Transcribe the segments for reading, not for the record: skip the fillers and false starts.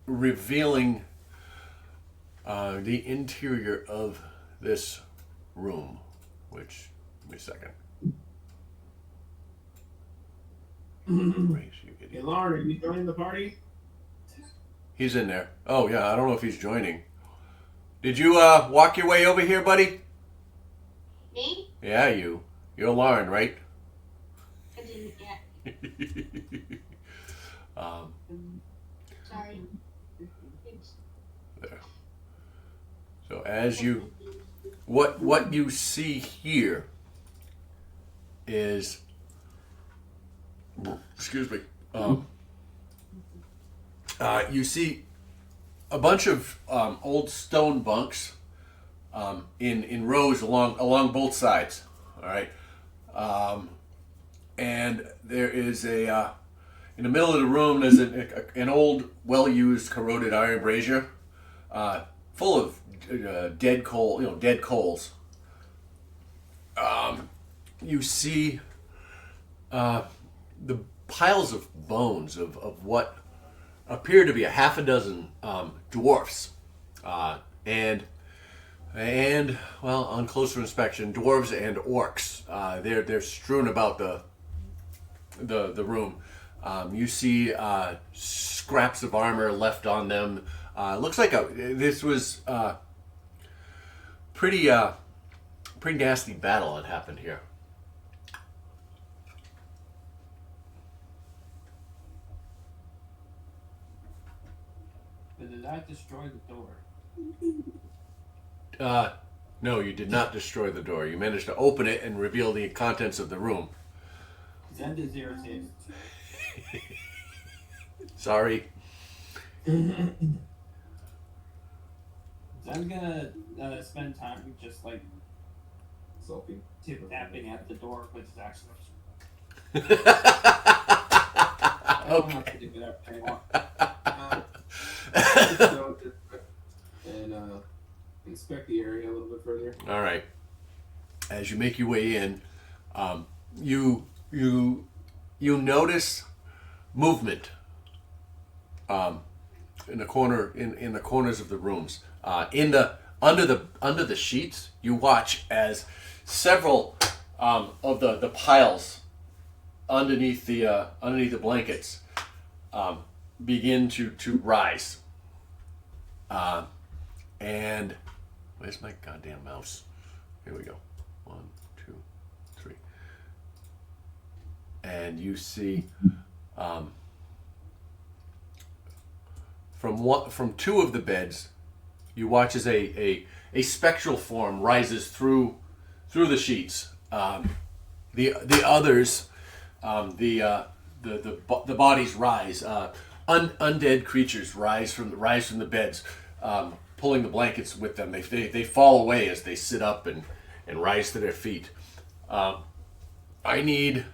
revealing the interior of this room. Which, give me a second. Grace, you Hey, idiot. Lauren, are you joining the party? He's in there. Oh yeah, I don't know if he's joining. Did you walk your way over here, buddy? Me? Yeah, you. You're Lauren, right? I didn't yet. um, Sorry. It's there. So as you, what you see here is, excuse me, you see a bunch of old stone bunks in rows along both sides. All right, and there is a in the middle of the room. There's an old, well-used, corroded iron brazier, full of dead coals. You see the piles of bones of what appear to be a half a dozen dwarfs, and well, on closer inspection, dwarves and orcs. They're strewn about the room. You see scraps of armor left on them. Looks like this was pretty nasty battle that happened here. But did I destroy the door? No, you did not destroy the door. You managed to open it and reveal the contents of the room. Zen to zero saves. Sorry. Zen's gonna spend time just like Sophie. tip tapping at the door, which is actually. Okay. I don't have to do that anymore. And inspect the area a little bit further. All right. As you make your way in, you notice movement in the corners of the rooms. Under the sheets, you watch as several of the piles underneath the blankets begin to rise. And where's my goddamn mouse? Here we go. 1, 2, 3. And you see from two of the beds, you watch as a spectral form rises through the sheets. The others, the bodies rise. Undead creatures rise from the beds, pulling the blankets with them. They fall away as they sit up and rise to their feet. I need,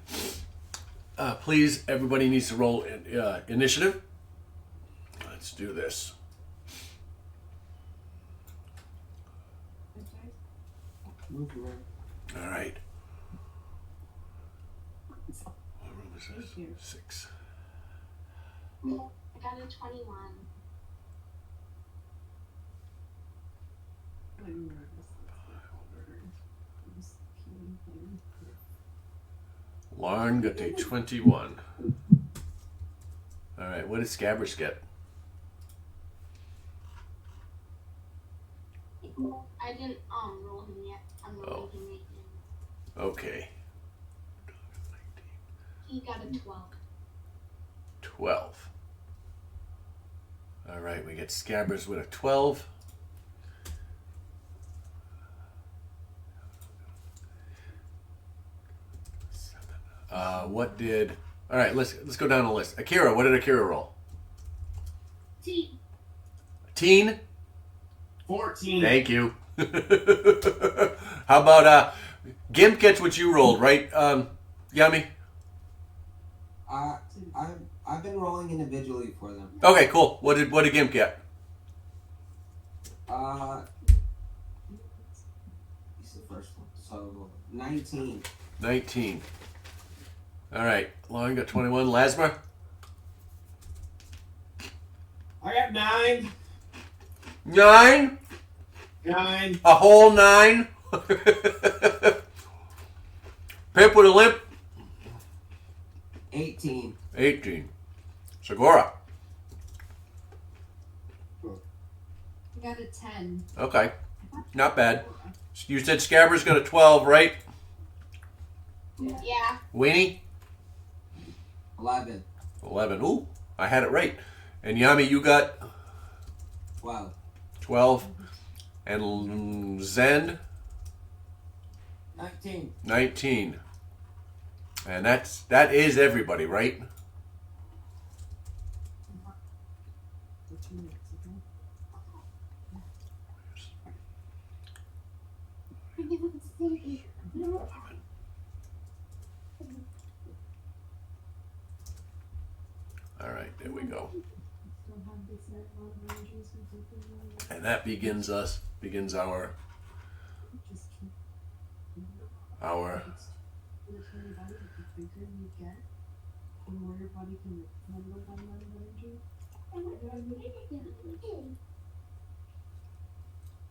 please, everybody needs to roll initiative. Let's do this. Move around. All right. What room is this? 6. I got a 21. Lauren got a 21. All right, what did Scabbers get? I didn't roll him yet. I'm rolling him right now. Okay. He got a 12. 12. All right, we get Scabbers with a 12. What did? All right, let's go down the list. Akira, what did Akira roll? T. Teen. 14. Thank you. How about Gimp gets what you rolled, right? Yummy. I've been rolling individually for them. Okay, cool. What did Gimp get? He's the first one. So 19. 19. All right, Lauren got 21. Lasmer. I got 9. 9? 9. A whole 9? Pip with a limp? 18. 18. Segura. I got a 10. Okay. Not bad. You said Scabbers got a 12, right? Yeah. Weenie? 11. 11. Ooh, I had it right. And Yami, you got 12. 12. And Zen? 19. 19. And that is everybody, right? All right, there we go. And that begins our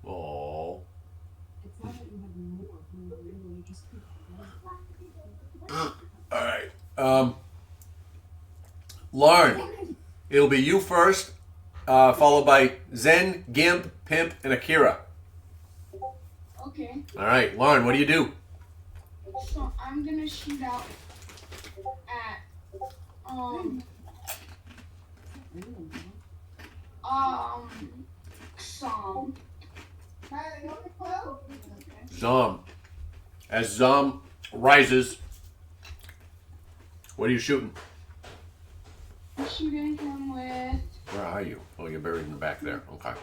oh. It's not that you have more, you just keep All right. Lauren, it'll be you first, followed by Zen, Gimp, Pimp, and Akira. Okay. All right, Lauren, what do you do? So I'm gonna shoot out at Psalm. Zom. As Zom rises, what are you shooting? I'm shooting him with Where are you? Oh, you're buried in the back there. Okay.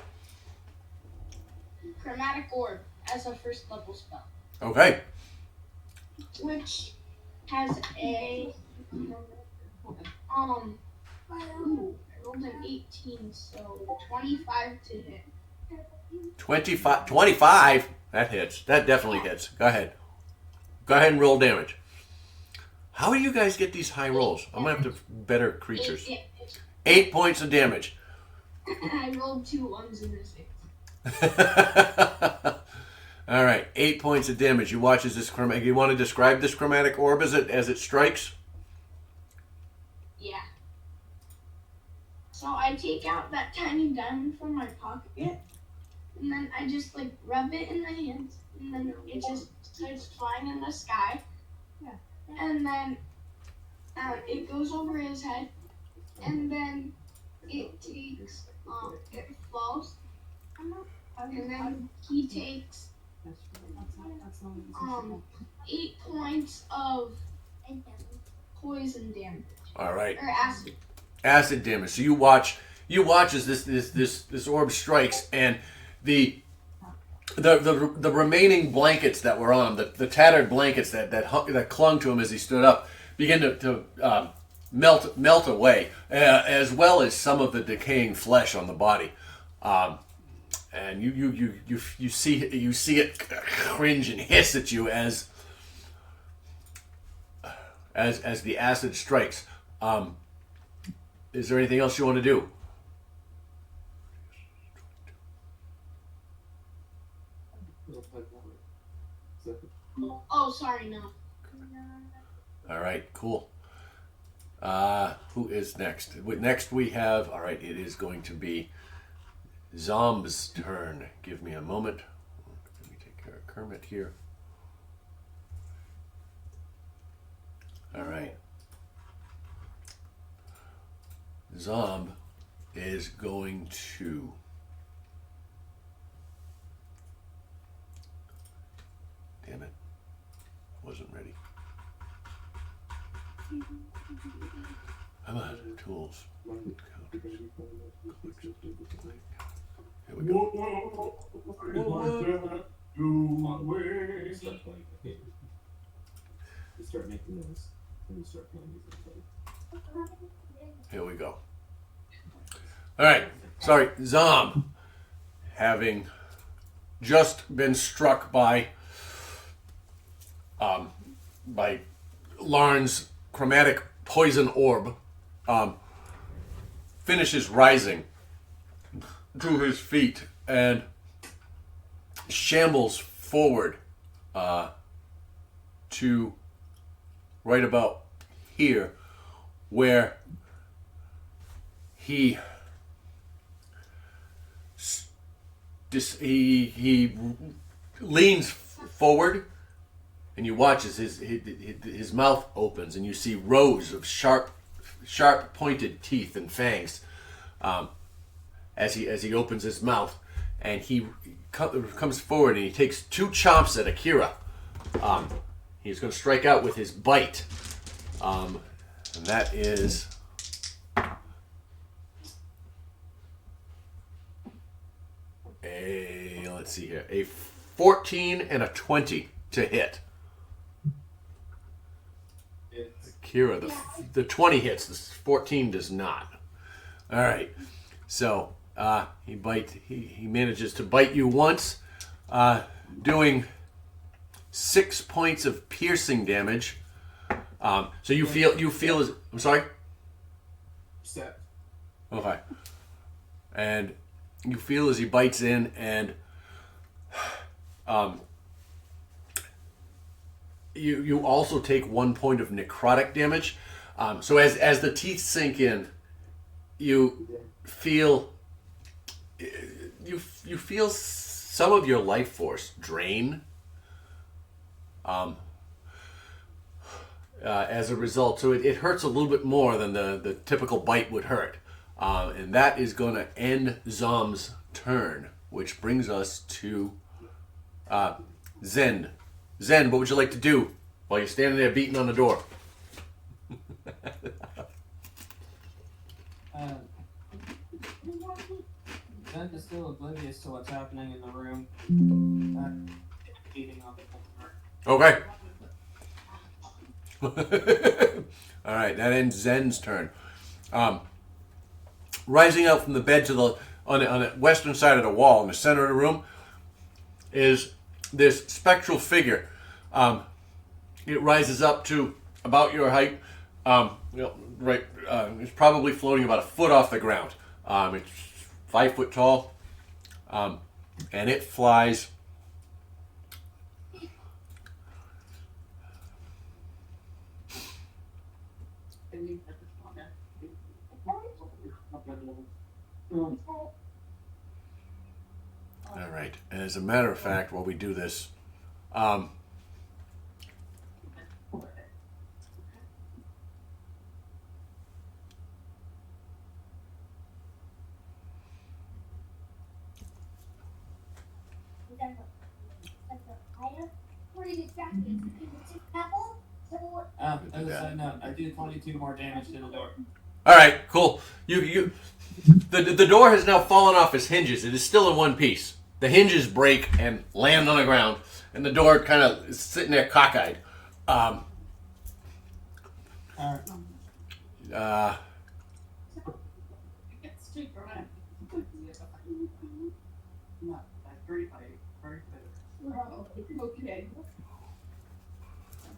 Chromatic Orb as a first level spell, Okay. which has a I rolled an 18, so 25 to hit. 25. 25? That hits. That definitely hits. Go ahead. Go ahead and roll damage. How do you guys get these high rolls? I'm going to have to better creatures. 8 points of damage. I rolled 2 1s and a 6. All right, 8 points of damage. You watch as this chromatic. You want to describe this chromatic orb as it strikes? Yeah. So I take out that tiny diamond from my pocket, and then I just like rub it in my hands, and then it just starts flying in the sky. Yeah. And then it goes over his head, and then it takes it falls, and then he takes 8 points of poison damage All right. or acid. Acid damage. So you watch as this orb strikes, and the remaining blankets that were on him, the tattered blankets that clung to him as he stood up, begin to melt away, as well as some of the decaying flesh on the body. And you see it cringe and hiss at you as the acid strikes. Is there anything else you want to do? Oh, sorry, no. All right, cool. Who is next? Next we have, all right, it is going to be Zomb's turn. Give me a moment. Let me take care of Kermit here. All right. Zomb is going to damn it. Wasn't ready. Come on, tools. Here we go. You start making those, and you start playing music. Here we go. All right. Sorry, Zom, having just been struck by Larn's chromatic poison orb, finishes rising to his feet and shambles forward to right about here, where he leans forward, and you watch as his mouth opens, and you see rows of sharp pointed teeth and fangs as he opens his mouth, and he comes forward and he takes 2 chomps at Akira. He's going to strike out with his bite, and that is let's see here, a 14 and a 20 to hit. Akira, the 20 hits, the 14 does not. All right, so he manages to bite you once, doing 6 points of piercing damage. So you feel as, I'm sorry. Set. Okay, and you feel as he bites in, and you also take 1 point of necrotic damage. So as the teeth sink in, you feel some of your life force drain. As a result, so it hurts a little bit more than the typical bite would hurt, and that is going to end Zom's turn, which brings us to Zen. Zen, what would you like to do while you're standing there beating on the door? Zen is still oblivious to what's happening in the room. Beating on the floor. Okay. All right, that ends Zen's turn. Rising out from the bed on the western side of the wall, in the center of the room, is this spectral figure. It rises up to about your height. It's probably floating about a foot off the ground. It's 5 foot tall, and it flies. All right. And as a matter of fact, while we do this, As a side note, I do 22 more damage to the door. all right, cool. The door has now fallen off its hinges. It is still in one piece. The hinges break and land on the ground, and the door kind of is sitting there cockeyed. Alright. Okay. I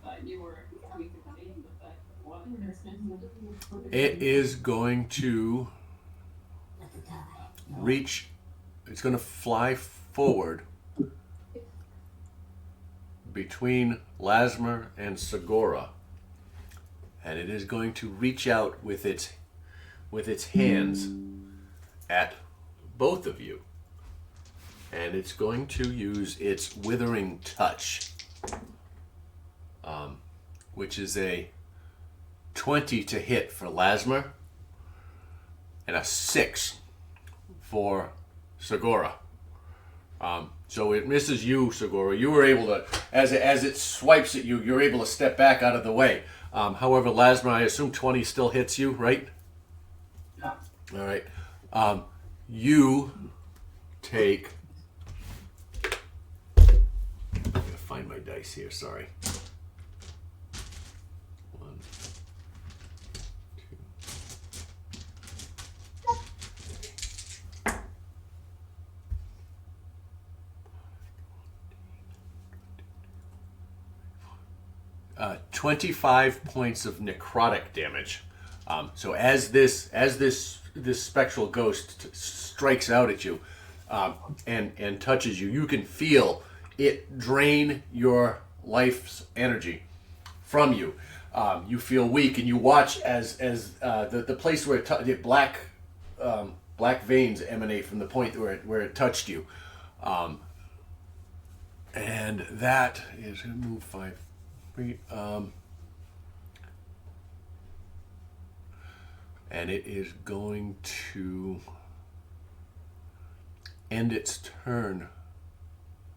thought you were coming to the end of that one. It is going to reach. It's going to fly forward between Lasmer and Segura, and it is going to reach out with its hands at both of you, and it's going to use its withering touch, which is a 20 to hit for Lasmer and a 6 for Segura. So it misses you, Segura. You were able to, as it swipes at you, you're able to step back out of the way. However, Lasmer, I assume 20 still hits you, right? Yeah. All right. You take. I gotta find my dice here. Sorry. 1, 2. 25 points of necrotic damage. So as this spectral ghost strikes out at you and touches you, you can feel it drain your life's energy from you. You feel weak, and you watch as the place where the black veins emanate from the point where it touched you. And that is going to move 5 feet. And it is going to end its turn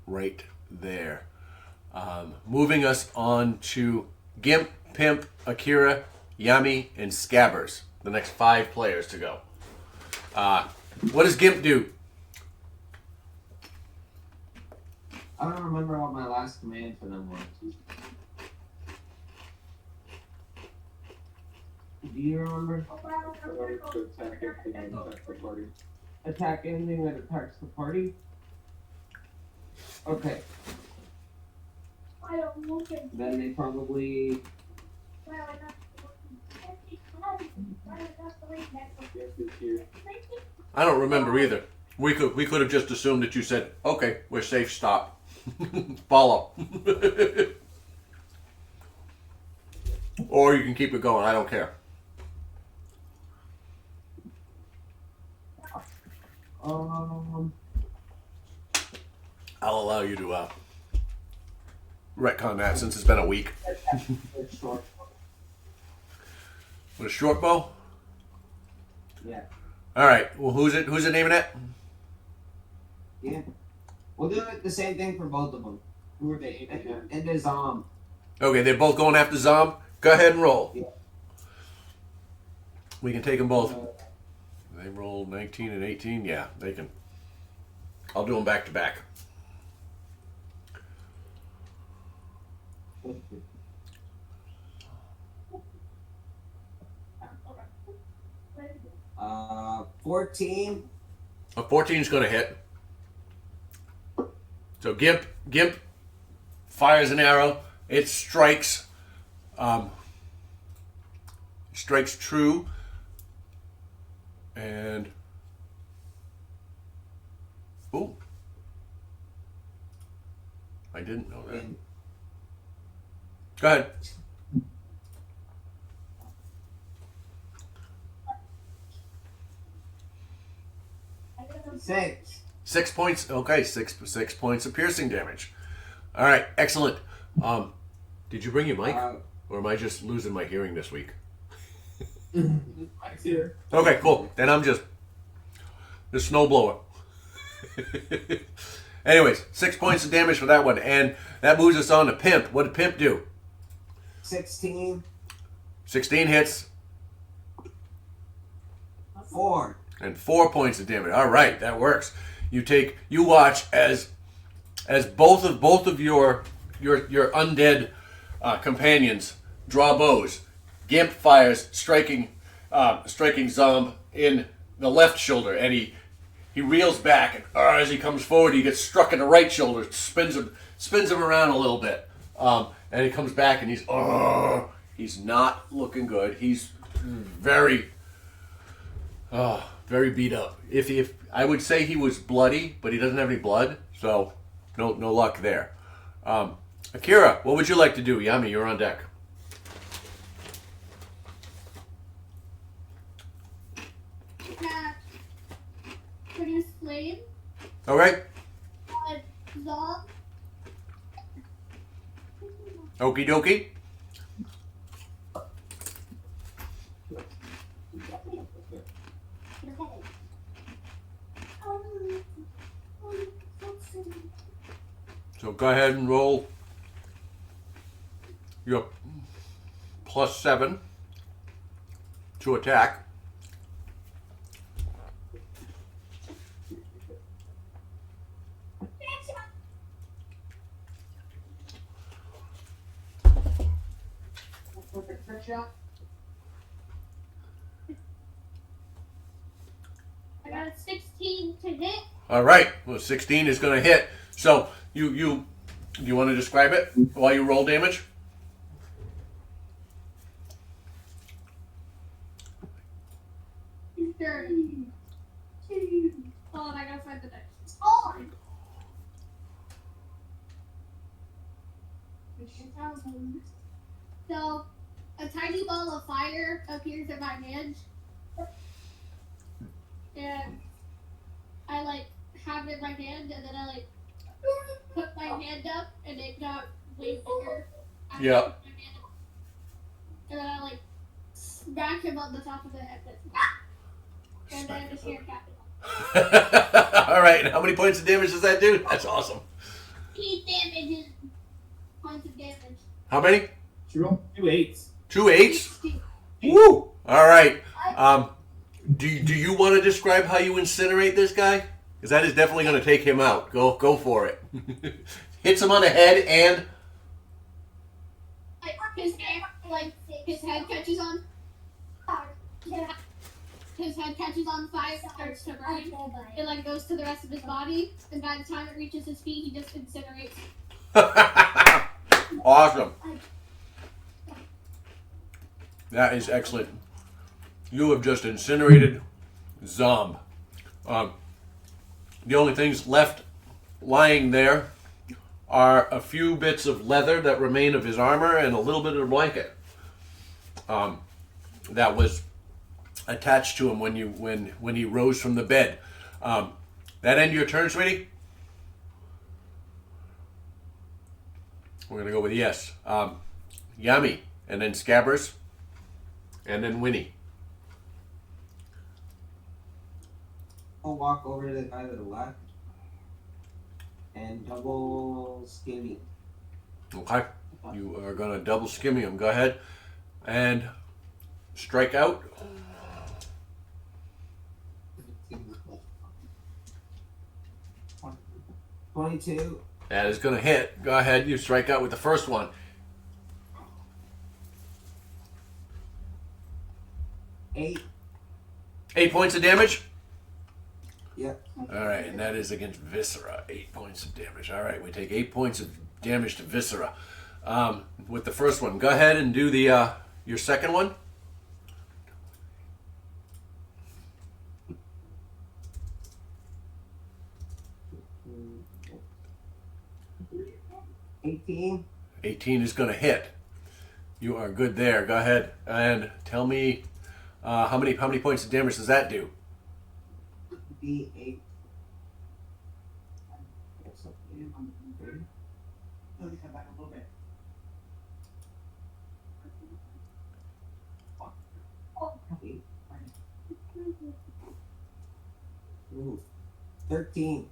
right there. Moving us on to Gimp, Pimp, Akira, Yami, and Scabbers. The next 5 players to go. What does Gimp do? I don't remember what my last command for them was. Do you remember? To attack it and attack the party. Attack anything that attacks the party? Okay. Then they probably... Yes, it's here. I don't remember either. We could have just assumed that you said, okay, we're safe, stop. Follow. Or you can keep it going, I don't care. I'll allow you to retcon that since it's been a week. Short. With a short bow? Yeah. Alright, well who's it naming it? Yeah. We'll do it the same thing for both of them. Who are they aiming at? It is Okay, they're both going after Zom. Go ahead and roll. Yeah. We can take them both. They rolled 19 and 18. Yeah, they can. I'll do them back to back. uh 14. A 14 is going to hit. So Gimp fires an arrow. It strikes. Strikes true. And ooh, I didn't know that. Go ahead. Six. 6 points. Okay, six points of piercing damage. All right, excellent. Did you bring your mic, or am I just losing my hearing this week? Mike's here. Okay, cool. Then I'm just the snowblower. Anyways, 6 points of damage for that one, and that moves us on to Pimp. What did Pimp do? 16. 16 hits 4. and 4 points of damage. All right, that works. You watch as both of your undead companions draw bows. Gimp fires, striking Zomb in the left shoulder, and he reels back, and as he comes forward, he gets struck in the right shoulder, spins him around a little bit, and he comes back, and he's not looking good. He's very beat up. If I would say he was bloody, but he doesn't have any blood, so no luck there. Akira, what would you like to do? Yami, you're on deck. Produce flame. Okay. Zog. Okie dokie. So go ahead and roll your +7 to attack. I got a 16 to hit. All right. Well, 16 is going to hit. So do you want to describe it while you roll damage? Sure. Hold on, I gotta find the dice. Oh! So, a tiny ball of fire appears in my hand. And I, like, have it in my hand, and then I, like, put my hand up, and it got way bigger. Yeah. And then I, like, smack him on the top of the head. And then his hair cap it off. All right. How many points of damage does that do? That's awesome. He damages points of damage. How many? 2 8s. 2 8s? Woo! All right. Do you want to describe how you incinerate this guy? Because that is definitely going to take him out. Go for it. Hits him on the head and... His head catches on. His head catches on fire, starts to burn. It like goes to the rest of his body, and by the time it reaches his feet, he just incinerates. Awesome. That is excellent. You have just incinerated Zomb. The only things left lying there are a few bits of leather that remain of his armor and a little bit of a blanket that was attached to him when he rose from the bed. That end your turn, sweetie? We're going to go with yes. Yummy. And then Scabbers. And then Winnie. I'll walk over to the guy to the left and double skinny. Okay. You are going to double skimmy him. Go ahead and strike out. 22. That is going to hit. Go ahead. You strike out with the first one. 8. 8 points of damage. Yep. All right, and that is against Viscera. 8 points of damage. All right, we take 8 points of damage to Viscera with the first one. Go ahead and do the your second one. $18. 18 is going to hit. You are good there. Go ahead and tell me how many points of damage does that do? D8. Ooh. 13.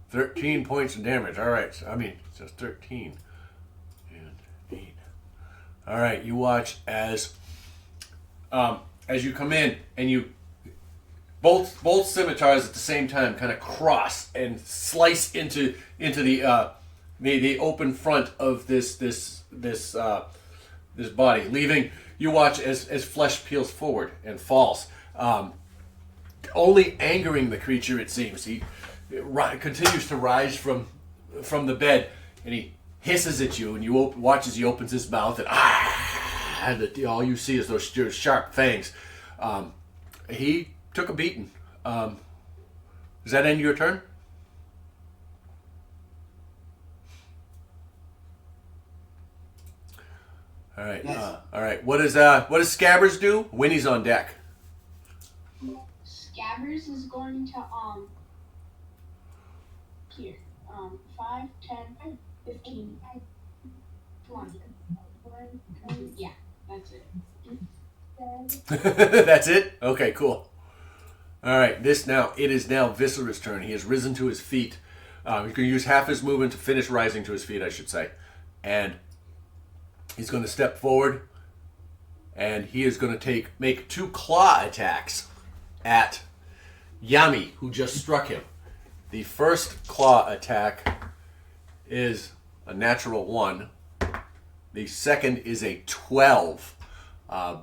13 points of damage. All right. I mean, just 13 and 8. All right. You watch as you come in and you both scimitars at the same time kind of cross and slice into the open front of this body, leaving you watch as flesh peels forward and falls, only angering the creature. It seems he continues to rise from the bed, and he hisses at you, and you watch as he opens his mouth, and all you see is those sharp fangs. He took a beating. Does that end your turn? All right. Yes. All right. What does Scabbers do? Winnie's on deck. Scabbers is going to here 5, 10, 15, 20. Yeah, that's it. That's it? Okay, cool. All right, it is now Viscera's turn. He has risen to his feet. He can use half his movement to finish rising to his feet, I should say. And he's going to step forward, and he is going to make 2 claw attacks at Yami, who just struck him. The first claw attack is a natural 1. The second is a 12.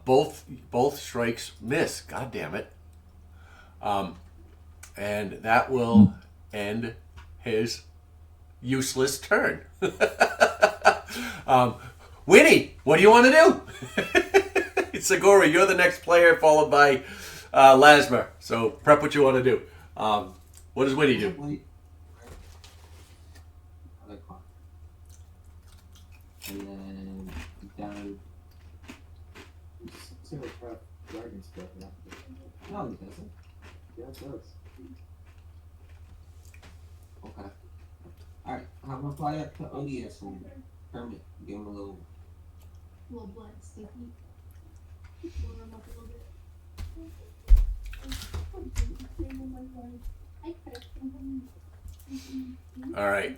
Both strikes miss. God damn it. And that will end his useless turn. Winnie, what do you want to do? Segura, you're the next player, followed by Lasmer. So prep what you want to do. What does Winnie do? Wait. I like clock. And then down. It's like crap. Dragon stuff. No, it doesn't. Yeah, it does. Okay. Alright, how about fly up to ODS and Kermit? Give him a little. blood sticky. Warm him up a little bit. All right.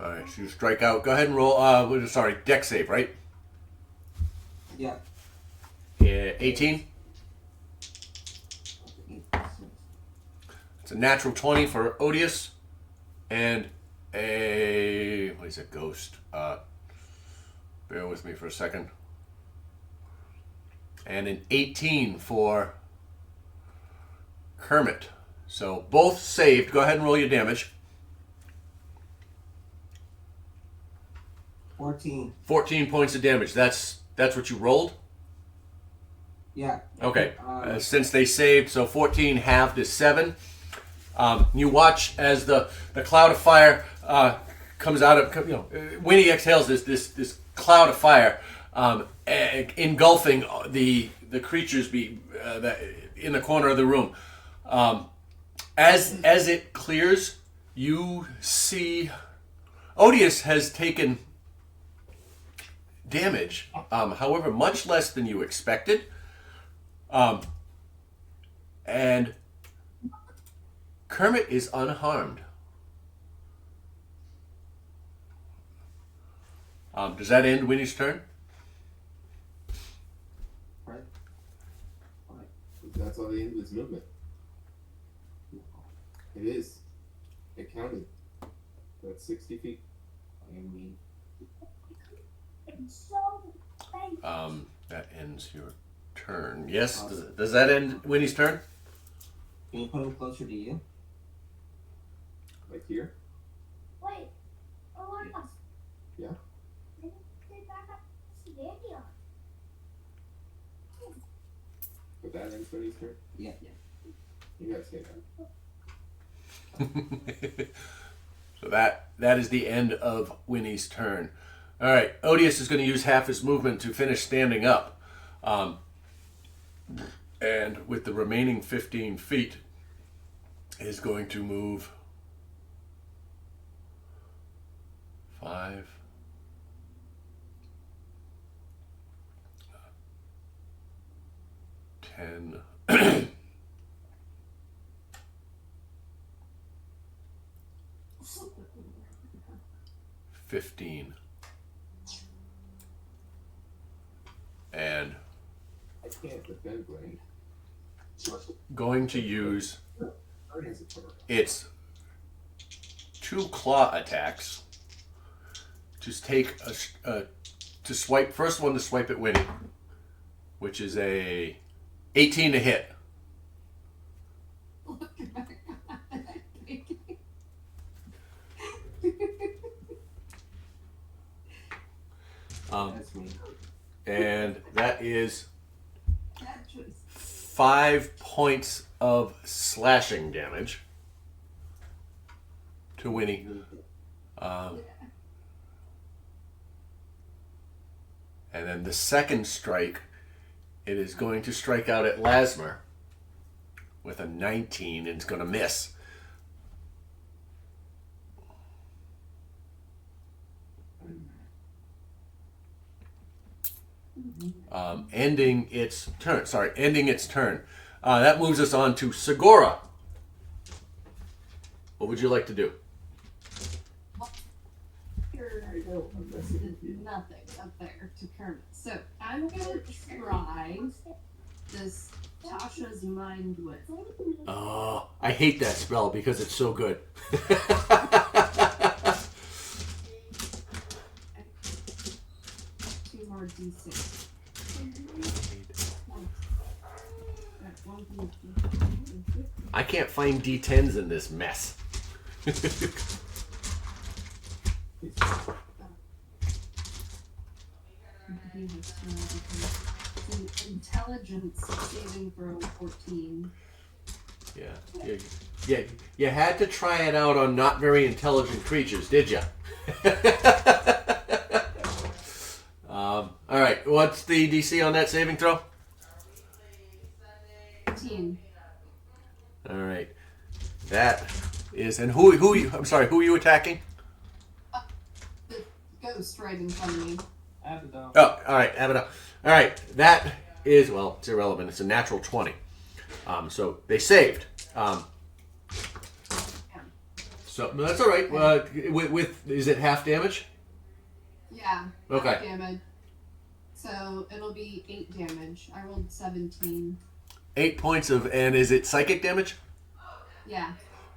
All right, so you strike out. Go ahead and roll. Sorry, deck save, right? Yeah. 18. It's a natural 20 for Odious, and a what is it? Ghost. Bear with me for a second. And an 18 for Kermit. So both saved. Go ahead and roll your damage. 14. 14 points of damage. That's what you rolled? Yeah. Okay. Since they saved, so 14 halved is 7. You watch as the cloud of fire comes out of, Winnie exhales this cloud of fire, engulfing the creatures in the corner of the room. As it clears, you see Odious has taken damage, however, much less than you expected. And Kermit is unharmed. Does that end Winnie's turn? Right. That's all the end of his movement. It is. It counted. That's 60 feet. I mean, That ends your turn. Yes. Does that end Winnie's turn? can you put him closer to you? Like here? Wait. Oh, what else? Yeah. They back up to Danny on. But that ends Winnie's turn? Yeah. You gotta say that. So that is the end of Winnie's turn. All right, Odious is going to use half his movement to finish standing up. And with the remaining 15 feet, is going to move 5, 10, 15. And I can't defend Blaine. going to use Has a turn. its 2 claw attacks to take to swipe. First one to swipe at Winnie, which is a 18 to hit. That's me. And that is Bad choice. 5 points of slashing damage to Winnie. And then the second strike, it is going to strike out at Lasmer with a 19 and it's going to miss. Ending its turn. That moves us on to Segura. What would you like to do? Nothing up there to Kermit. So I'm gonna try this Tasha's mind with. Oh, I hate that spell because it's so good. 2 more d6. I can't find D10s in this mess. Intelligence saving throw 14. Yeah. You had to try it out on not very intelligent creatures, did you? All right. What's the DC on that saving throw? 15. All right. That is, and who I'm sorry, who are you attacking? The ghost right in front of me. Abaddon. Oh, all right, Abaddon. All right, that is, well, it's irrelevant. It's a natural 20. So they saved. So no, that's all right. With is it half damage? Yeah. Okay. half damage. So it'll be 8 damage. I rolled 17. 8 points of, and is it psychic damage? Yeah.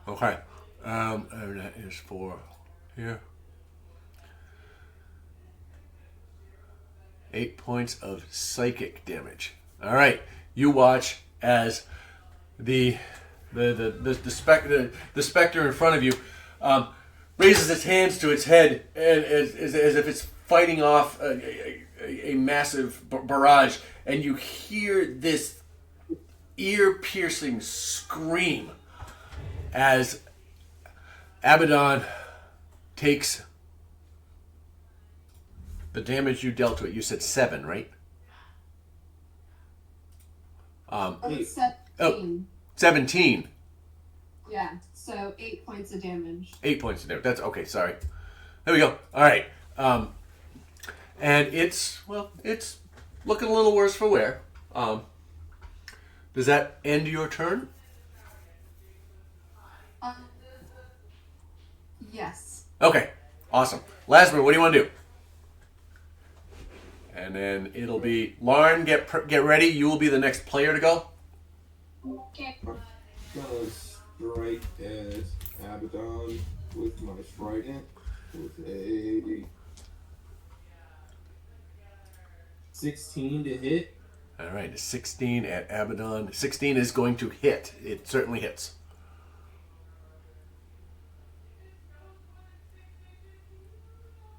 Okay. And that is for here. 8 points of psychic damage. All right. You watch as the specter in front of you raises its hands to its head as if it's fighting off a massive barrage, and you hear this ear-piercing scream as Abaddon takes the damage you dealt to it. You said 7, right? It's 17. 17. Yeah. So 8 points of damage. 8 points of damage. That's okay. Sorry. There we go. All right. And it's looking a little worse for wear. Does that end your turn? Yes. Okay. Awesome. Lasmer, what do you want to do? And then it'll be Lauren. Get ready. You will be the next player to go. Okay. Gonna strike at Abaddon with my trident with a 16 to hit. All right. A 16 at Abaddon. 16 is going to hit. It certainly hits.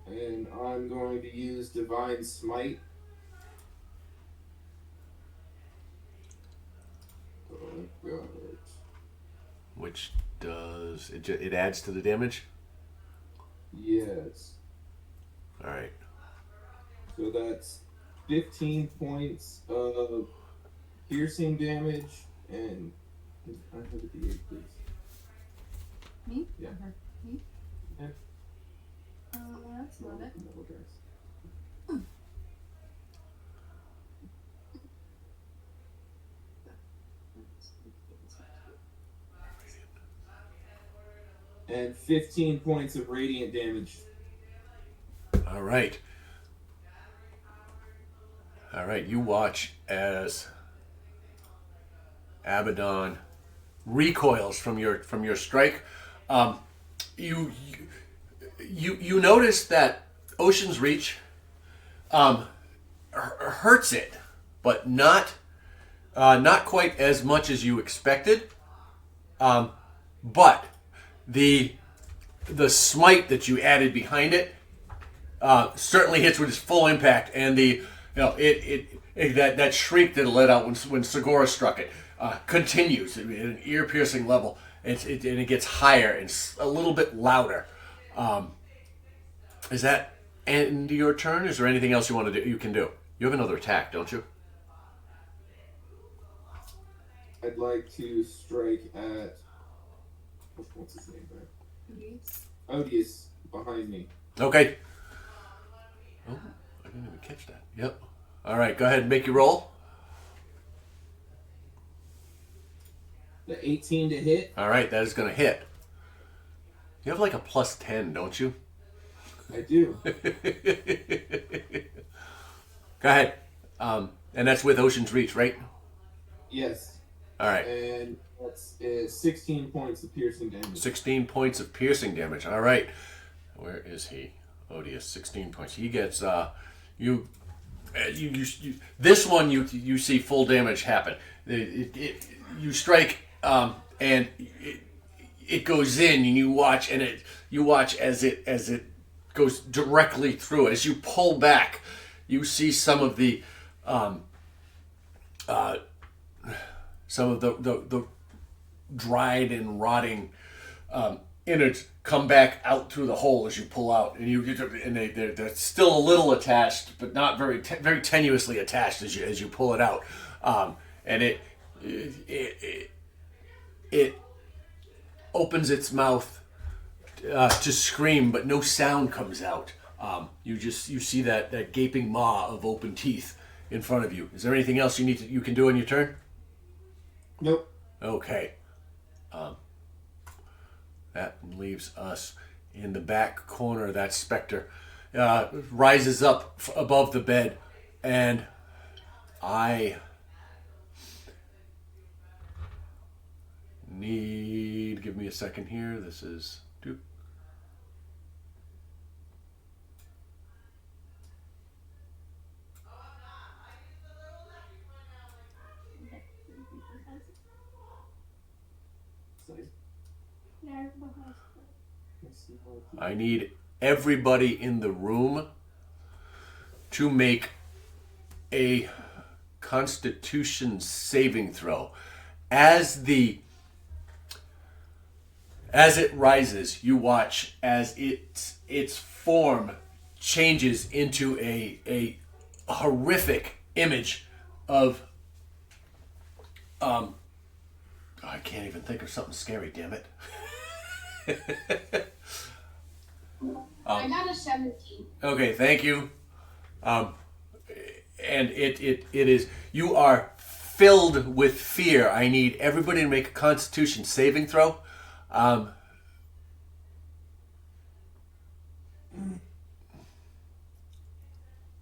And I'm going to use Divine Smite. Oh, God. Which does it adds to the damage? Yes. All right. So that's 15 points of piercing damage, and I have a D8, please. Me? Yeah. Or me? Yeah. That's not it. Double dice. And 15 points of radiant damage. All right. All right. You watch as Abaddon recoils from your strike. You notice that Ocean's Reach hurts it, but not quite as much as you expected. But the smite that you added behind it certainly hits with its full impact, and that shriek that it let out when Segura struck it continues at an ear-piercing level. And it gets higher and a little bit louder. Is that end your turn? Is there anything else you want to do? You can do. You have another attack, don't you? I'd like to strike at... What's his name there? Odious behind me. Okay. Oh, I didn't even catch that. Yep. All right, go ahead and make your roll. The 18 to hit. All right, that is going to hit. You have like a plus 10, don't you? I do. Go ahead. And that's with Ocean's Reach, right? Yes. All right. And that's 16 points of piercing damage. 16 points of piercing damage. All right. Where is he? Odious. 16 points. He gets you. This one you see full damage happen. You strike and it goes in, and you watch as it goes directly through. As you pull back, you see some of the dried and rotting innards come back out through the hole as you pull out, and they're still a little attached, but not very tenuously attached as you pull it out, and it opens its mouth to scream, but no sound comes out. You see that gaping maw of open teeth in front of you. Is there anything else you can do on your turn? Nope. Okay. That leaves us in the back corner. That specter rises up above the bed, and I need. Give me a second here. This is. I need everybody in the room to make a Constitution saving throw. As it rises, you watch as its form changes into a horrific image of I can't even think of something scary, damn it. I got a 17. Okay, thank you. And it is, you are filled with fear. I need everybody to make a Constitution saving throw.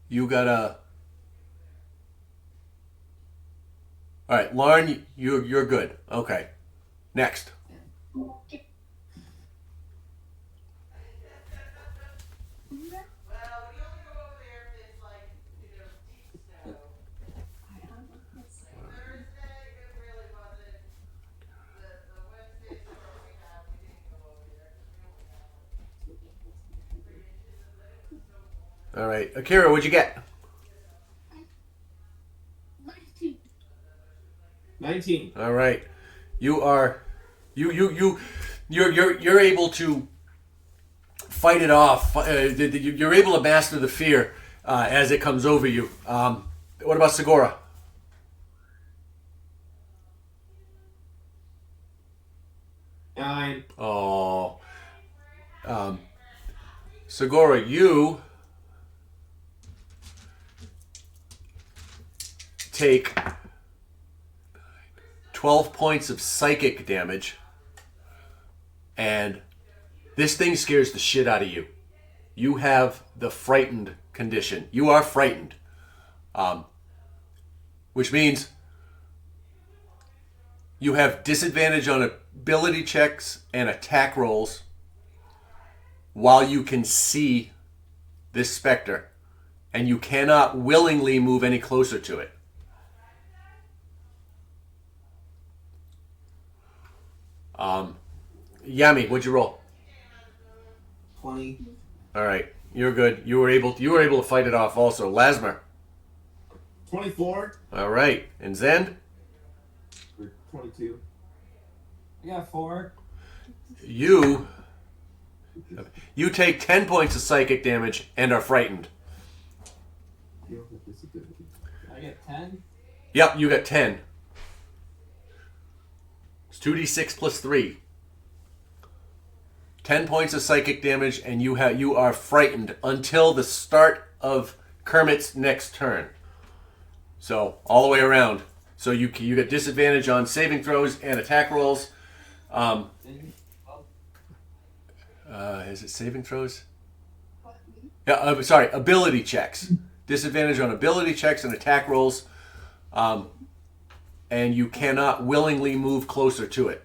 You gotta. All right, Lauren, you're good. Okay, next. All right, Akira, what'd you get? 19. All right, you're able to fight it off. You're able to master the fear as it comes over you. What about Segura? Nine. Oh, Segura, you take 12 points of psychic damage, and this thing scares the shit out of you. You have the frightened condition. You are frightened, which means you have disadvantage on ability checks and attack rolls while you can see this specter, and you cannot willingly move any closer to it. Yami, what'd you roll? 20. All right, you're good. You were able to fight it off. Also, Lasmer. 24. All right, and Zen. 22. I got 4. You take 10 points of psychic damage and are frightened. You don't have disability. I get 10. Yep, you got 10. It's 2d6 plus 3. 10 points of psychic damage, and you are frightened until the start of Kermit's next turn. So all the way around. So you get disadvantage on saving throws and attack rolls. Is it saving throws? Yeah, sorry, ability checks. Disadvantage on ability checks and attack rolls. and you cannot willingly move closer to it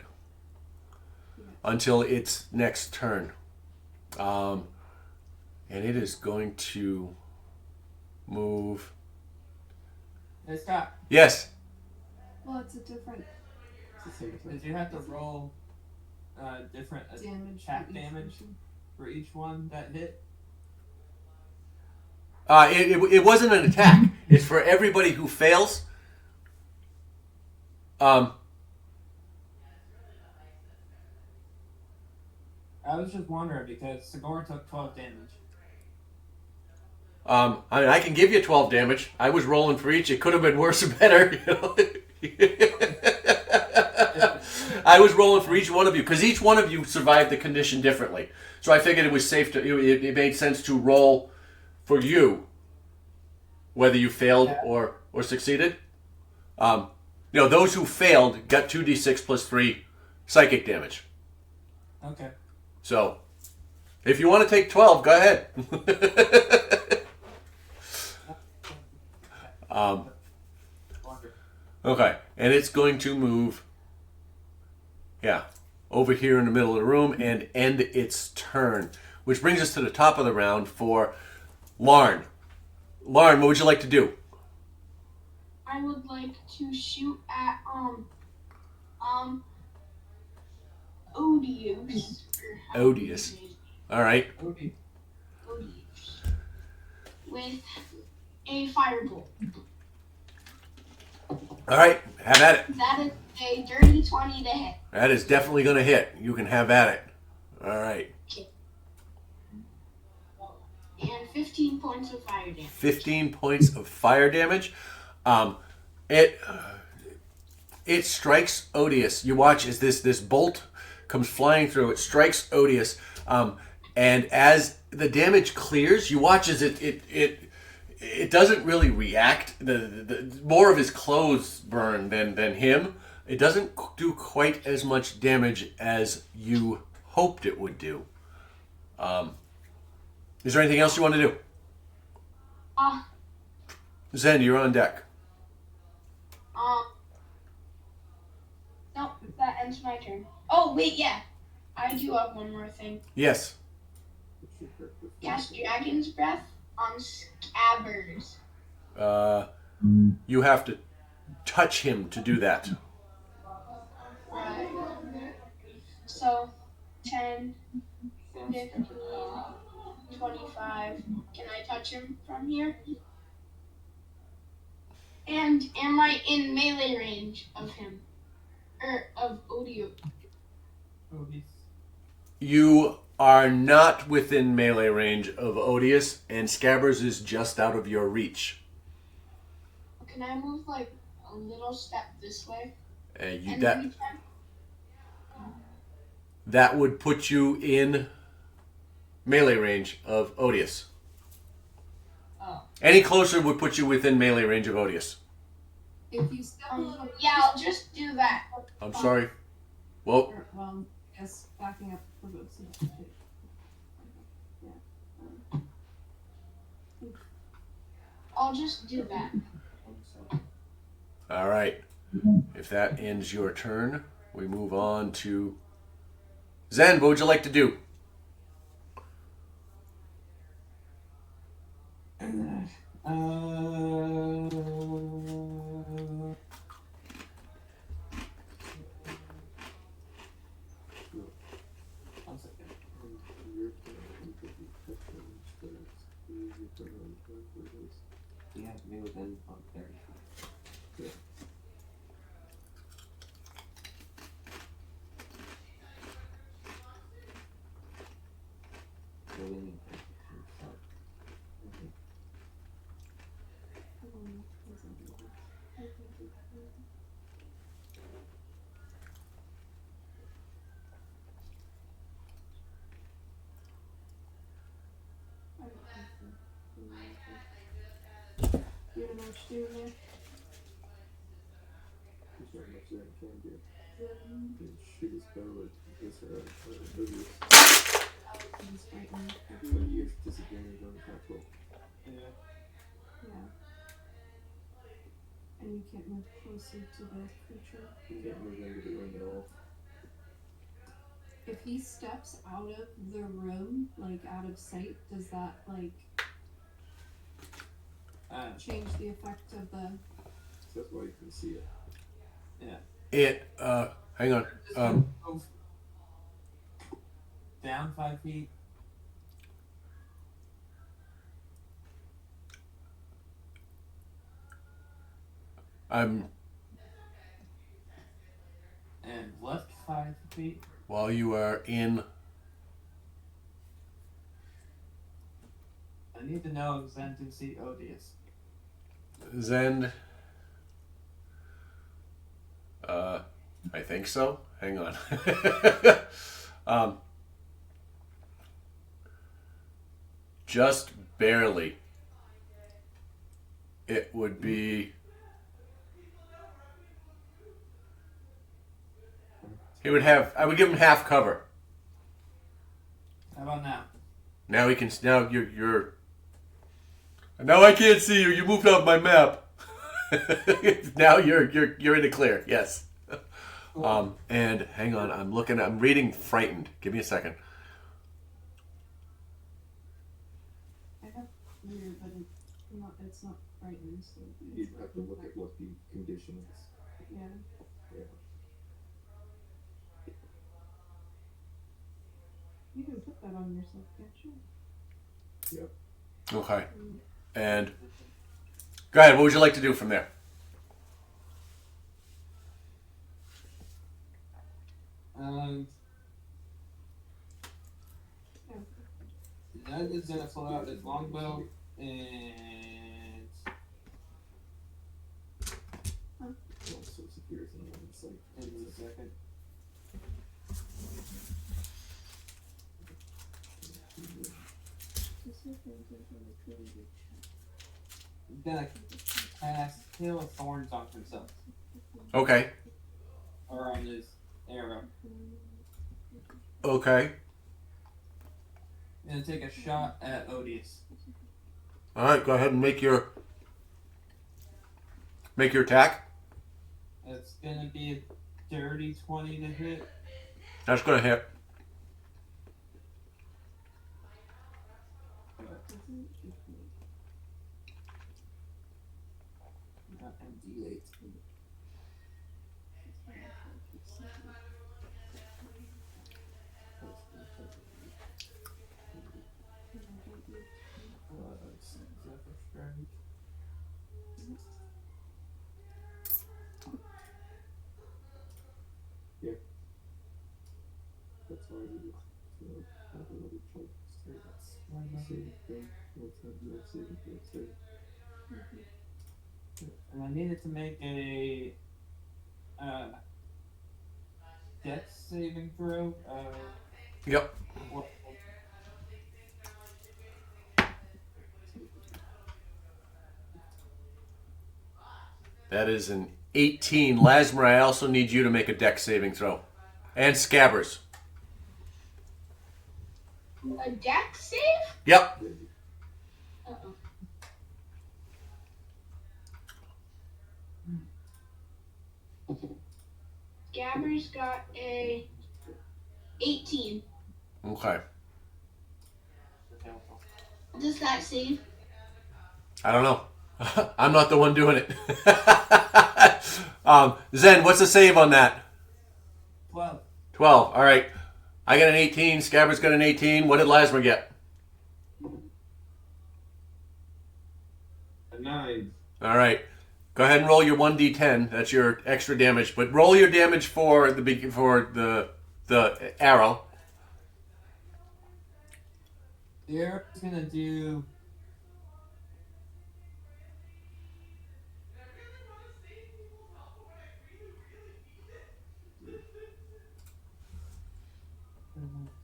until its next turn. And it is going to move. Hey Scott, Yes. Well, it's a different It's the same thing. did you have to roll different damage. attack for each damage person. for each one that hit? It wasn't an attack. It's for everybody who fails. I was just wondering because Sigour took 12 damage. I can give you 12 damage. I was rolling for each. It could have been worse or better. You know? I was rolling for each one of you because each one of you survived the condition differently. So I figured it was safe to. It made sense to roll for you, whether you failed or succeeded. Those who failed got 2d6 plus 3 psychic damage. Okay. So, if you want to take 12, go ahead. Okay, and it's going to move, over here in the middle of the room and end its turn. Which brings us to the top of the round for Larn. Larn, what would you like to do? I would like to shoot at Odious. Odious. All right. Okay. Odious. With a firebolt. All right, have at it. That is a dirty 20 to hit. That is definitely going to hit. You can have at it. All right. And 15 points of fire damage. 15 points of fire damage. It strikes Odious. You watch as this bolt comes flying through. It strikes Odious, and as the damage clears, you watch as it doesn't really react. The more of his clothes burn than him. It doesn't do quite as much damage as you hoped it would do. Is there anything else you want to do? Zen, you're on deck. Nope, that ends my turn. Oh, wait, yeah. I do have one more thing. Yes. Cast Dragon's Breath on Scabbers. You have to touch him to do that. Right. So, 10, 15, 25. Can I touch him from here? And am I in melee range of him? Or of Odio? Odious. You are not within melee range of Odious, and Scabbers is just out of your reach. Can I move like a little step this way? And That reach him? that would put you in melee range of Odious. Oh. Any closer would put you within melee range of Odious. If you step a little, Yeah, I'll just do that. I'm sorry. Well, well, I guess backing up for both. I'll just do that. all right. If that ends your turn, we move on to Zen. What would you like to do? One second. You have to be within 30 feet. So we need to start. You don't know what to do there. There's not much that I can do. You can shoot a spell at this or Odious. He's frightened. But you get disadvantage on attack roll. Yeah. Yeah. And you can't move closer to the creature. You can't move into the ring at all. If he steps out of the room, like out of sight, does that like change the effect of the? So that's why you can see it. It, hang on. Move down 5 feet. I'm, And left 5 feet. while you are in, I need to know if Zen can see Odious. Zend, I think so. Hang on. Just barely. It would be. He would have. I would give him half cover. How about now? Now he can. Now you're. Now I can't see you. You moved off my map. Now you're in the clear. Yes. And hang on. I'm reading frightened. Give me a second. I have weird, but it's not frightening. So You'd have to look at what the condition is. Yeah. Yeah. You can put that on yourself, can't you? Okay. And go ahead. What would you like to do from there? That is gonna pull out his longbow and Also secures in one sight. in a second. He's gonna cast Hail of Thorns on himself. Okay. Or on his arrow. Okay. Gonna take a shot at Odious. All right. Go ahead and make your attack. It's gonna be a dirty 20 to hit. That's gonna hit. Not MD8. Zephyr Strike. That's why we have another chunk. Saving throw. What's that? No saving throw. Save. And I needed to make a dex saving throw. Yep. What- That is an 18. Lasmer, I also need you to make a dex saving throw. And Scabbers. A deck save? Yep. Uh-oh. Gabber's got a 18. Okay. Does that save? I don't know. I'm not the one doing it. Zen, what's the save on that? 12. 12. All right. I got an 18. Scabbers got an 18. What did Lasmer get? A 9. All right. Go ahead and roll your 1d10. That's your extra damage. But roll your damage for the arrow. The arrow's gonna do.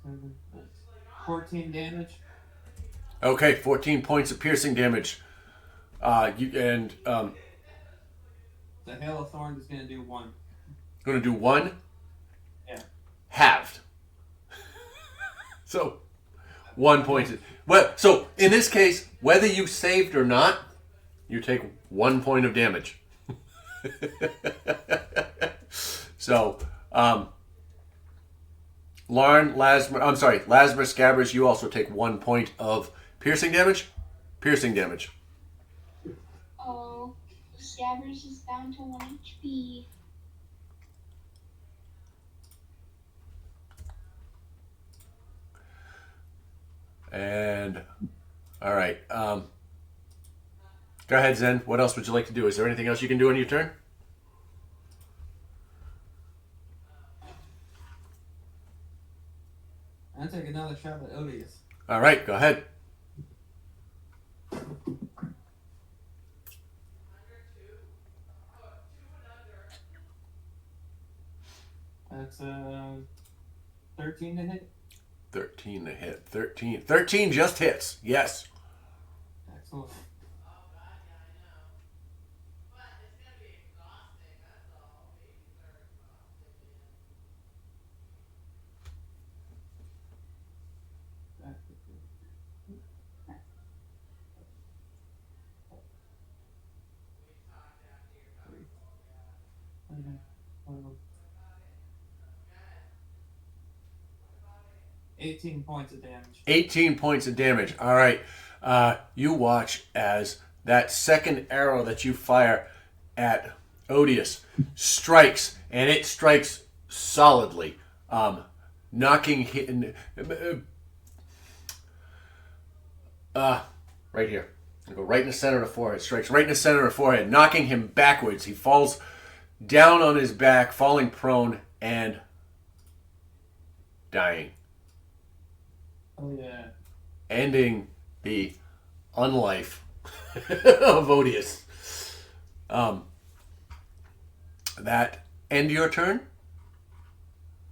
Seven, 14 damage. Okay, 14 points of piercing damage. The Hail of Thorns is gonna do 1. Going to do 1? Yeah. Halved. So, 1 point. Well, so in this case, whether you saved or not, you take 1 point of damage. So, Larn, Lasmer, I'm sorry, Lasmer, Scabbers, you also take 1 point of piercing damage. Piercing damage. Oh, Scabbers is down to 1 HP. And, all right. Go ahead, Zen. What else would you like to do? Is there anything else you can do on your turn? I'll take another shot at Odious. All right, go ahead. That's 13 to hit. 13 to hit. 13 just hits. Yes. Excellent. Okay. 18 points of damage. 18 points of damage. All right. You watch as that second arrow that you fire at Odious strikes, and it strikes solidly, knocking him. Right here. Go right in the center of the forehead. Strikes right in the center of the forehead, knocking him backwards. He falls down on his back, falling prone and dying. Oh yeah. Ending the unlife of Odious. That end your turn?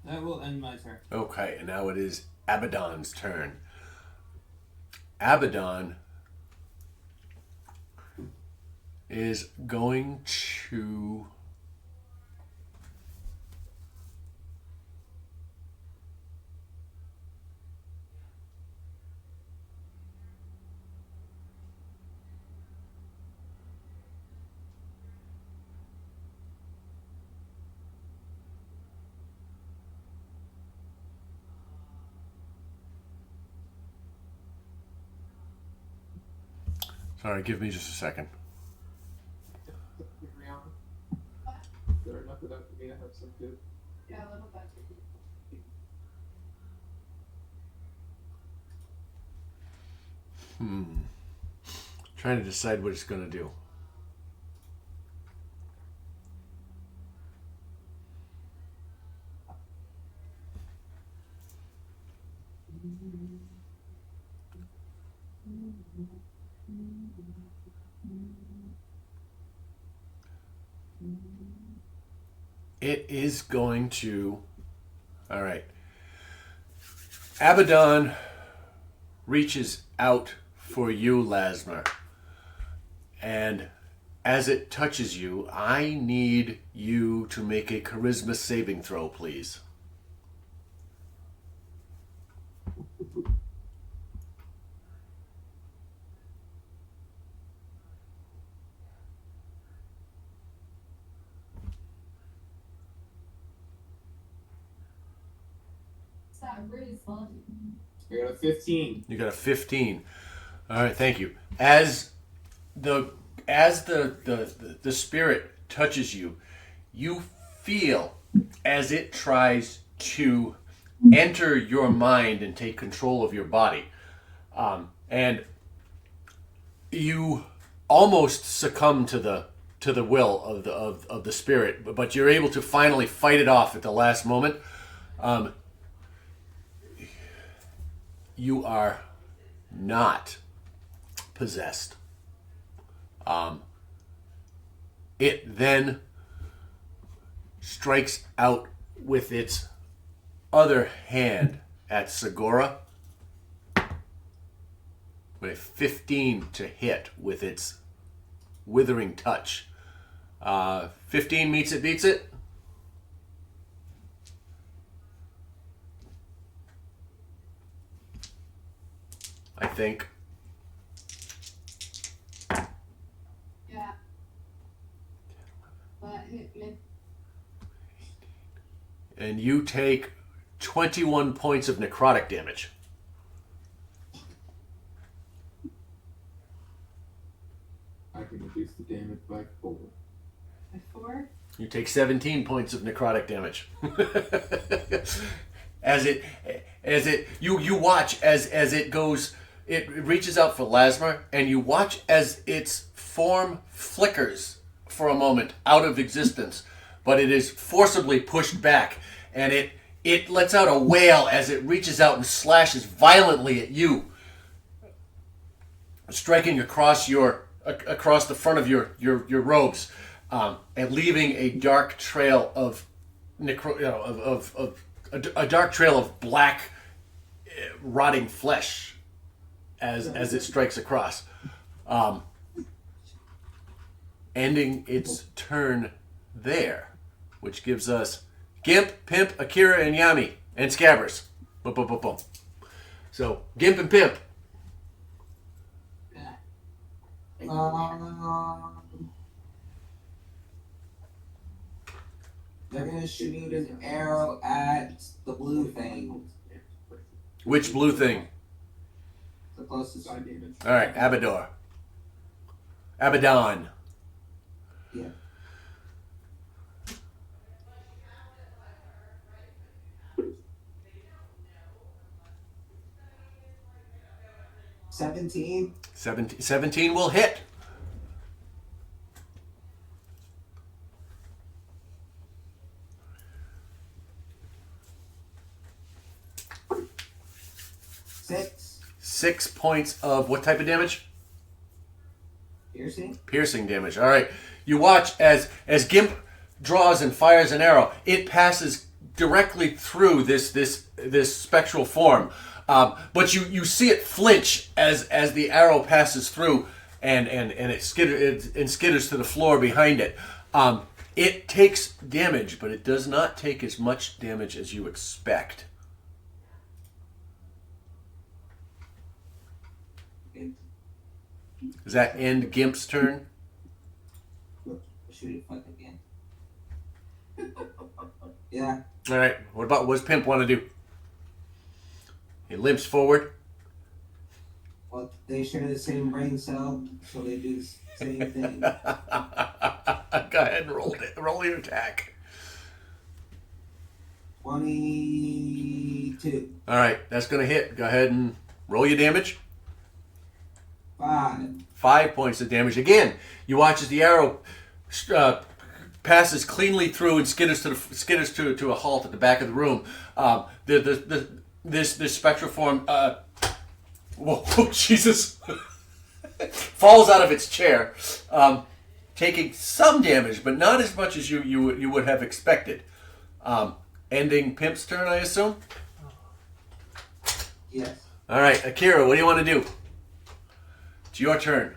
That will end my turn. Okay, and now it is Abaddon's turn. Abaddon is going to... Sorry, give me just a second. There enough of that for me to have some food. Yeah, a little bit. Trying to decide what it's going to do. It is going to... All right. Abaddon reaches out for you, Lasmer. And as it touches you, I need you to make a charisma saving throw, please. I got a 15. You got a 15. All right, thank you. As the spirit touches you, you feel as it tries to enter your mind and take control of your body, and you almost succumb to the will of the spirit, but you're able to finally fight it off at the last moment. You are not possessed. It then strikes out with its other hand at Segura with a 15 to hit with its withering touch. 15 meets it, beats it. I think. Yeah. But and you take 21 points of necrotic damage. I can reduce the damage by 4. By 4? You take 17 points of necrotic damage. You watch as it goes, it reaches out for Lasmer, and you watch as its form flickers for a moment out of existence, but it is forcibly pushed back, and it lets out a wail as it reaches out and slashes violently at you, striking across the front of your robes, and leaving a dark trail of a dark trail of black, rotting flesh as it strikes across, ending its turn there, which gives us Gimp, Pimp, Akira, and Yami, and Scabbers. Boom, boom, boom, boom. So Gimp and Pimp. They're gonna shoot an arrow at the blue thing. Which blue thing? The closest. Side damage. All right, Abador. Abaddon. Yeah. $17. 17 will hit. Six. 6 points of what type of damage? Piercing. Piercing damage. All right. You watch as Gimp draws and fires an arrow. It passes directly through this spectral form, but you see it flinch as the arrow passes through, and it skitters to the floor behind it. It takes damage, but it does not take as much damage as you expect. Does that end Gimp's turn? Shoot it fuck again. Yeah. All right. What does Pimp want to do? He limps forward. Well, they share the same brain cell, so they do the same thing. Go ahead and roll your attack. 22. All right, that's going to hit. Go ahead and roll your damage. 5. 5 points of damage. Again, you watch as the arrow passes cleanly through and skitters to a halt at the back of the room. This spectral form, whoa, Jesus, falls out of its chair, taking some damage, but not as much as you would have expected. Ending Pimp's turn, I assume. Yes. All right, Akira, what do you want to do? It's your turn.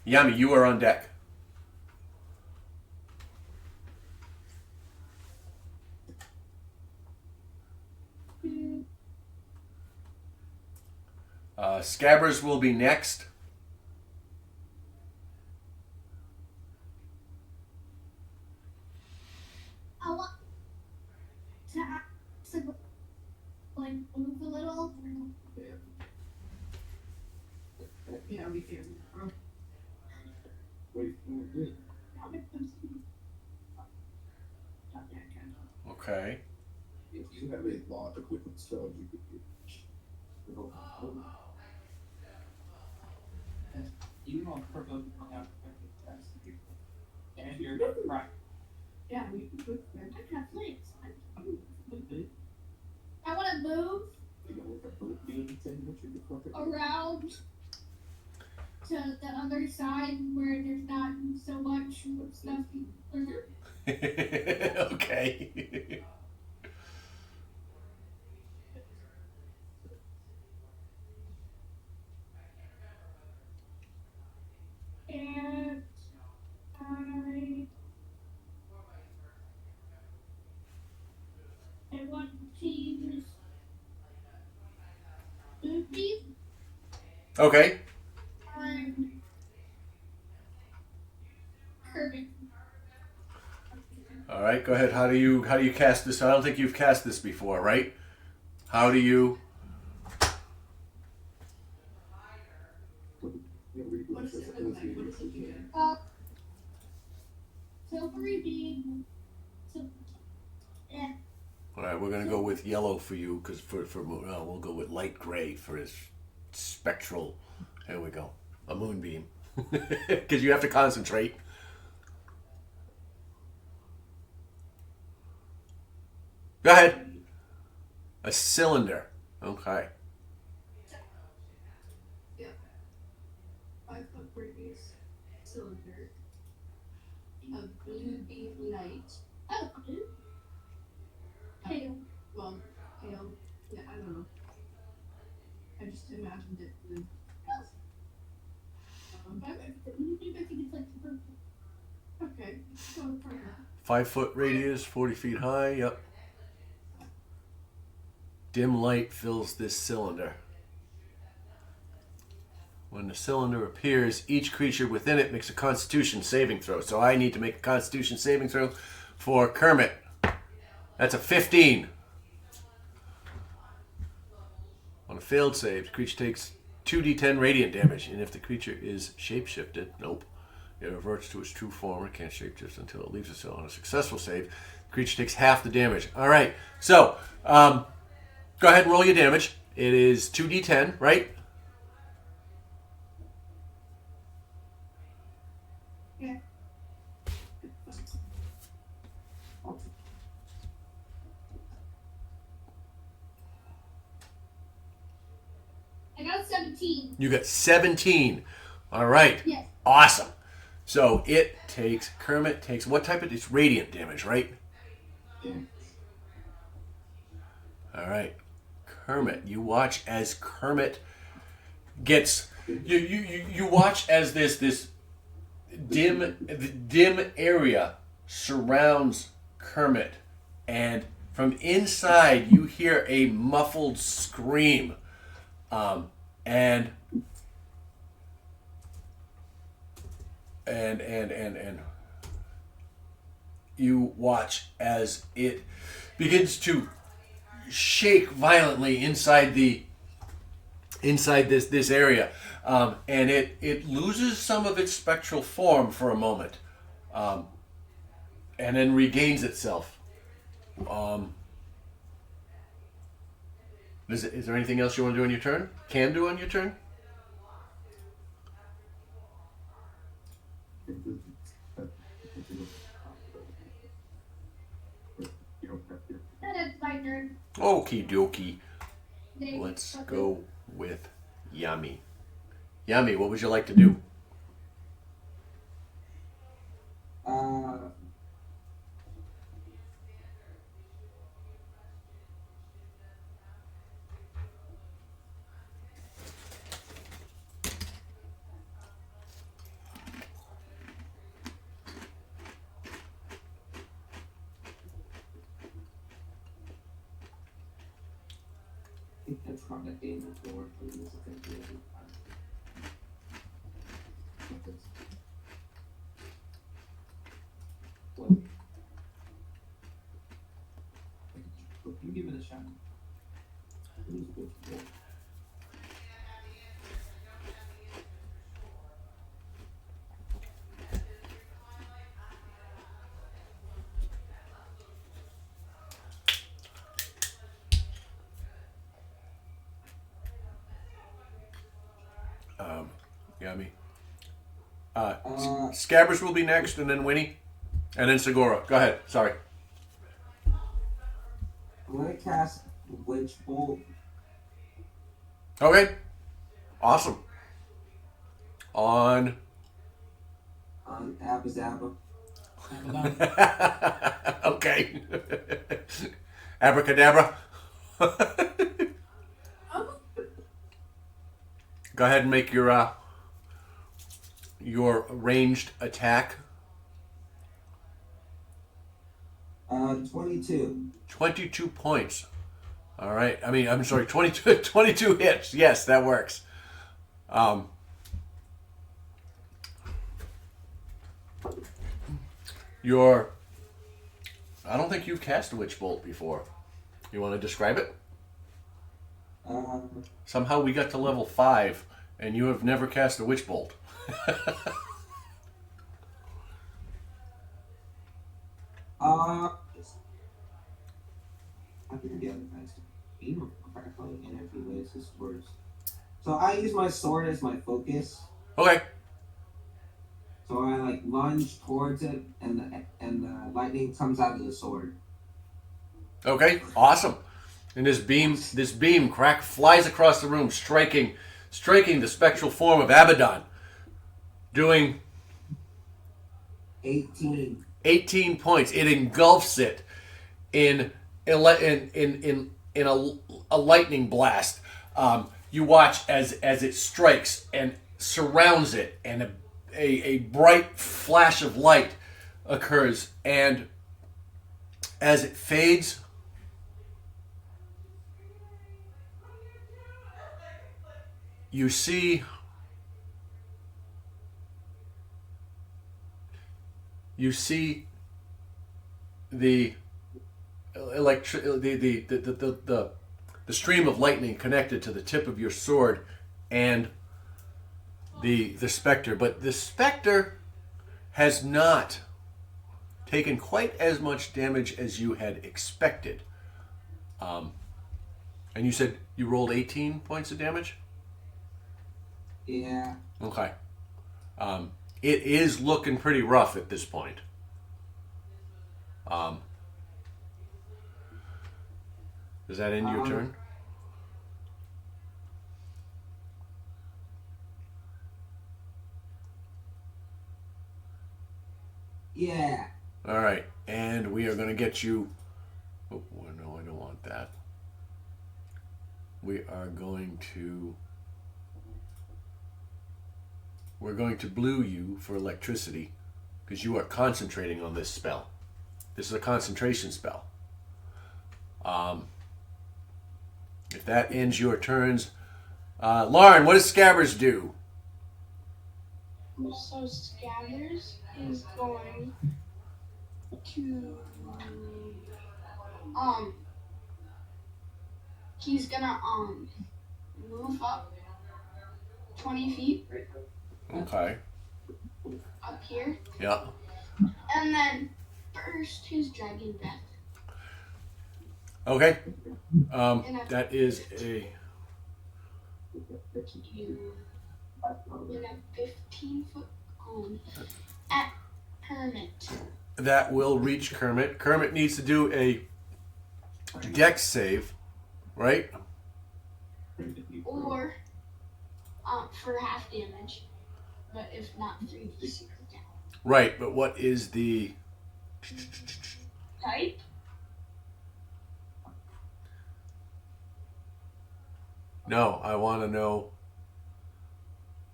Yami, you are on deck. Scabbers will be next. I want to like move a little. Yeah, we can. Wait, wait. Okay. If you have a lot of liquid spells, you could do. You want to provoke out test. And you're right. Yeah, we can put I have flames. that. I want to move You know, if a bird being thing, what you could fucking do. around to the other side where there's not so much stuff. Okay. And I want to use Luffy Okay. on Kirby. go ahead. How do you cast this? I don't think you've cast this before, right? How do you? What does it look like? What does it do? Silvery beam. Yeah. All right, we're gonna go with yellow for you because we'll go with light gray for his spectral. Here we go, a moonbeam, because you have to concentrate. Go ahead. A cylinder. Okay. 5-foot radius cylinder. A blue beam light. Oh, pale. Well, pale. Yeah, I don't know. I just imagined it blue. I think it's like purple. Okay, go with purple. 5-foot radius, 40 feet high. Yep. Dim light fills this cylinder. When the cylinder appears, each creature within it makes a Constitution saving throw. So I need to make a Constitution saving throw for Kermit. That's a 15. On a failed save, the creature takes 2d10 radiant damage, and if the creature is shapeshifted, nope, it reverts to its true form. It can't shapeshift until it leaves the cell. On a successful save, the creature takes half the damage. All right, so go ahead and roll your damage. It is 2d10, right? Yeah. I got 17. You got 17. All right. Yes. Awesome. So Kermit takes, what type of, it's radiant damage, right? Yeah. All right. Kermit, you watch as Kermit gets, you watch as this dim area surrounds Kermit, and from inside you hear a muffled scream, and you watch as it begins to shake violently inside this area, and it loses some of its spectral form for a moment, and then regains itself. Is there anything else you want to do on your turn? Can do on your turn? That's my turn. Okie dokie. They- Let's go with Yummy. Yummy, what would you like to do? I think that's not that game before. You give it a shot. Yummy. Scabbers will be next, and then Winnie, and then Segura. Go ahead. Sorry. I'm gonna cast Witch Bolt. Okay. Awesome. On Abazaba. okay. Abracadabra. Go ahead and make your ranged attack. 22. 22 points. All right. I'm sorry, 22 hits. Yes, that works. Your I don't think you've cast a witch bolt before. You want to describe it? Somehow we got to level 5, and you have never cast a witch bolt. I can get it. Beam of crackling energy waves his swords. So I use my sword as my focus. Okay. So I like lunge towards it, and the lightning comes out of the sword. Okay. Awesome. And this beam crack flies across the room, striking the spectral form of Abaddon, doing 18 points. It engulfs it in a lightning blast. You watch as it strikes and surrounds it, and a bright flash of light occurs, and as it fades, you see the the stream of lightning connected to the tip of your sword and the specter, but the specter has not taken quite as much damage as you had expected. And you said you rolled 18 points of damage? Yeah. Okay. It is looking pretty rough at this point. Does that end your turn? Yeah. All right. And we are going to get you... Oh, no, I don't want that. We are going to... We're going to blue you for electricity because you are concentrating on this spell. This is a concentration spell. If that ends your turns, Lauren, what does Scabbers do? So Scabbers is going to he's gonna move up 20 feet Okay. up here, Yeah. and then burst his dragon breath. Okay. That is a... In a 15-foot cone at Kermit. That will reach Kermit. Kermit needs to do a dex save, right? Or for half damage, but if not 3d6 down. Right, but what is the... Type? No, I want to know...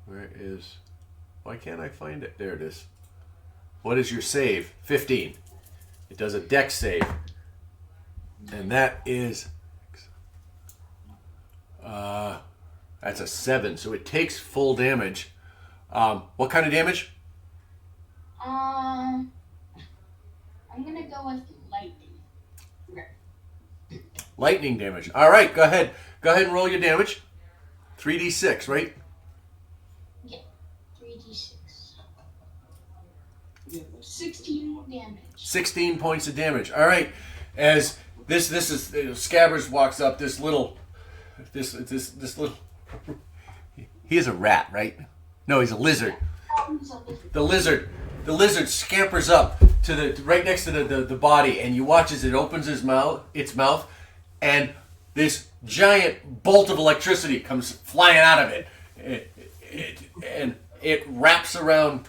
Where is... Why can't I find it? There it is. What is your save? 15. It does a dex save. And that is... that's a 7, so it takes full damage. What kind of damage? I'm gonna go with lightning. Lightning damage. All right, go ahead. Go ahead and roll your damage. 3d6, right? Yeah, 3d6. 16 damage. 16 points of damage. All right. As this is Scabbers walks up. This little. He is a rat, right? No, he's a lizard. The lizard scampers up to the right next to the body, and you watch as it opens its mouth, and this giant bolt of electricity comes flying out of it. And it wraps around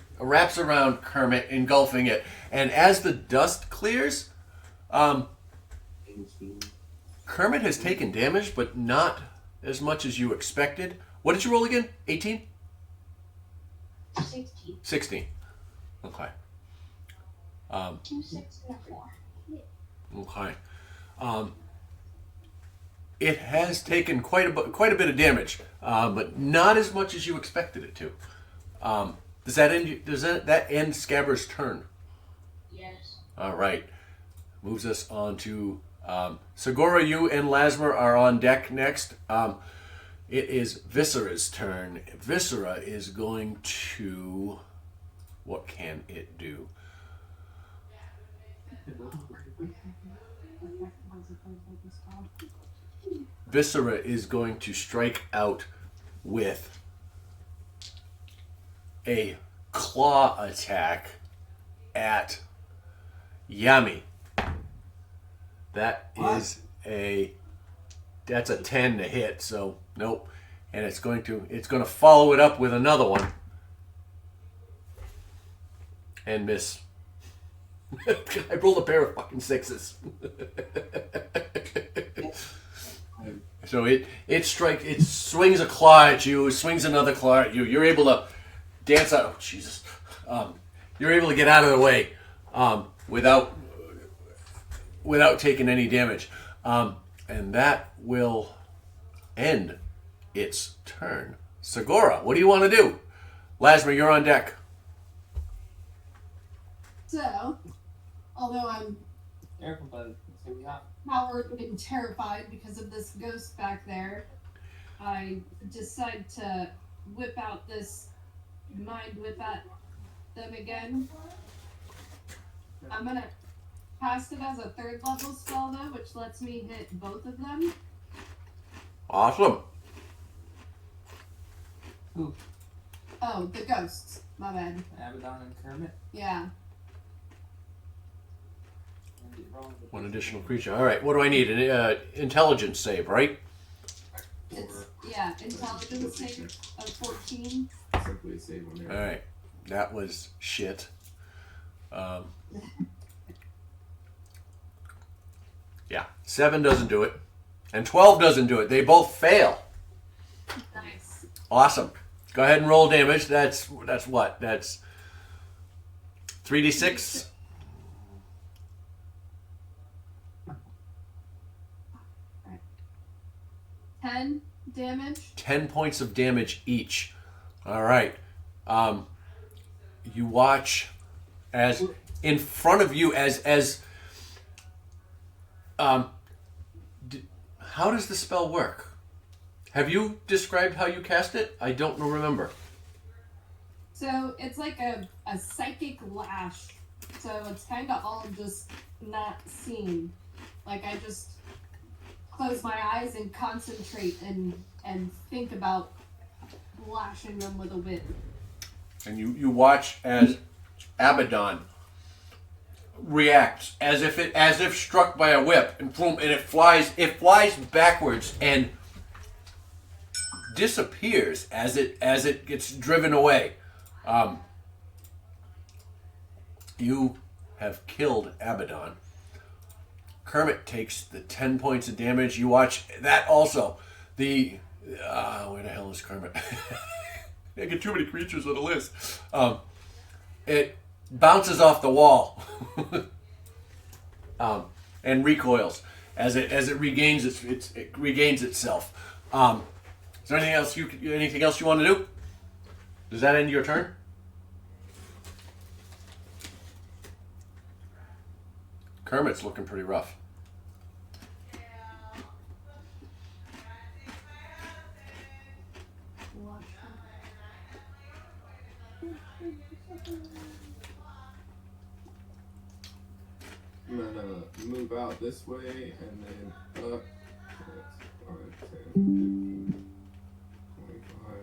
Kermit, engulfing it. And as the dust clears, Kermit has taken damage, but not as much as you expected. What did you roll again? 18? 16. 16. Okay. 2, 6, and a 4. Okay. It has taken quite a bit of damage, but not as much as you expected it to. Does that end Scabbers' turn? Yes. All right. moves us on to Segura. You and Lasmer are on deck next. It is Viscera's turn. Viscera is going to... What can it do? Viscera is going to strike out with a claw attack at Yami. That's a 10 to hit, so nope. And it's going to follow it up with another one and miss. I rolled a pair of fucking sixes. So it swings a claw at you, it swings another claw at you. You're able to dance out. Oh, Jesus. You're able to get out of the way without taking any damage. And that will end its turn. Segura, what do you want to do? Lasmer, you're on deck. So, although I'm Careful, bud. It's gonna be hot. powered and terrified because of this ghost back there, I decide to whip out this mind whip at them again. I'm gonna cast it as a 3rd level spell though, which lets me hit both of them. Awesome. Who? Oh, the ghosts. My bad. Abaddon and Kermit. Yeah. One additional creature. All right, what do I need? An intelligence save, right? It's, yeah, intelligence save of 14. Simply save on All there. right, that was shit. Yeah, 7 doesn't do it, and 12 doesn't do it. They both fail. Nice. Awesome. Go ahead and roll damage. That's what? That's 3d6. Right. 10 damage. 10 points of damage each. All right. You watch as in front of you how does the spell work? Have you described how you cast it? I don't remember. So it's like a psychic lash. So it's kind of all just not seen. Like I just close my eyes and concentrate and think about lashing them with a whip. And you watch as Abaddon reacts as if struck by a whip, and boom, and it flies backwards and disappears as it gets driven away. You have killed Abaddon. Kermit takes the 10 points of damage. You watch that also. Where the hell is Kermit? I get too many creatures on the list. It bounces off the wall and recoils as it regains it regains itself. Is there anything else you want to do? Does that end your turn? Kermit's looking pretty rough. I'm gonna move out this way and then up. That's 5, 10, 15, 25,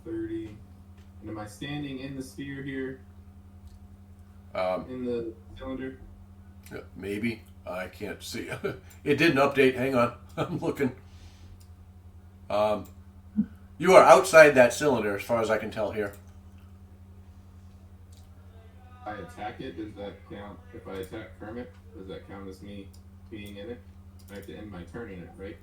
30. And am I standing in the sphere here? In the cylinder? Maybe. I can't see. It didn't update. Hang on. I'm looking. You are outside that cylinder as far as I can tell here. I attack it, does that count? If I attack Kermit, does that count as me being in it? I have to end my turn in it, right?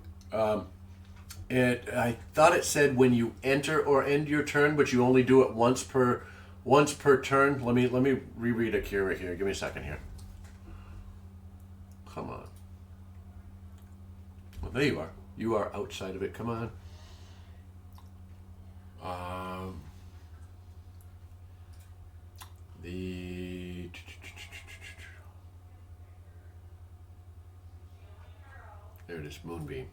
I thought it said when you enter or end your turn, but you only do it once per turn. Let me reread it here. Give me a second here. Come on. Well, there you are. You are outside of it. Come on. There it is, Moonbeam.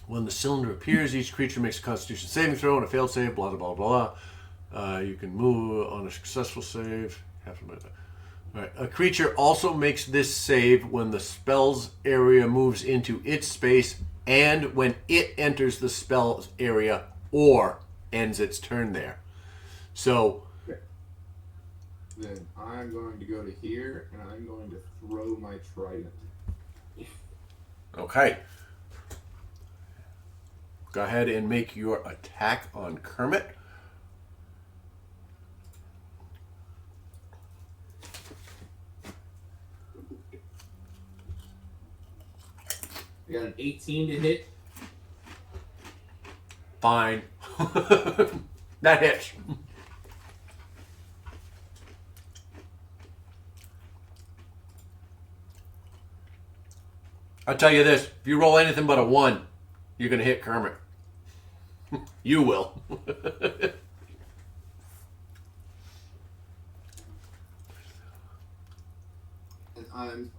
When the cylinder appears, each creature makes a Constitution saving throw and a failed save. Blah blah blah blah. You can move on a successful save. All right. A creature also makes this save when the spell's area moves into its space and when it enters the spell's area or ends its turn there. So then I'm going to go to here and I'm going to throw my trident. okay. Go ahead and make your attack on Kermit. I got an 18 to hit. Fine. That hits. I'll tell you this, if you roll anything but a 1, you're going to hit Kermit. You will. And I'm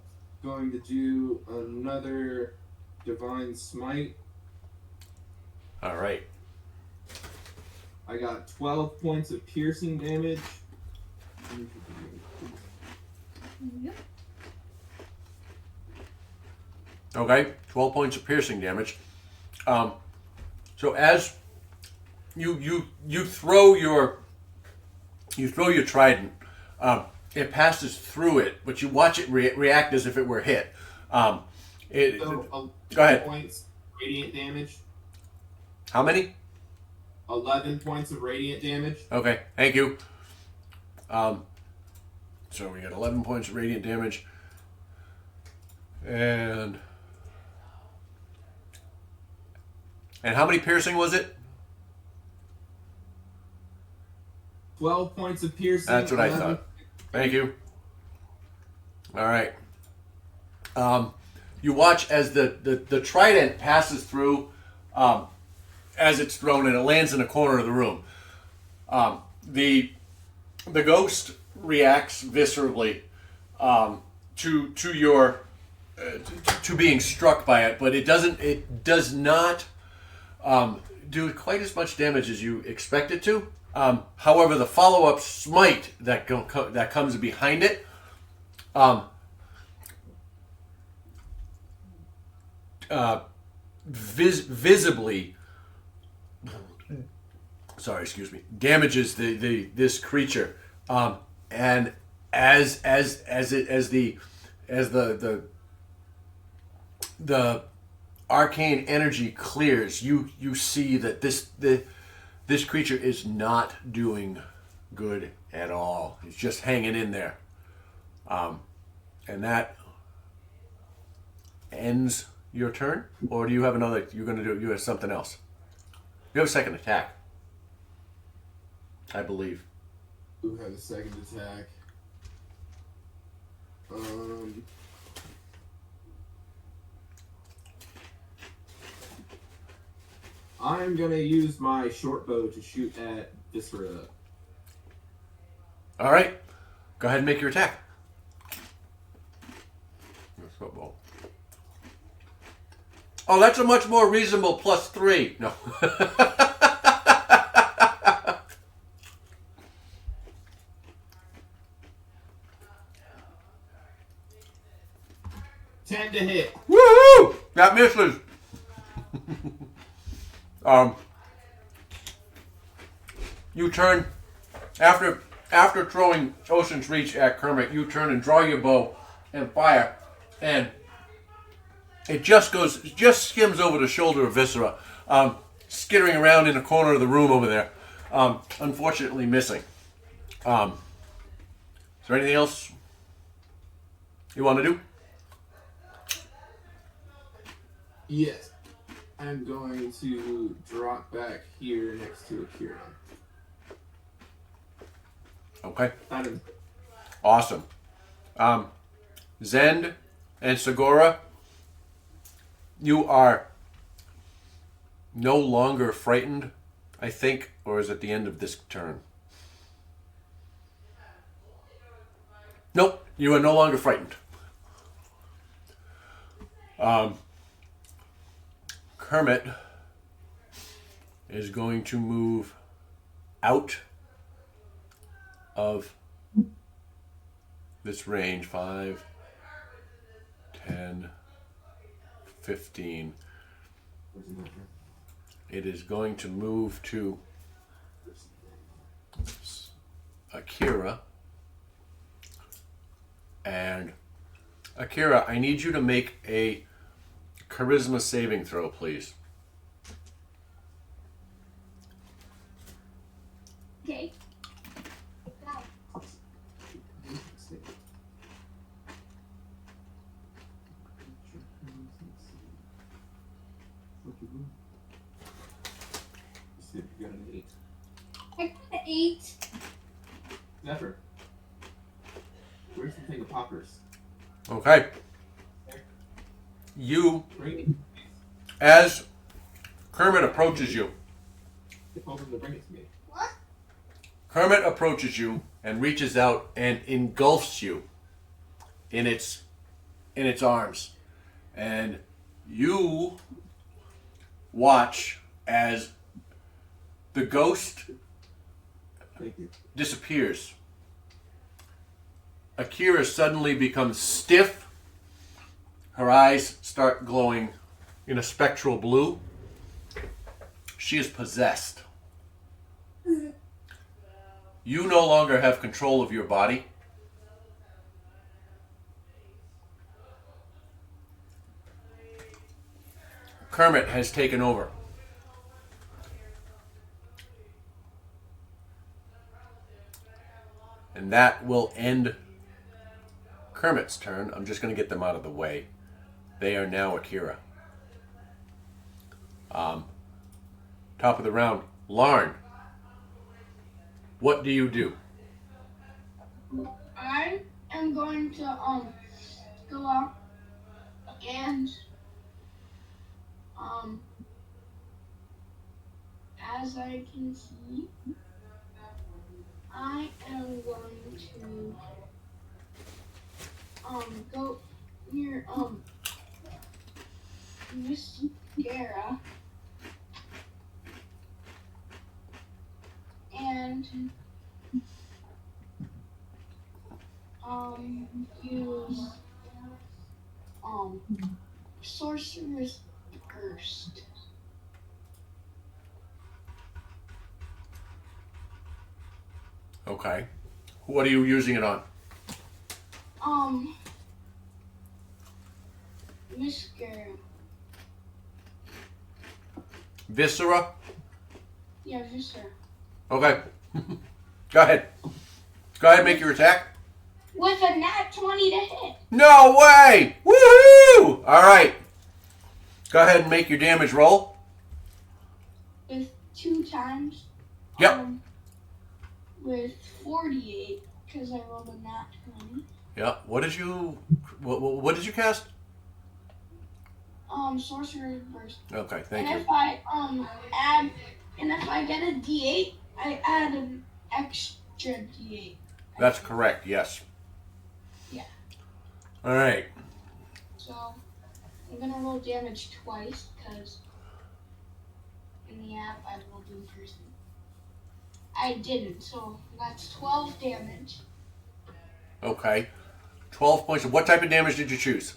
going to do another Divine Smite. All right. I got 12 points of piercing damage. Yep. Okay, 12 points of piercing damage. So as you throw your trident, it passes through it, but you watch it react as if it were hit. So, Go ahead. Points radiant damage. How many? 11 points of radiant damage. Okay, thank you. So we got 11 points of radiant damage, and how many piercing was it? 12 points of piercing. That's what I 11 thought. Thank you. All right. You watch as the trident passes through as it's thrown, and it lands in a corner of the room. The ghost reacts viscerally to your to being struck by it, but it does not do quite as much damage as you expect it to. However, the follow-up smite that comes behind it visibly damages this creature, and as the arcane energy clears, you see that this creature is not doing good at all. He's just hanging in there, and that ends your turn. Or do you have another? You're going to do? You have something else? You have a second attack, I believe. Who had a second attack? I'm gonna use my short bow to shoot at Viscera. All right, go ahead and make your attack. Oh, that's a much more reasonable +3. No. 10 to hit. Woohoo! That misses. You turn after throwing Ocean's Reach at Kermit. You turn and draw your bow and fire, and it just skims over the shoulder of Viscera, skittering around in the corner of the room over there. Unfortunately, missing. Is there anything else you want to do? Yes. I'm going to drop back here next to Akira. Okay. That is Awesome. Zend and Segura, you are no longer frightened, I think, or is it the end of this turn? Nope, you are no longer frightened. Kermit is going to move out of this range. 5, 10, 15. It is going to move to Akira. And Akira, I need you to make a charisma saving throw, please. Okay. See if you got an 8. I got an 8. Never. Where's the thing of poppers? Okay. You, Bring it. as Kermit approaches you, Tell them to bring it to me. What? Kermit approaches you and reaches out and engulfs you in its arms. And you watch as the ghost Thank you. disappears. Akira suddenly becomes stiff. Her eyes start glowing in a spectral blue. She is possessed. You no longer have control of your body. Kermit has taken over. And that will end Kermit's turn. I'm just going to get them out of the way. They are now Akira. Top of the round, Larn. What do you do? I am going to go out and as I can see, I am going to go near Miss Guerra and use Sorcerer's Burst. Okay. What are you using it on? Miss Guerra. Viscera? Yeah, Viscera. Okay. Go ahead. Go ahead and make your attack. With a nat 20 to hit. No way! Woohoo! Alright. Go ahead and make your damage roll. With 2 times. Yep. With 48, because I rolled a nat 20. Yep. What did you cast? Sorcerer's Burst. Okay, thank And you. if I add, and if I get a D8, I add an extra D8. That's correct, yes. Yeah. Alright. So I'm gonna roll damage twice because in the app I rolled in person. I didn't, so that's 12 damage. Okay. 12 points. What type of damage did you choose?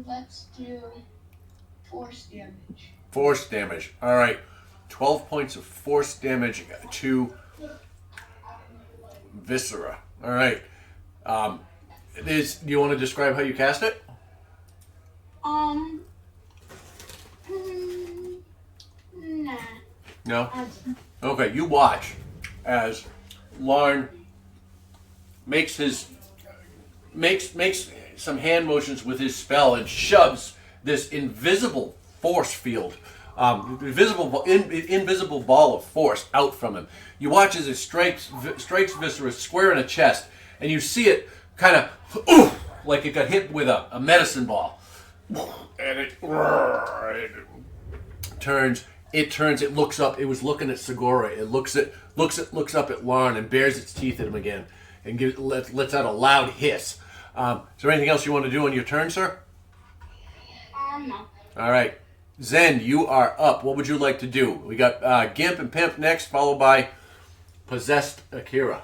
Let's do force damage. Force damage. Alright. 12 points of force damage to Viscera. Alright. Do you want to describe how you cast it? Nah. No? Okay, you watch as Larn makes some hand motions with his spell and shoves this invisible force field, invisible ball of force out from him. You watch as it strikes Viscera square in the chest, and you see it kind of like it got hit with a medicine ball, and it turns. It looks up. It was looking at Segura. It looks up at Larn and bares its teeth at him again, and lets out a loud hiss. Is there anything else you want to do on your turn, sir? No. All right. Zen, you are up. What would you like to do? We got Gimp and Pimp next, followed by Possessed Akira.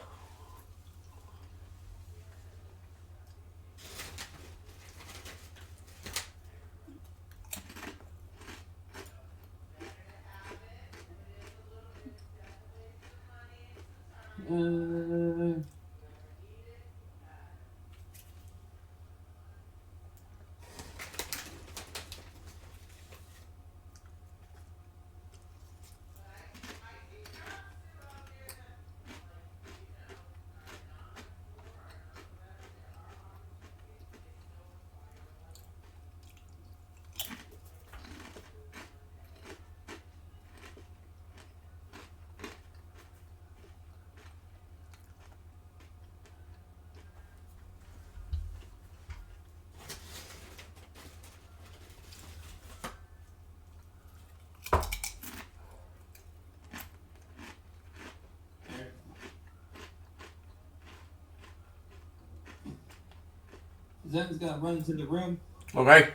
Zen's gonna run into the room. Okay.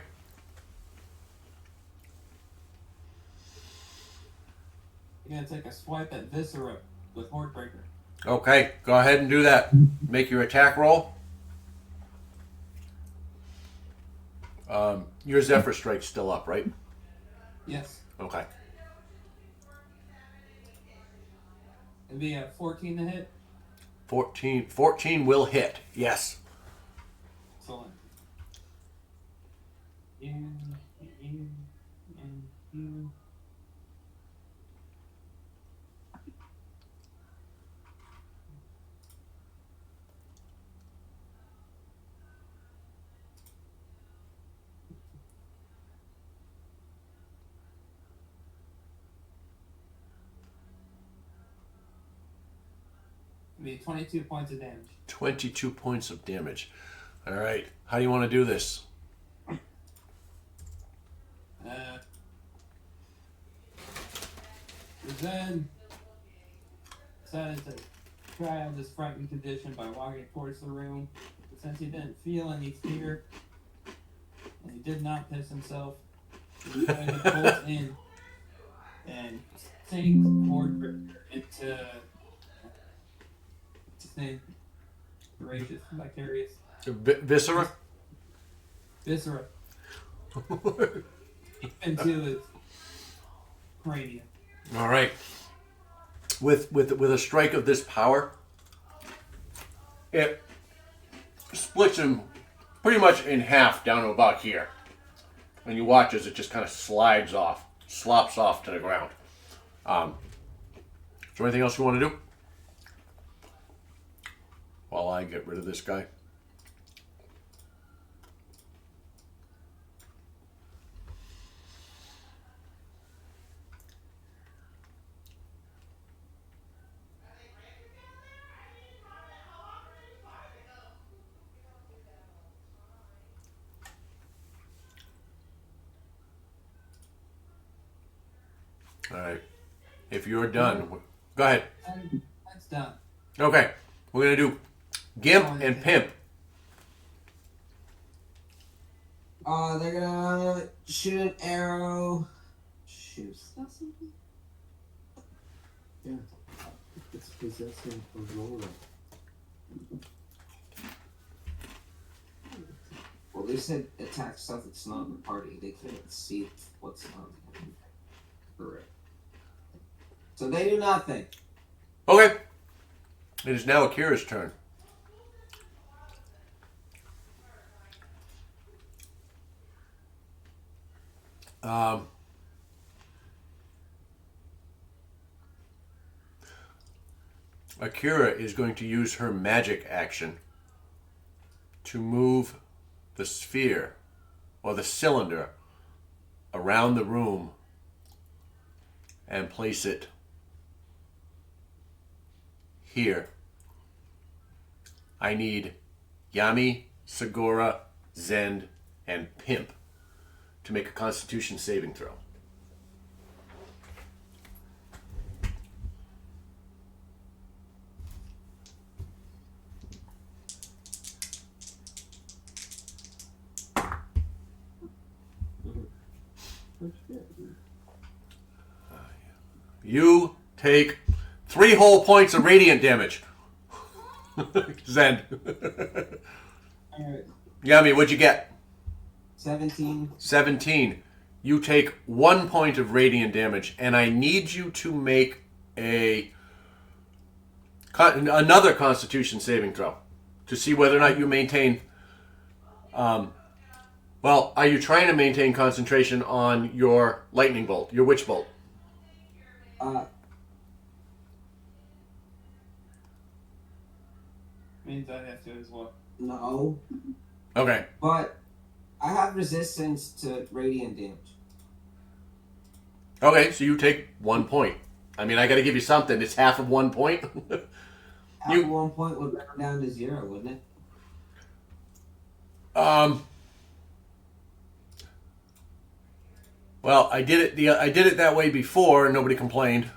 You're gonna take a swipe at Viscera with Hordebreaker. Okay. Go ahead and do that. Make your attack roll. Your Zephyr Strike's still up, right? Yes. Okay. It'd be a 14 to hit. 14 will hit. Yes. Excellent. You. It'd be 22 points of damage. 22 points of damage. All right. How do you want to do this? Zen decided to try out this frightened condition by walking towards the room. But since he didn't feel any fear, and he did not piss himself, he decided to bolt in and sink Hordebreaker into his name. Voracious, vicarious. Viscera? Viscera. Into his cranium. All right. With a strike of this power, it splits him pretty much in half down to about here. And you watch as it just kind of slides off, slops off to the ground. Is there anything else you want to do? While I get rid of this guy. All right. If you're done, go ahead. That's done. Okay. We're going to do Gimp and Pimp. They're gonna shoot an arrow. Shoot. Yeah. It's possessing Aurora. Well, they said attack stuff that's not in the party. They couldn't see what's not in the Correct. So they do nothing. Okay. It is now Akira's turn. Akira is going to use her magic action to move the sphere or the cylinder around the room and place it here. I need Yami, Segura, Zend, and Pimp to make a Constitution saving throw. You take 3 whole points of radiant damage. Zen. Alright. Yummy, what'd you get? 17. 17. You take 1 point of radiant damage, and I need you to make another Constitution saving throw to see whether or not you maintain. Well, are you trying to maintain concentration on your lightning bolt, your witch bolt? Means I have to as well. No. Okay. But I have resistance to radiant damage. Okay, so you take 1 point. I mean, I got to give you something. It's half of 1 point. Half of 1 point would round down to 0, wouldn't it? Well, I did it that way before, and nobody complained.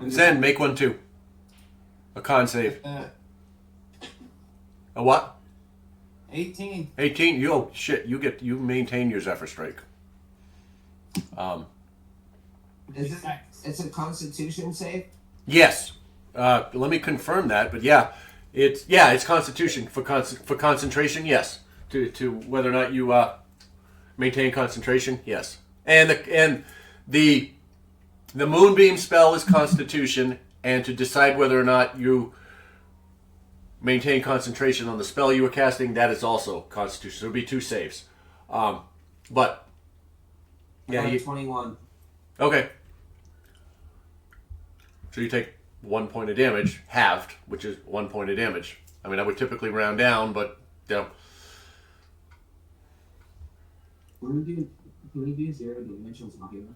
Zen, make one too. A con save. A what? 18. 18. You maintain your Zephyr Strike. It's a Constitution save? Yes. Let me confirm that, but yeah, it's Constitution for concentration. Yes, to whether or not you maintain concentration. Yes, and the Moonbeam spell is Constitution, and to decide whether or not you maintain concentration on the spell you were casting, that is also Constitution. So it'll be 2 saves. But yeah, I got 21. Okay. So you take 1 point of damage, halved, which is 1 point of damage. I mean, I would typically round down, but you know. Can we do 0 damage on Pokemon?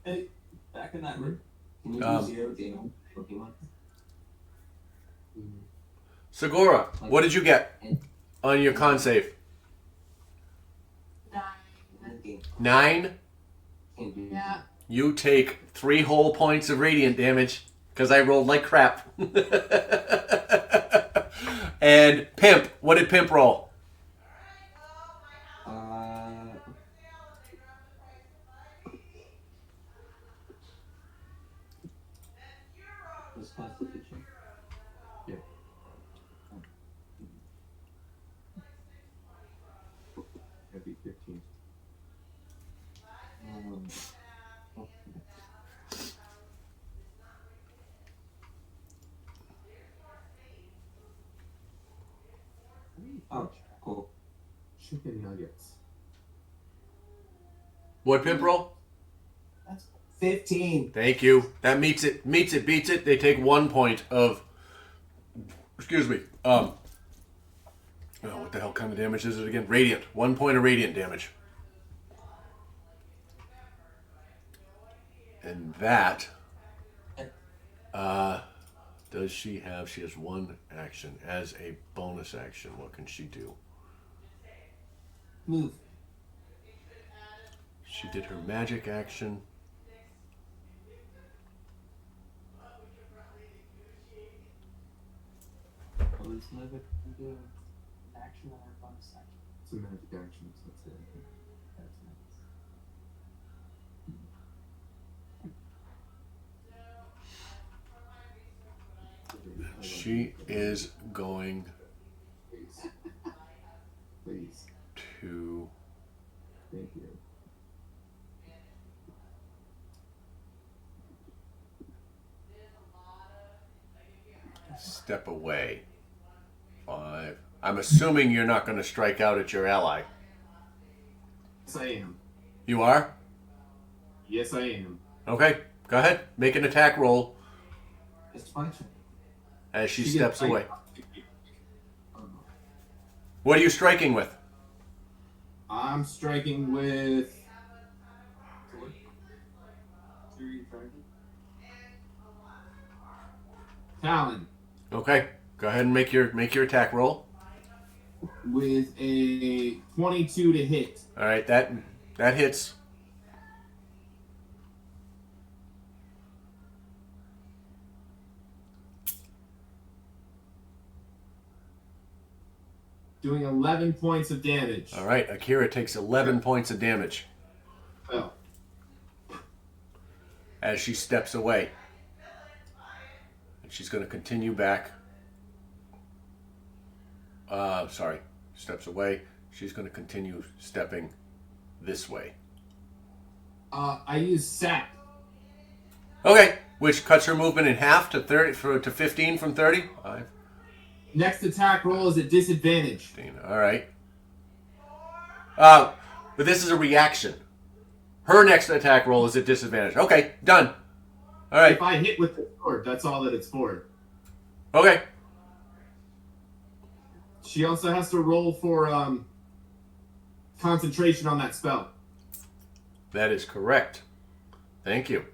Hey, back in that room. Can you do 0 damage on Pokemon? Segura, what did you get on your con save? 9? Yeah. You take 3 whole points of radiant damage because I rolled like crap. And Pimp, what did Pimp roll? What's Constitution? Yeah. That'd be 15. Oh, cool. Chicken nuggets. What Pimp roll? 15. Thank you. That beats it, beats it. They take 1 point of. Excuse me. Oh, what the hell kind of damage is it again? Radiant. 1 point of radiant damage. And that. Does she have? She has 1 action. As a bonus action, what can she do? Move. She did her magic action. Oh, it's move it into action or bonus action. It's a magic action, so that's it. That's nice. She is going Please. to Thank you. step away. 5. I'm assuming you're not going to strike out at your ally. Yes, I am. You are? Yes, I am. Okay, go ahead. Make an attack roll It's my turn. as she She steps gets- away. Oh, What are you striking with? I'm striking with. Talon Okay, go ahead and make your attack roll. with a 22 to hit. All right, that hits. doing 11 points of damage. All right, Akira takes 11 points of damage Oh, as she steps away. And she's going to continue back. Steps away. She's going to continue stepping this way. I use sap. Okay, which cuts her movement in half to 15 from 30. 5, Next attack roll is at disadvantage. 15. All right. But this is a reaction. Her next attack roll is at disadvantage. Okay, done. All right. If I hit with the sword, that's all that it's for. Okay. She also has to roll for concentration on that spell. That is correct. Thank you.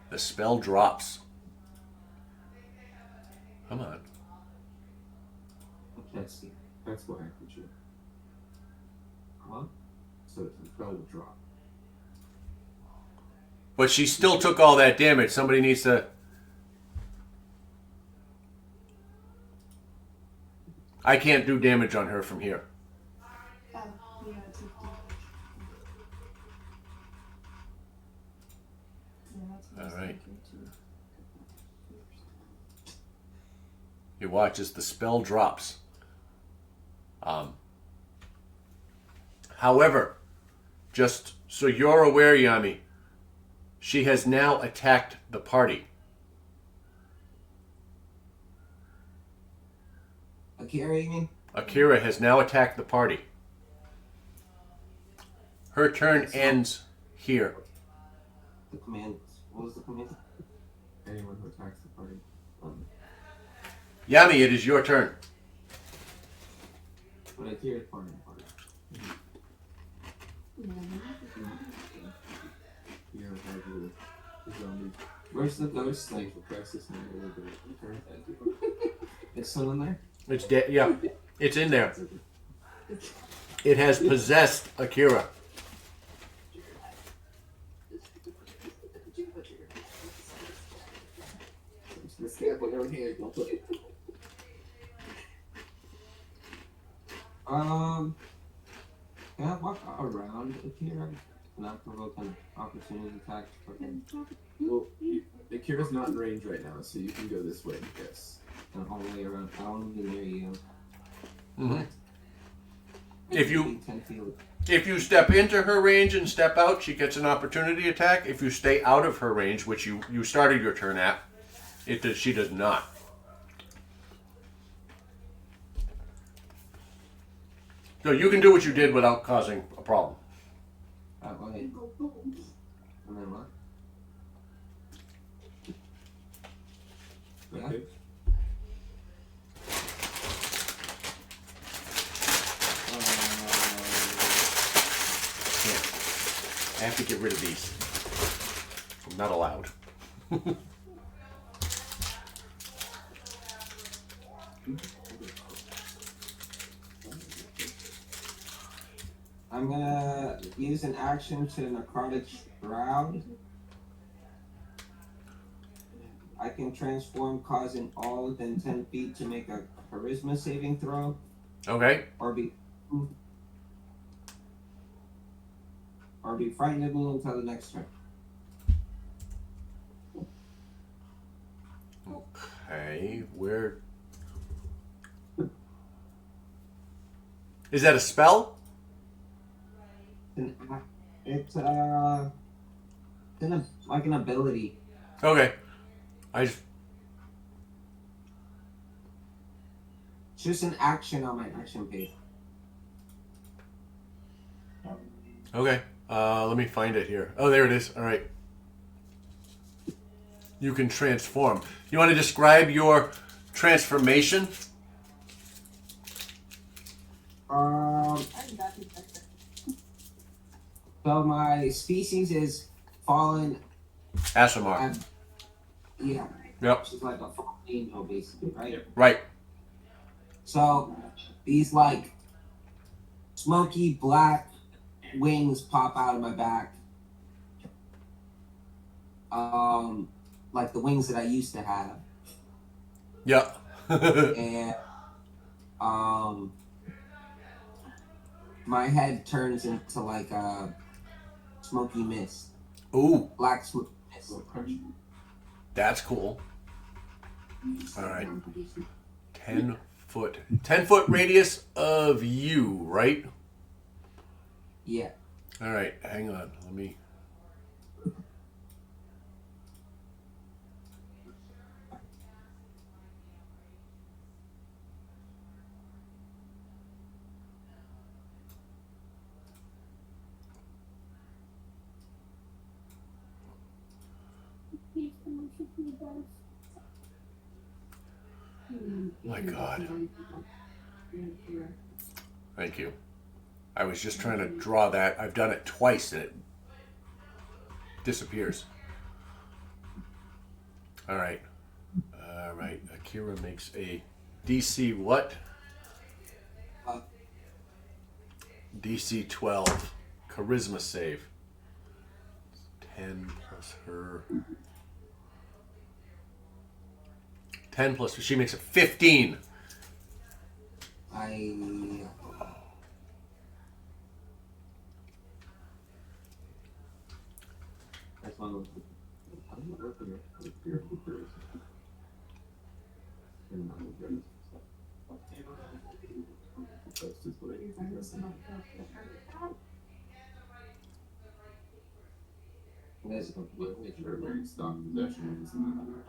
The spell drops. Come on. Let's see. That's what I put you. What? So the spell will drop. But she still took all that damage. Somebody needs to... I can't do damage on her from here. Oh, yeah, it's a yeah, that's what I was All right. thinking too. You watch as the spell drops. However, just so you're aware, Yami, she has now attacked the party. Akira, you mean? Akira has now attacked the party. Her turn ends here. The command. What was the command? Anyone who attacks the party. Yami, it is your turn. But Akira is part of the party. You know, have the zombie Where's the ghost? Like, social crisis and a little bit. it's still in there? It's dead. Yeah, it's in there. It has possessed Akira. Can I walk around Akira? Not provoke an opportunity attack? Well, Akira's not in range right now, so you can go this way, yes. And all the way around. I don't want to be near you. Mm-hmm. If you- Maybe 10 feet. If you step into her range and step out, she gets an opportunity attack. If you stay out of her range, which you started your turn at, she does not. So you can do what you did without causing a problem. Wait. And then what? Yeah. Okay. I have to get rid of these. I'm not allowed. I'm gonna use an action to necrotic shroud. I can transform, causing all within 10 feet to make a charisma saving throw, Okay. or be frightenable until the next turn. Okay. Where? Is that a spell? It's like an ability. Okay. It's just an action on my action page. Okay. Let me find it here. Oh, there it is. All right. You can transform. You want to describe your transformation? So my species is fallen. Asimar. Yeah. Yep. She's like a volcano, basically, right? Right. So these like smoky black wings pop out of my back. Like the wings that I used to have. Yep. and my head turns into like a smoky mist, Ooh, black smoky mist. So crunchy. that's cool. All right. 10 foot radius of you, right? Yeah. All right, hang on. Let me. My God. Thank you. I was just trying to draw that. I've done it twice and it disappears. All right. All right. Akira makes a DC what? DC 12 charisma save. 10 plus her. 10 plus she makes it 15. That's one of How do you work with your hoopers? That's just what it is. Make sure where you stop possession is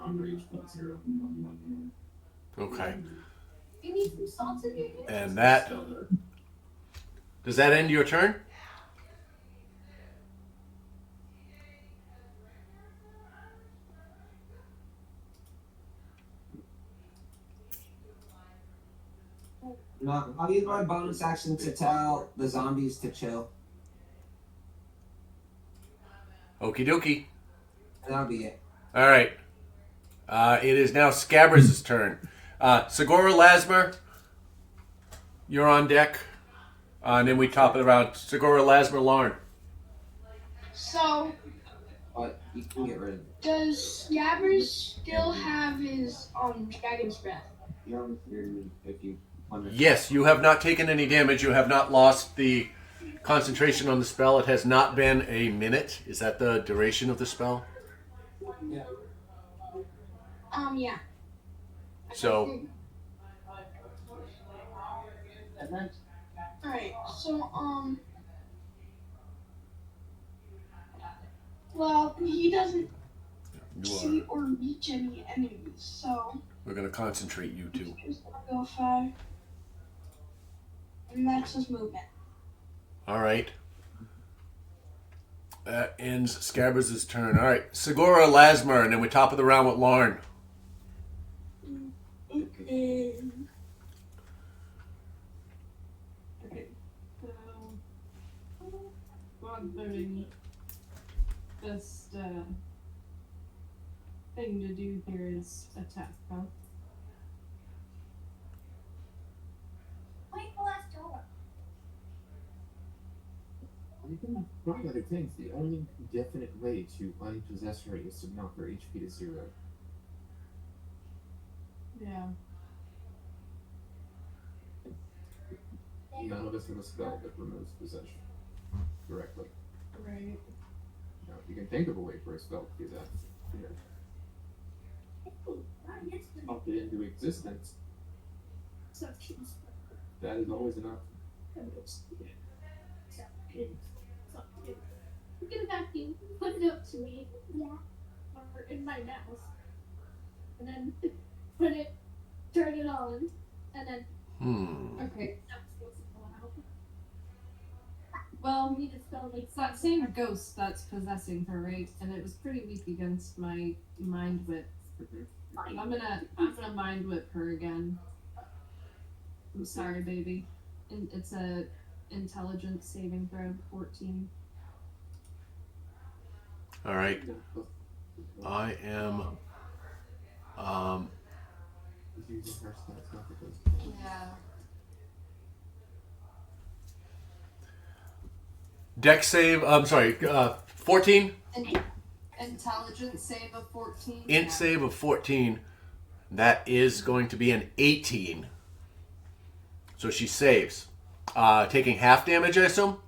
under HP 0. Okay. You need some salt in here? And that. Does that end your turn? No, I'll use my bonus action to tell the zombies to chill. Okie dokie. And that'll be it. All right. It is now Scabbers' turn. Segura Lasmer, you're on deck. And then we top it around. Segura Lasmer, Lauren. So, But you can get rid of it. does Scabbers still have his dragon's breath? If you want to. Yes, you have not taken any damage. You have not lost the concentration on the spell. It has not been a minute. Is that the duration of the spell? Yeah. Yeah. So, Alright, so, well, he doesn't see or reach any enemies, so we're going to concentrate you two. he's gonna go 5. And that's his movement. All right. That ends Scabbers' turn. All right. Segura Lasmer, and then we top of the round with Lauren. Okay, so one thing, best thing to do here is attack, huh? Wait, the last door. You can probably other things. The only definite way to unpossess her is to knock her HP to 0. Yeah. None of us have a spell that removes possession directly. Right. Now, you can think of a way for a spell to do that. Pop it into existence. That is always enough. Get a vacuum, put it up to me. Yeah. Or in my mouth. And then turn it on. And then Okay. that's what's going out. Well, We just felt like it's that same ghost that's possessing her, right? And it was pretty weak against my mind whip. I'm gonna mind whip her again. I'm sorry, baby. And it's a intelligence saving throw, 14. All right. I am. He's using her stats, not the ghost. Yeah. Deck save. I'm sorry. 14. Intelligence save of 14. Int save of 14. That is going to be an 18. So she saves. Taking half damage, I assume?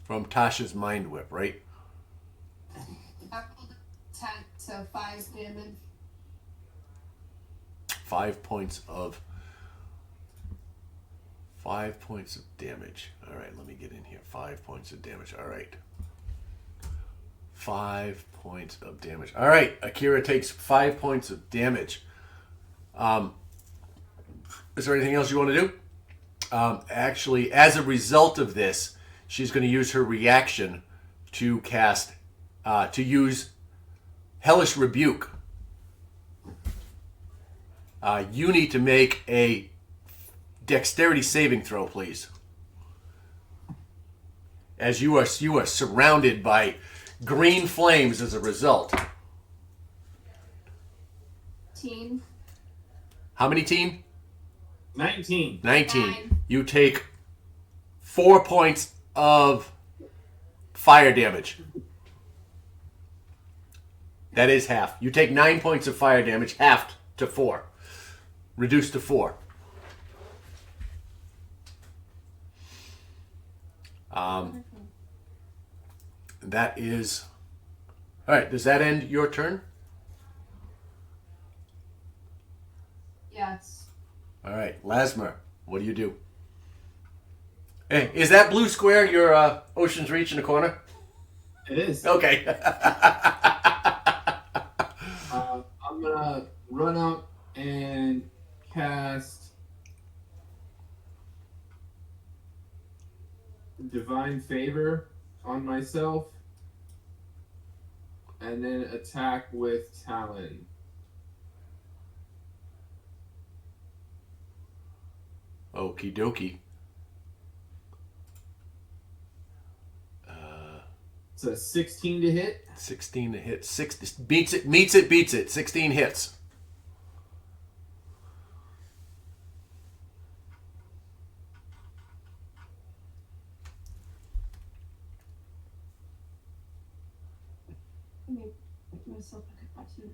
From Tasha's Mind Whip, right? I rolled a 10, so 5 damage. 5 points of 5 points of damage. All right, let me get in here. 5 points of damage. All right. 5 points of damage. All right, Akira takes 5 points of damage. Is there anything else you want to do? Actually, as a result of this, she's going to use her reaction to cast, to use Hellish Rebuke. You need to make a dexterity saving throw, please. As you are surrounded by green flames as a result. Teen. How many teen? 19. 19. 9. You take 4 points of fire damage. That is half. You take 9 points of fire damage, halved to 4. Reduced to 4. That is... Alright, does that end your turn? Yes. Alright, Lasmer, what do you do? Hey, is that blue square your Ocean's Reach in the corner? It is. Okay. I'm gonna run up and cast Divine Favor on myself, and then attack with Talon. Okie dokie. It's a 16 to hit. 16 to hit. Beats it, meets it, beats it. 16 hits. Make myself like a cartoon.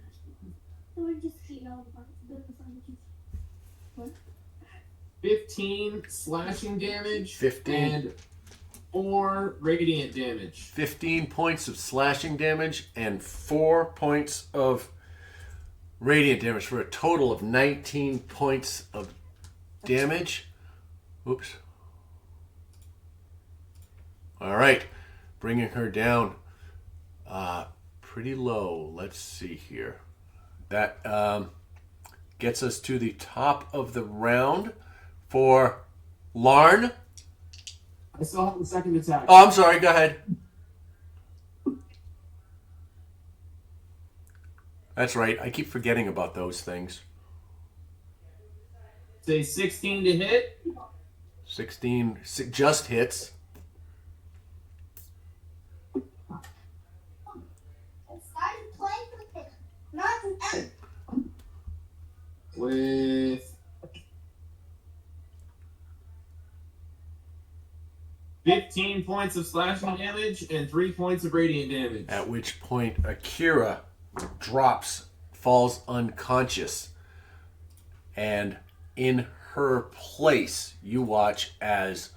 So I just see all the parts of the 15 slashing damage. 15. And 4 radiant damage. 15 points of slashing damage and 4 points of radiant damage for a total of 19 points of damage. Oops. All right. Bringing her down pretty low. Let's see here. That gets us to the top of the round for Larn. I still have the second attack. Oh, I'm sorry. Go ahead. That's right. I keep forgetting about those things. Say 16 to hit. 16 just hits. With 15 points of slashing damage and 3 points of radiant damage. At which point Akira drops, falls unconscious. And in her place, you watch as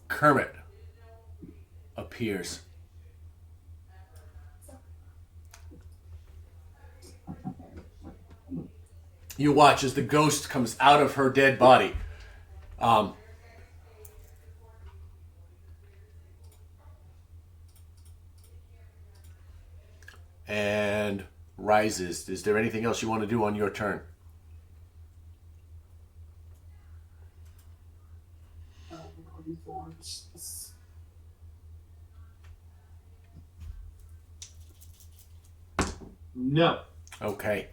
Kermit appears. You watch as the ghost comes out of her dead body. And rises. Is there anything else you want to do on your turn? No. Okay.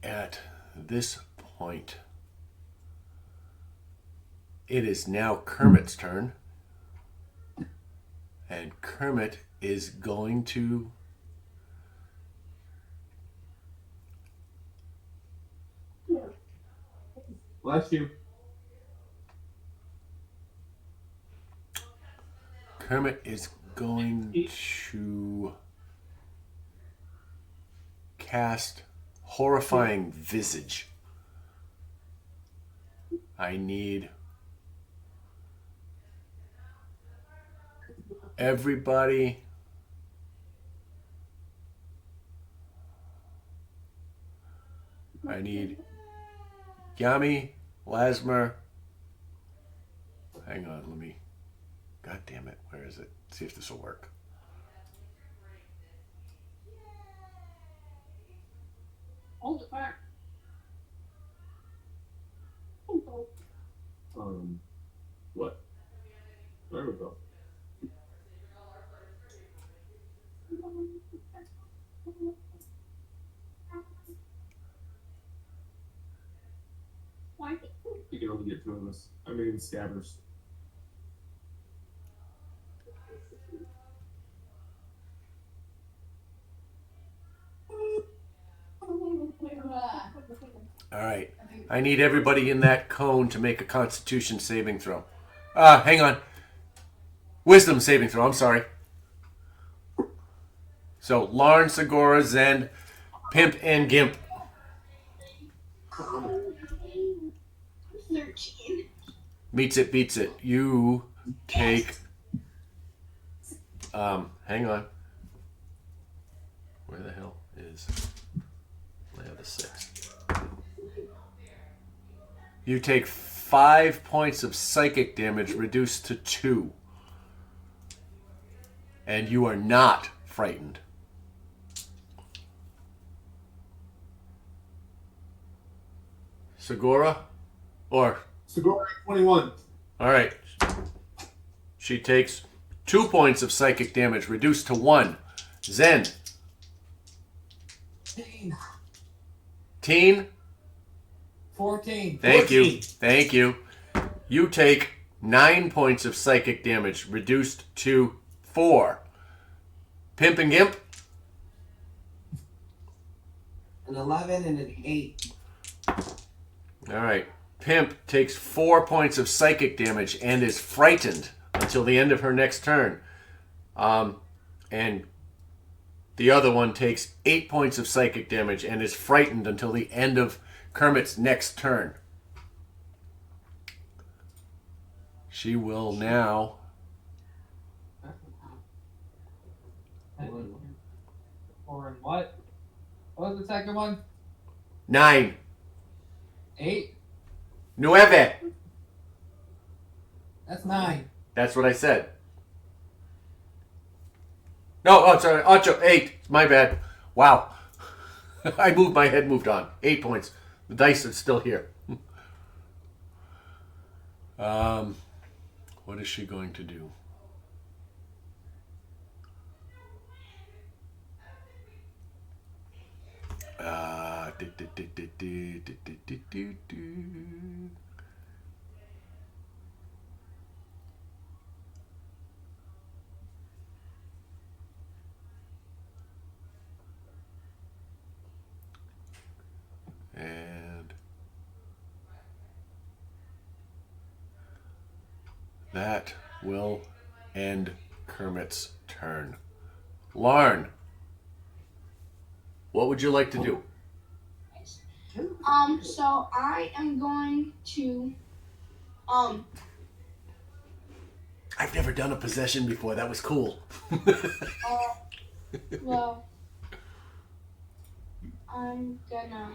At this point, it is now Kermit's turn. And Kermit is going to Bless you. Kermit is going to cast Horrifying Visage. I need everybody. I need Yami, Lasmer. Hang on, let me. God damn it, where is it? See if this will work. Hold it back. What? There we go. Why? You can only get 2 of us. I mean, scabbers. All right. I need everybody in that cone to make a Constitution saving throw. Hang on. Wisdom saving throw. I'm sorry. So, Larn, Segura, Zend, Pimp, and Gimp. 13. Meets it, beats it. You take. Hang on. Where the hell is. I have the 6. You take 5 points of psychic damage, reduced to 2. And you are not frightened. Segura? Or. Segura 21. Alright. She takes 2 points of psychic damage, reduced to 1. Zen. Teen? 14. Thank you. Thank you. You take 9 points of psychic damage, reduced to 4. Pimp and Gimp? An 11 and an 8. Alright. Pimp takes 4 points of psychic damage and is frightened until the end of her next turn. And the other one takes 8 points of psychic damage and is frightened until the end of Kermit's next turn. She will now. Or in what? What was the second one? 9. 8? 9. That's 9. That's what I said. No, oh, sorry. 8. My bad. Wow. I moved, my head moved on. 8 points. The dice are still here. What is she going to do? And that will end Kermit's turn. Larn, what would you like to do? So I am going to, I've never done a possession before. That was cool. well, I'm gonna.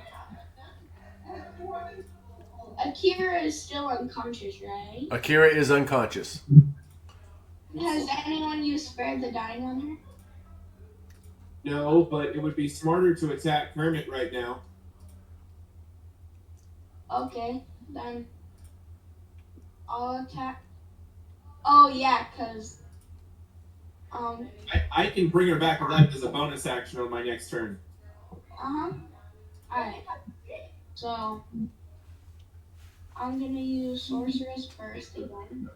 Akira is still unconscious, right? Akira is unconscious. Has anyone used Spare the Dying on her? No, but it would be smarter to attack Kermit right now. Okay, then I'll attack. Oh yeah, cause I can bring her back alive as a bonus action on my next turn. Alright. So I'm gonna use Sorceress first again.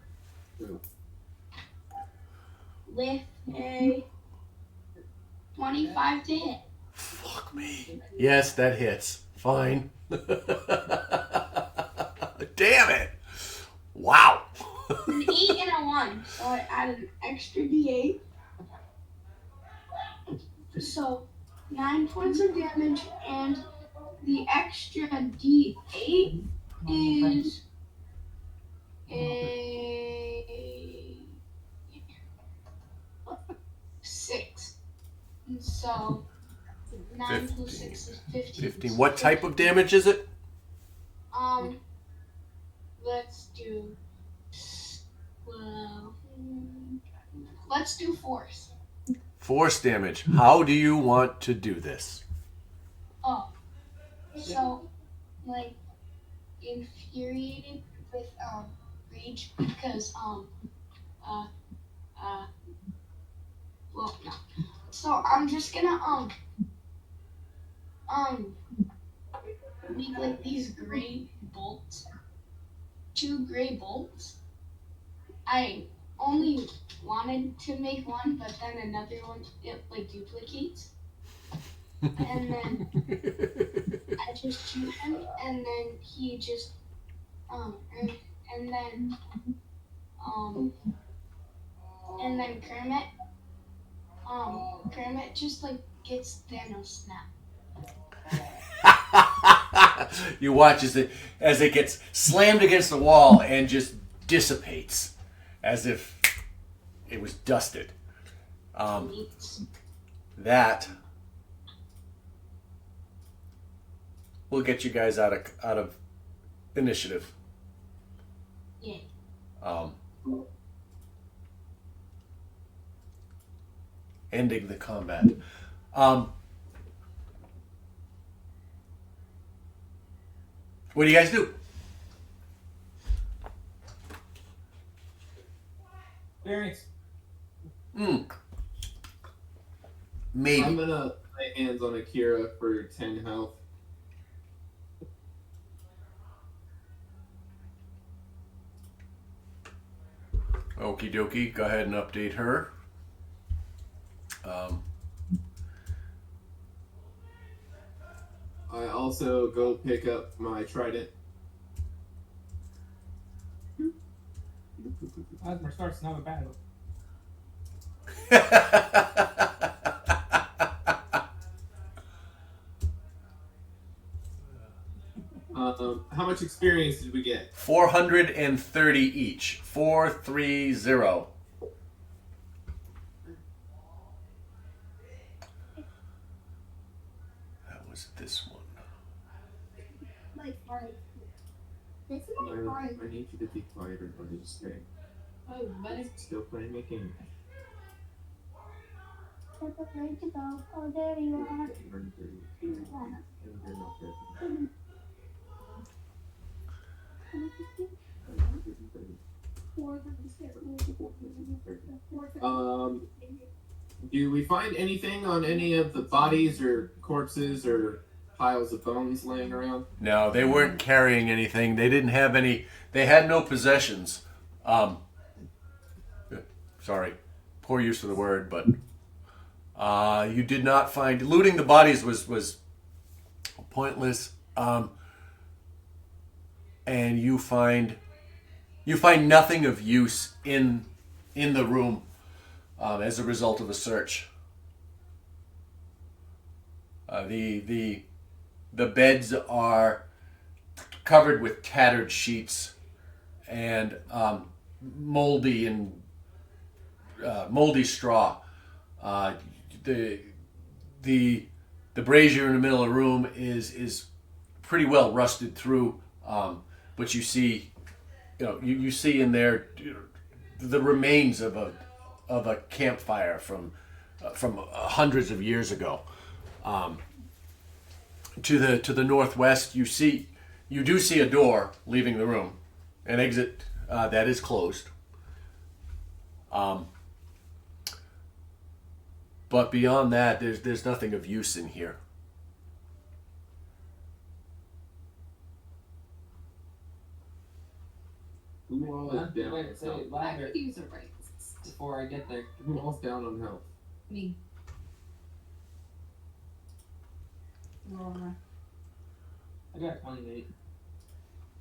With a 25 to hit. Fuck me. Yes, that hits. Fine. Damn it. Wow. An 8 and a 1, so I added an extra d8. So 9 points of damage, and the extra d8 is a 6. And so 9 plus 6 is 15. 15. What type of damage is it? Let's do, well, let's do force. Force damage. How do you want to do this? Oh, so, like, infuriated with, rage because, well, no. So I'm just gonna, make, like, these gray bolts. 2 gray bolts. I only wanted to make one, but then another one, it, like, duplicates. And then I just shoot him, and then he just, and then, and then Kermit just, like, gets Thanos snap. You watch as it gets slammed against the wall and just dissipates as if it was dusted. That will get you guys out of initiative. Yeah. Ending the combat. What do you guys do? Experience. Maybe. I'm gonna lay hands on Akira for 10 health. Okie dokie. Go ahead and update her. I also go pick up my trident. Osmer starts another battle. How much experience did we get? 430 each. 430. That was this one. This is I need you to be quiet or I'll just stay. Oh, buddy. Still playing my game. That's afraid to go. Oh, there you are. 130. Do we find anything on any of the bodies or corpses or piles of bones laying around? No, they weren't carrying anything. They didn't have any. They had no possessions. Sorry, poor use of the word, but you did not find looting the bodies was pointless. And you find nothing of use in the room as a result of a search. The beds are covered with tattered sheets and moldy straw. The brazier in the middle of the room is pretty well rusted through, but you see, you see in there the remains of a campfire from hundreds of years ago. To the northwest, you do see a door leaving the room, an exit that is closed. But beyond that, there's nothing of use in here. Who all is down on Wait, say health? it louder These are right. before I get there. Who all's down on health? Me. I got 28.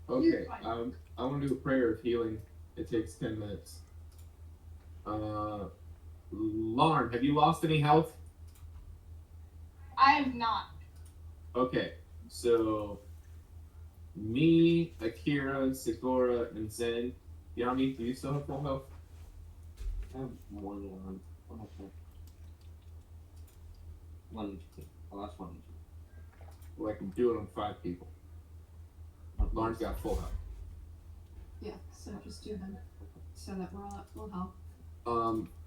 Okay, I want to do a prayer of healing. It takes 10 minutes. Larn, have you lost any health? I have not. Okay, so me, Akira, Segura, and Zen. Yami, do you still have full health? I have one on. One HP. I lost one HP. Well, I can do it on 5 people. Larn's got full health. Yeah, so just do them. So that we're all at full health.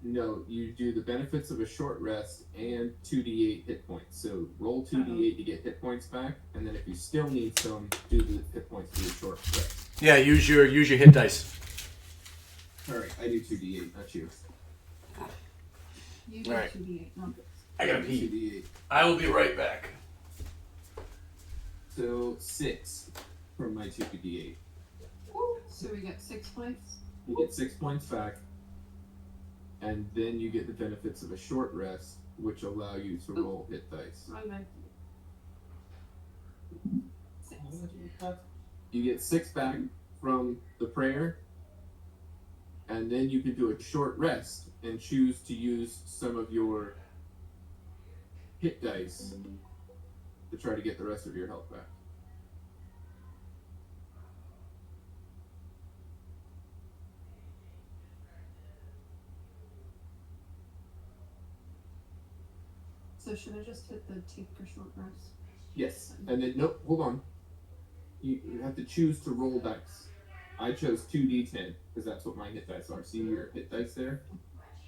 No, you do the benefits of a short rest and 2d8 hit points. So roll 2d8 to get hit points back, and then if you still need some, do the hit points for your short rest. Yeah, use your hit dice. Alright, I do 2d8, not you. You do Alright. 2d8 numbers. I gotta do pee. 2d8. I will be right back. So 6 from my 2d8. So we get 6 points. You get 6 points back, and then you get the benefits of a short rest, which allow you to roll hit dice. Wrong way. 6. You get 6 back from the prayer, and then you can do a short rest and choose to use some of your hit dice to try to get the rest of your health back. So should I just hit the take a short rest? Yes, and then nope. Hold on. You have to choose to roll dice. I chose 2d10 because that's what my hit dice are. See your hit dice there?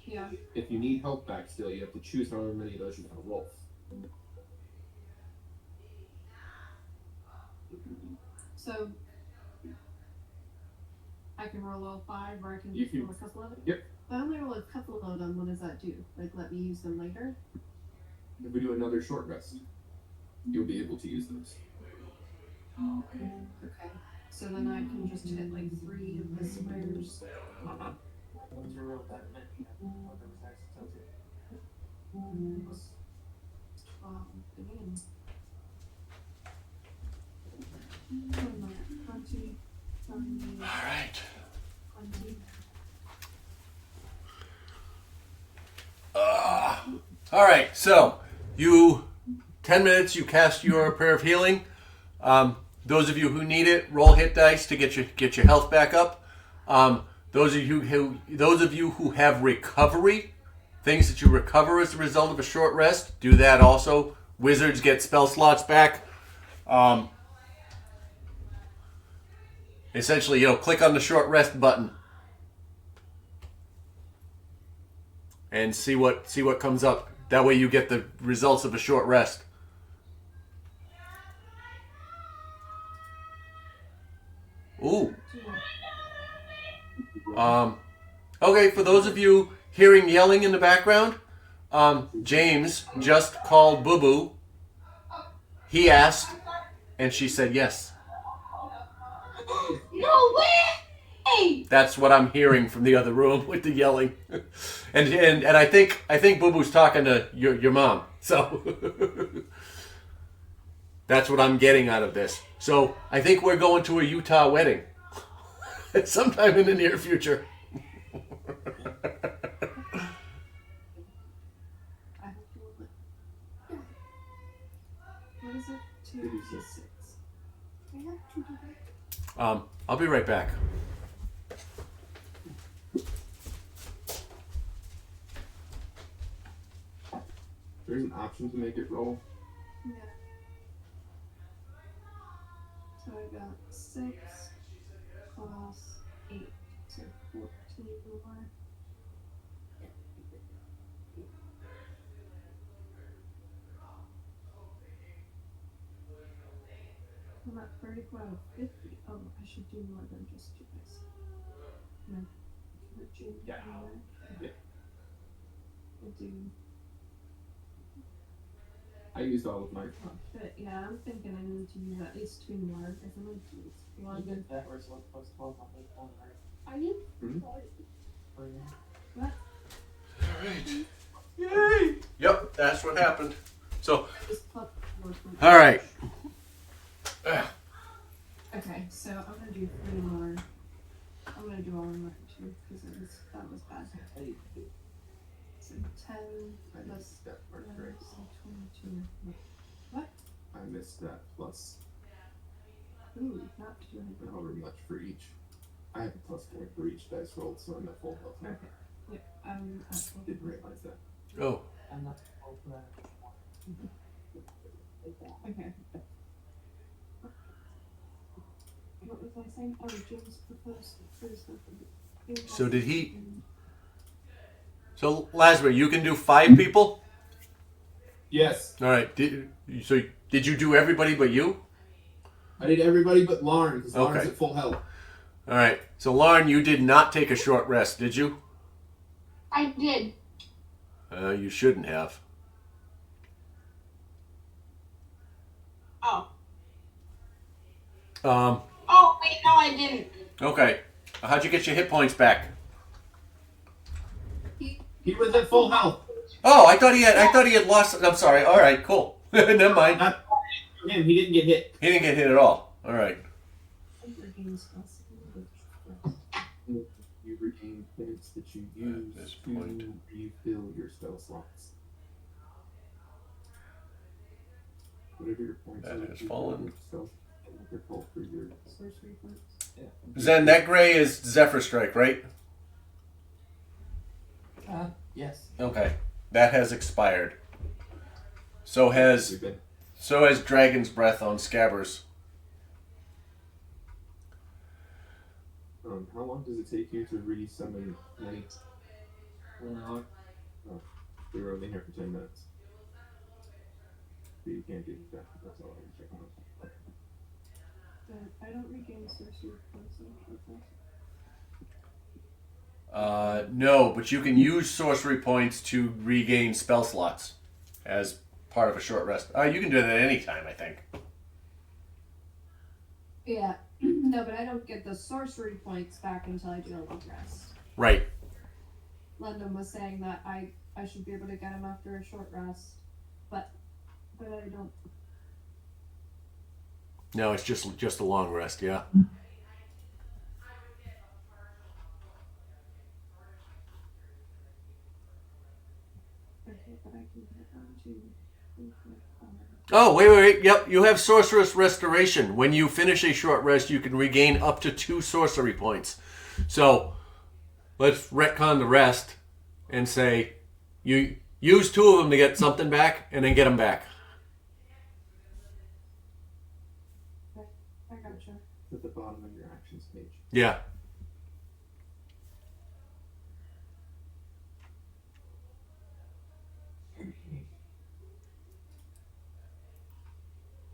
Yeah. If you need health back still, you have to choose however many of those you're going to roll. So I can roll all 5, or I can You just can- roll a couple of them? Yep. If I only roll a couple of them, what does that do? Like, let me use them later? If we do another short rest, you'll be able to use those. Okay. So then I can just hit like 3 of the squares. What's your real that meant? What the text tells you. 12 again. 20, 30, All right. 20. All right. So you 10 minutes. You cast your prayer of healing. Those of you who need it, roll hit dice to get your health back up. Those of you who have recovery, things that you recover as a result of a short rest, do that also. Wizards get spell slots back. Essentially, click on the short rest button and see what comes up. That way, you get the results of a short rest. Ooh. Okay, for those of you hearing yelling in the background, James just called Boo Boo. He asked, and she said yes. No way! That's what I'm hearing from the other room with the yelling, and I think Boo Boo's talking to your mom. So that's what I'm getting out of this. So I think we're going to a Utah wedding sometime in the near future. I have to roll it. What is it? 2d6. I have 2 different. I'll be right back. There's an option to make it roll. Yeah. So I got 6 plus 8, so 14 more. I'm at 34 out of 50. Oh, I should do more than just 2 dice. No. Yeah. Yeah. I'll do. I used all of mine. But yeah, I'm thinking I need to use at least 2 more. If I'm going to use You 1. did that versus 1 plus 12 on this one, right? Are you? Mhm. For you. What? All right. Yay! Yep, that's what happened. So, Just plus 4 points. all right. Okay, so I'm gonna do 3 more. I'm gonna do all in one too, because that was bad. Hey, 10 I plus missed that part, right? 22. What? I missed that plus Ooh, not 200. however much for each. I have a plus 4 for each dice rolled, so I'm at full health now. Okay. Yep, I'm at full. Didn't realize that. Oh, I'm not old for that. Okay. What was I saying? Oh, James proposed first. so did he? So Lazarus, you can do 5 people. Yes, All right. So did you do everybody but you? I did everybody but Lauren because Lauren's Okay. at full health. All right. So Lauren, you did not take a short rest, did you? I did. You shouldn't have. Oh. Um. Oh, wait, no, I didn't. Okay. How'd you get your hit points back? He was at full health. Oh, I thought he had lost. I'm sorry. All right. Cool. Never mind. Not him. He didn't get hit. He didn't get hit at all. All right. You regain points that you use this to point. refill your spell slots. Whatever your points That are, has you fallen. fill your spell- they're called for your Sorcery points. Zen, that gray is Zephyr Strike, right? Yes. Okay. That has expired. So has Dragon's Breath on Scabbers. How long does it take you to re-summon many? 1 hour. We were only here for 10 minutes. So you can't do that. That's all I can check on. I don't regain sorcery points on short rest. No, but you can use sorcery points to regain spell slots as part of a short rest. You can do that at any time, I think. Yeah. No, but I don't get the sorcery points back until I do a long rest. Right. London was saying that I should be able to get them after a short rest, but I don't. No, it's just a long rest, yeah. Okay, but I can get on to. Oh, wait. Yep, you have Sorceress Restoration. When you finish a short rest, you can regain up to 2 sorcery points. So, let's retcon the rest and say you use 2 of them to get something back, and then get them back. I gotcha. At the bottom of your actions page. Yeah.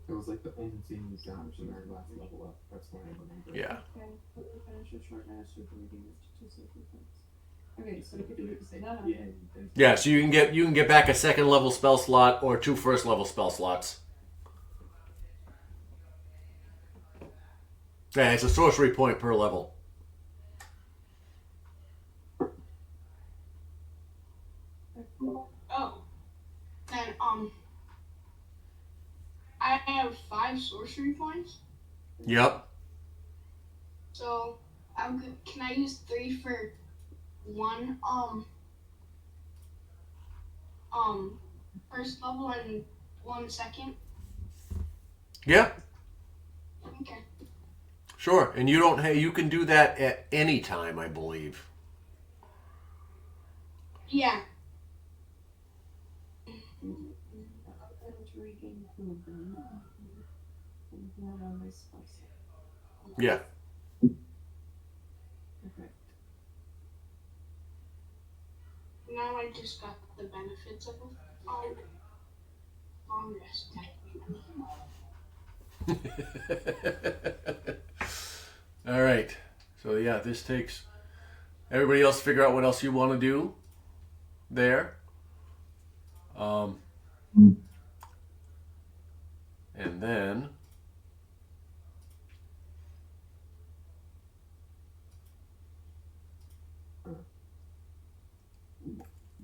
It was like the only thing we got in our last level up. That's why I remember. Yeah. Okay, but we finish a short rest with reading to 2 sorcery points. Okay, so we could do that. Yeah, so you can get back a 2nd level spell slot or 2 1st level spell slots. Yeah, it's a sorcery point per level. Oh. Then, I have 5 sorcery points. Yep. So, can I use 3 for 1, first level and 1 second? Yeah, Okay. sure. And you can do that at any time, I believe. Yeah. To regain 2 of them. And 1 on my spell slot. Yeah. Okay. Now I just got the benefits of a long rest. All right. So yeah, this takes everybody else figure out what else you want to do there. And then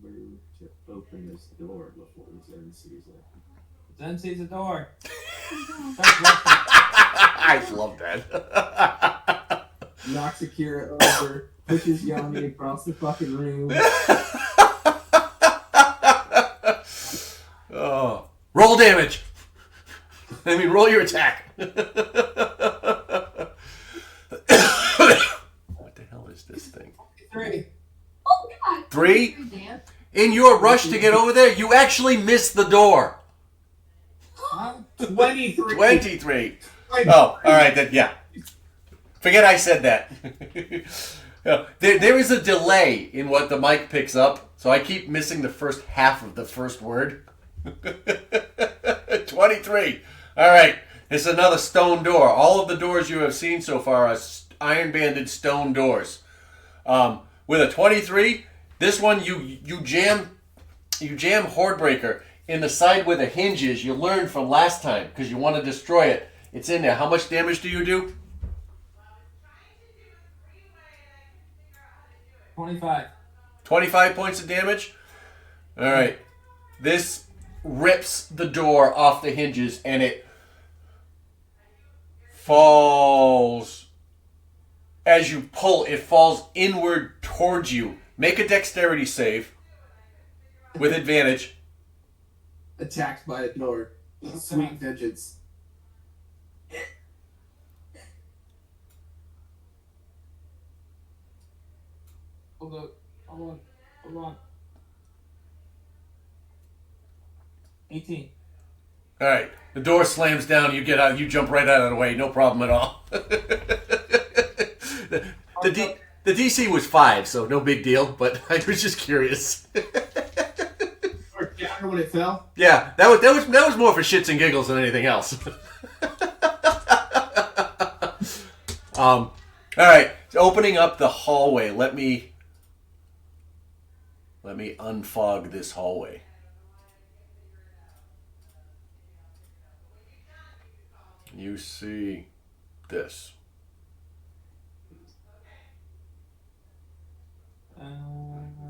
Where to open this door before Zen sees it. Zen sees a door. I love that. Knocks Akira over, pushes Yami across the fucking room. Roll damage. I mean, roll your attack. What the hell is this thing? 3. Oh God. 3? Dan. In your rush to get over there, you actually missed the door. Huh? 23. 23. Oh, all right. Then, yeah. Forget I said that. Yeah, there is a delay in what the mic picks up, so I keep missing the first half of the first word. 23. All right. It's another stone door. All of the doors you have seen so far are iron-banded stone doors. With a 23, this one you jam Hordebreaker in the side where the hinge is. You learned from last time because you want to destroy it. It's in there. How much damage do you do? 25. 25 points of damage? Alright. This rips the door off the hinges and it falls. As you pull, it falls inward towards you. Make a dexterity save with advantage. Attacked by a door. Sweet vengeance. Hold on. 18. Alright. The door slams down, you get out, you jump right out of the way, no problem at all. The DC was 5, so no big deal, but I was just curious. Or counter when it fell. Yeah, that was more for shits and giggles than anything else. All right, so opening up the hallway. Let me unfog this hallway. You see this.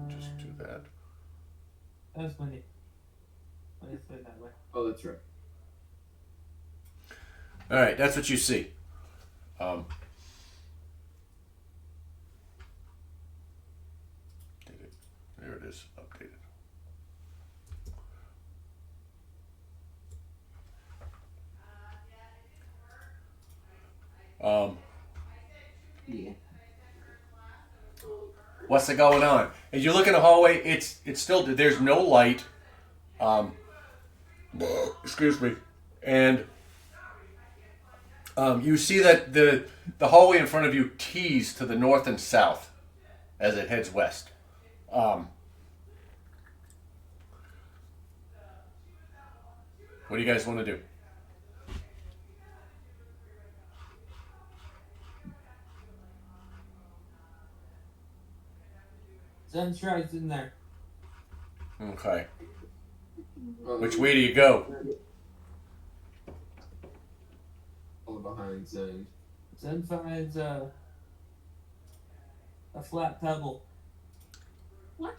Just do that. That's when it said that way. Oh, that's right. All right, that's what you see. There it is, updated. Yeah. What's going on? As you look in the hallway, it's still there's no light. Excuse me, and you see that the hallway in front of you tees to the north and south as it heads west. What do you guys want to do? Sunstride's in there. Okay. Which way do you go? All behind Zen. Zen finds a flat pebble. What?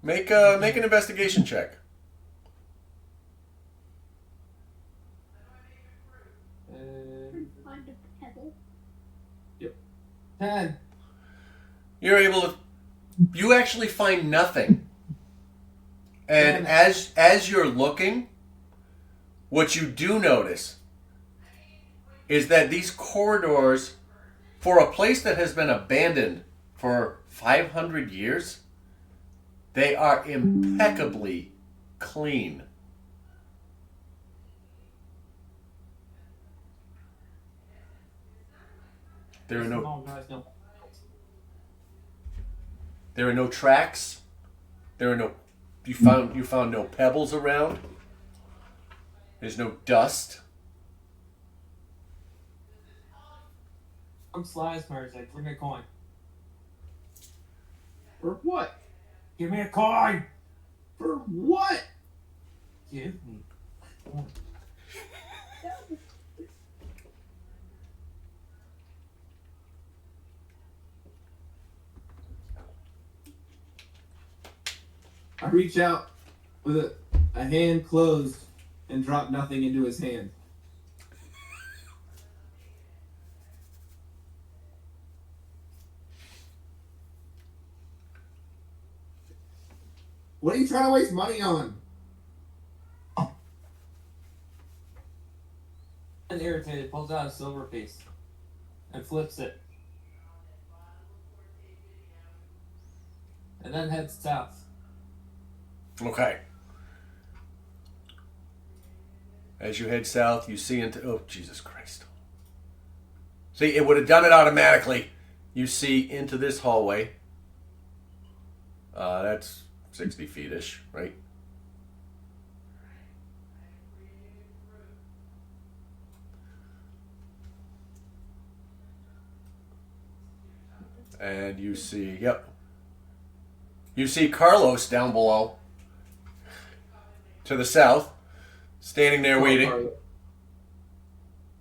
Make an investigation check. Find a pebble. 10. You're able to. You actually find nothing. And as you're looking, what you do notice is that these corridors, for a place that has been abandoned for 500 years, they are impeccably clean. There are no Oh, guys, no. tracks. There are no. You found no pebbles around. There's no dust. I'm Sly's first. Like, give me a coin. For what? Give me a coin. For what? Give me. a coin. I reach out with a hand closed and drop nothing into his hand. What are you trying to waste money on? Zen, irritated, pulls out a silver piece and flips it. And then heads south. Okay. As you head south, you see into... Oh, Jesus Christ. See, it would have done it automatically. You see into this hallway. That's 60 feet-ish, right? And you see, yep. You see Carlos down below. To the south. Standing there waiting.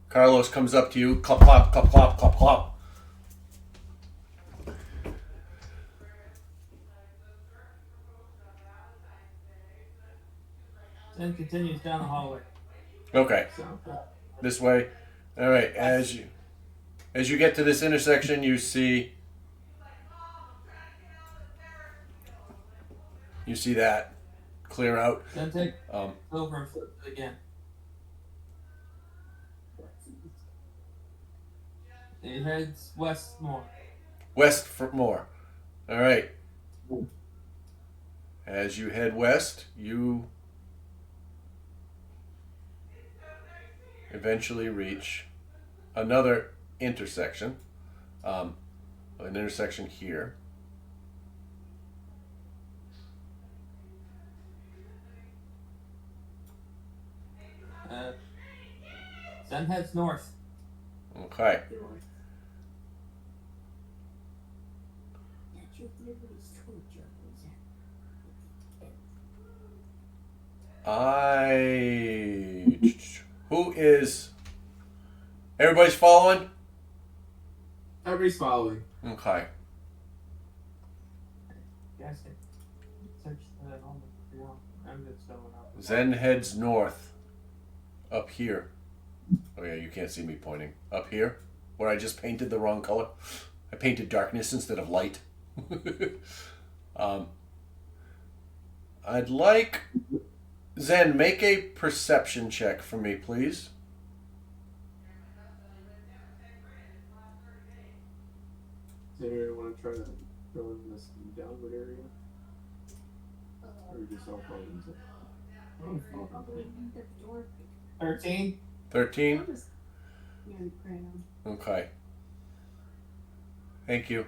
Carlos comes up to you. Clop, clop, clop, clop, clop, clop. Zen continues down the hallway. Okay. South. This way. All right. As you get to this intersection, you see that clear out. Zen takes over and flips it again. It heads west more. West for more. All right. As you head west, you eventually reach another intersection. An intersection here. Zen heads north. Okay. Who is... Everybody's following? Everybody's following. Okay. Yes, search that on the ground. I'm just going up. Zen heads north. Up here. Oh yeah, you can't see me pointing. Up here? Where I just painted the wrong color. I painted darkness instead of light. I'd like... Zen, make a perception check for me, please. Does anyone want to try to go in this downward area? Or just all following? 13. 13? Okay. Thank you.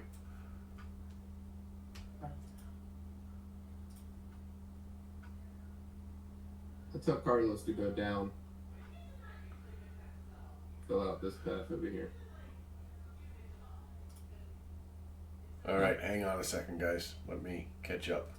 I tell Carlos to go down. Fill out this path over here. Alright, hang on a second, guys. Let me catch up.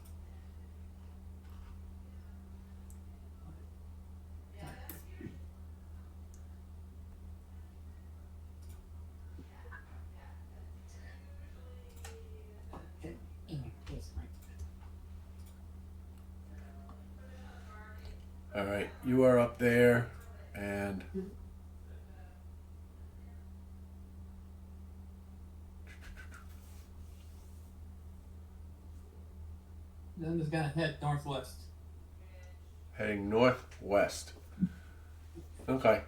Alright, you are up there, and Zen is gonna head northwest. heading northwest. Okay.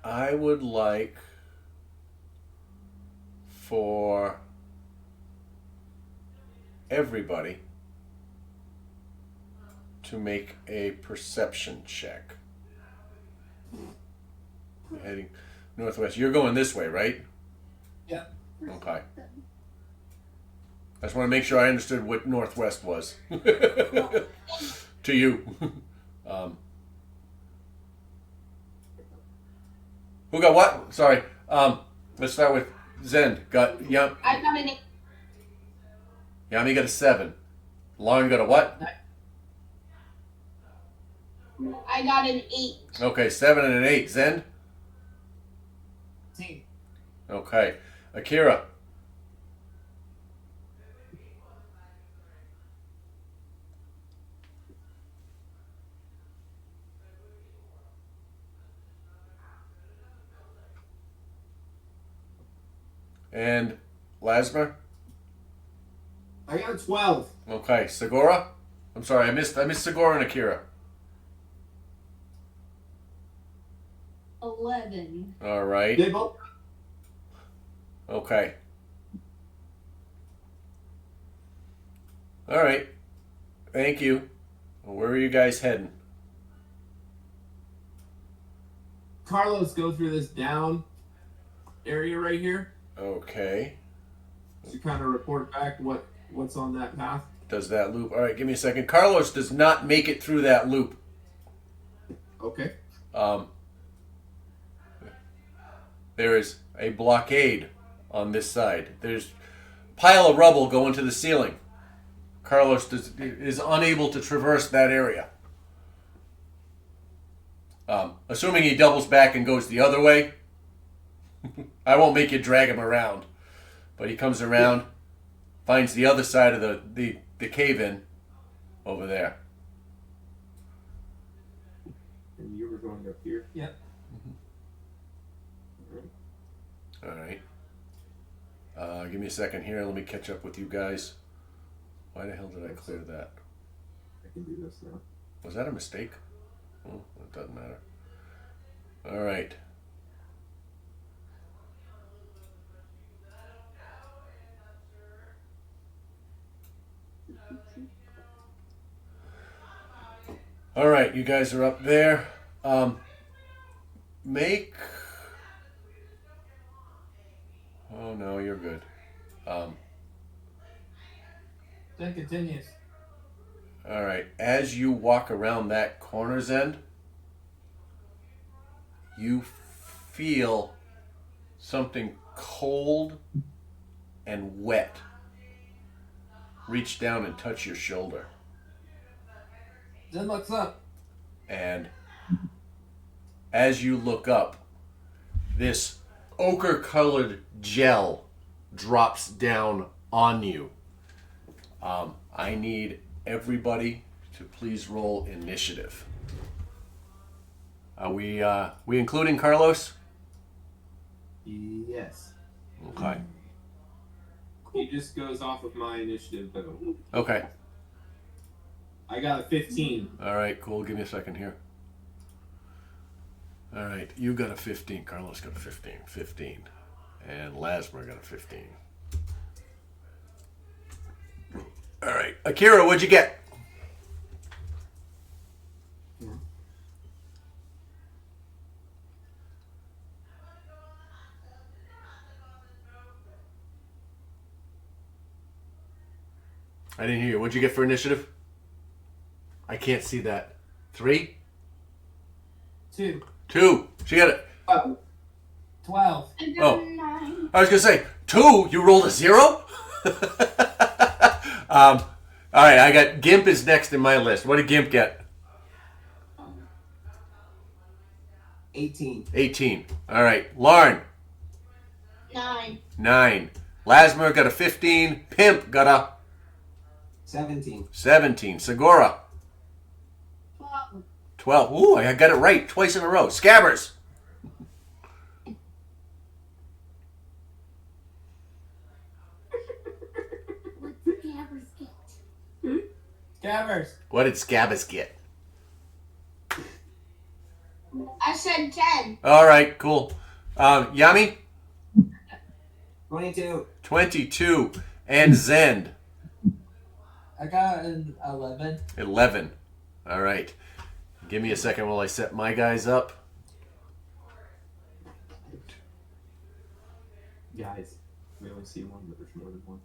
I would like for everybody to make a perception check. Heading northwest. You're going this way, right? Yeah. Okay. I just want to make sure I understood what northwest was. To you. Who got what? Sorry. Let's start with Zen. Got Yum. I got an 8. Yami got a 7. Lauren got a what? I got an 8. Okay, 7 and an 8. Zen? 13. Okay. Akira? And Lasmer? I got 12. Okay. Segura? I'm sorry, I missed Segura and Akira. 11. All right. They both. Okay. All right. Thank you. Where are you guys heading? Carlos, go through this down area right here. Okay. To kind of report back what's on that path. Does that loop? All right, give me a second. Carlos does not make it through that loop. Okay. There is a blockade on this side. There's a pile of rubble going to the ceiling. Carlos is unable to traverse that area. Assuming he doubles back and goes the other way, I won't make you drag him around. But he comes around, finds the other side of the cave-in over there. And you were going up here. Yep. All right. Give me a second here. Let me catch up with you guys. Why the hell did I clear that? I can do this now. Was that a mistake? Oh, it doesn't matter. All right. All right, you guys are up there. Make. Oh no, you're good. Then continues. All right. As you walk around that corner's end, you feel something cold and wet reach down and touch your shoulder. Then looks up. And as you look up, this ochre-colored gel drops down on you. I need everybody to please roll initiative. Are we including Carlos? Yes. Okay. He just goes off of my initiative, though. Okay. I got a 15. All right, cool. Give me a second here. All right, you got a 15. Carlos got a 15. 15. And Lasmer got a 15. All right. Akira, what'd you get? I didn't hear you. What'd you get for initiative? I can't see that. 3? 2. 2. She got it. 12. I got Oh. 9. I was gonna say 2. You rolled a 0. All right. I got Gimp is next in my list. What did Gimp get? 18. 18. All right. Lauren. 9. 9. Lasmer got a 15. Pimp got a 17. 17. Segura. 12. 12. Ooh, I got it right twice in a row. Scabbers. What's the gabbers get? Scabbers. What did Scabbers get? I said 10. All right, cool. Yami? 22. 22. And Zend? I got an 11. 11. All right. Give me a second while I set my guys up. Guys, we only see one, but there's more than one.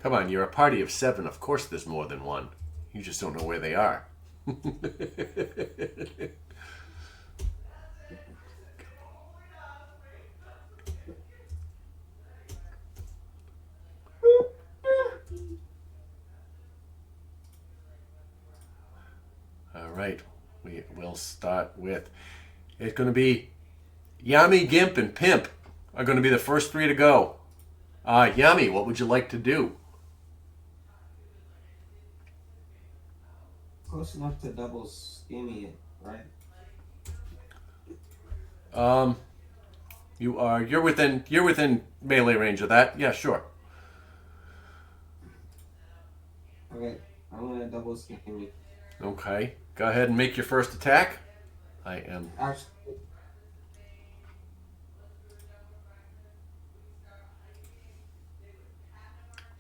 Come on, you're a party of 7. Of course there's more than one. You just don't know where they are. All right, we will start with, it's going to be Yami, Gimp, and Pimp are going to be the first 3 to go. Yami, what would you like to do? Close enough to double skinny it, right? You're within melee range of that. Yeah, sure. Okay, I'm gonna double skinny. Okay. Go ahead and make your first attack. I am. Actually,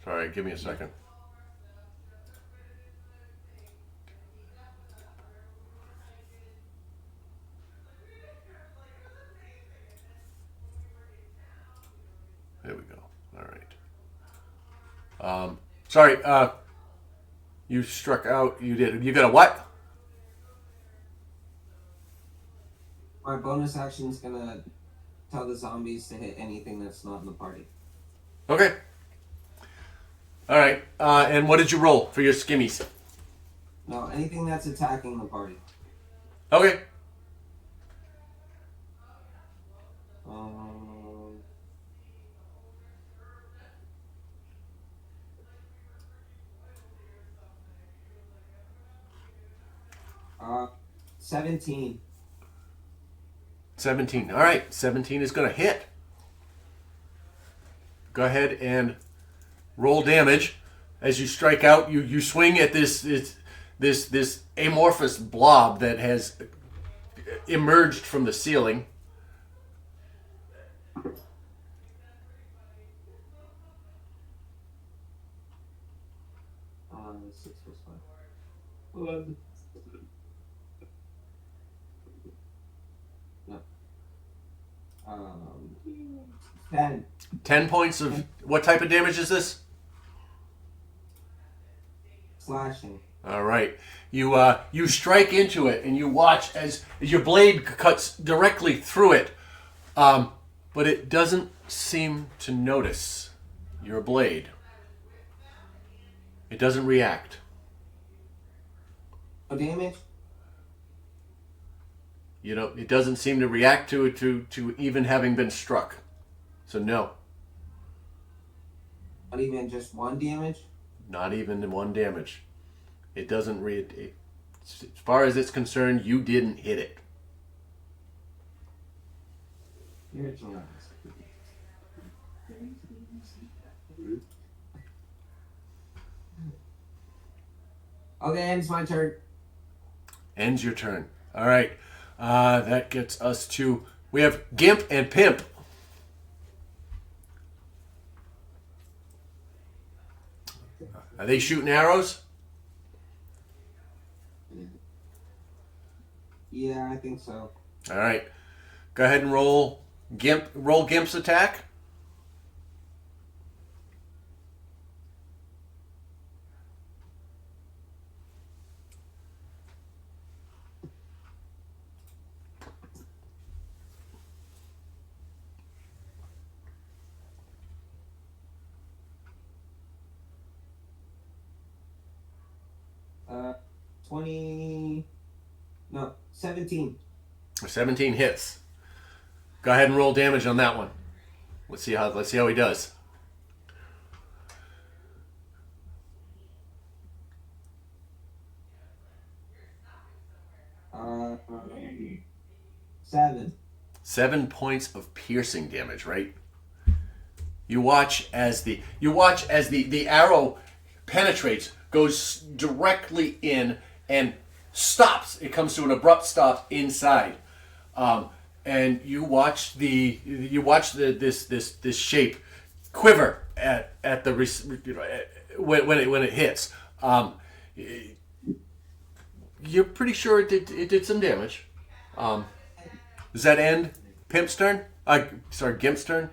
Sorry, give me a second. There we go. All right. Sorry. You struck out. You did. You got a what? my bonus action is gonna tell the zombies to hit anything that's not in the party. Okay. All right. And what did you roll for your skimmies? No, anything that's attacking the party. Okay. Um, 17. 17. All right. 17 is going to hit. Go ahead and roll damage. As you strike out, you swing at this amorphous blob that has emerged from the ceiling. Uh, 6 plus 5. 11. No. 10. 10 points of what type of damage is this? Slashing. All right. You strike into it and you watch as your blade cuts directly through it, but it doesn't seem to notice your blade. It doesn't react. No damage? You know, it doesn't seem to react to even having been struck. So no, Not even just 1 damage? not even one damage. It doesn't as far as it's concerned, you didn't hit it. You're generous. Okay, ends my turn. Ends your turn. All right. That gets us to... We have Gimp and Pimp. Are they shooting arrows? Yeah, I think so. All right. Go ahead and roll Gimp. Roll Gimp's attack. Uh, 20... No, 17. 17 hits. Go ahead and roll damage on that one. Let's see how he does. Uh, 7. 7 points of piercing damage, right? You watch as the arrow penetrates, goes directly in, and stops. It comes to an abrupt stop inside, and you watch this shape quiver at the when it hits. You're pretty sure it did some damage. Does that end Pimp's turn? Gimp's turn.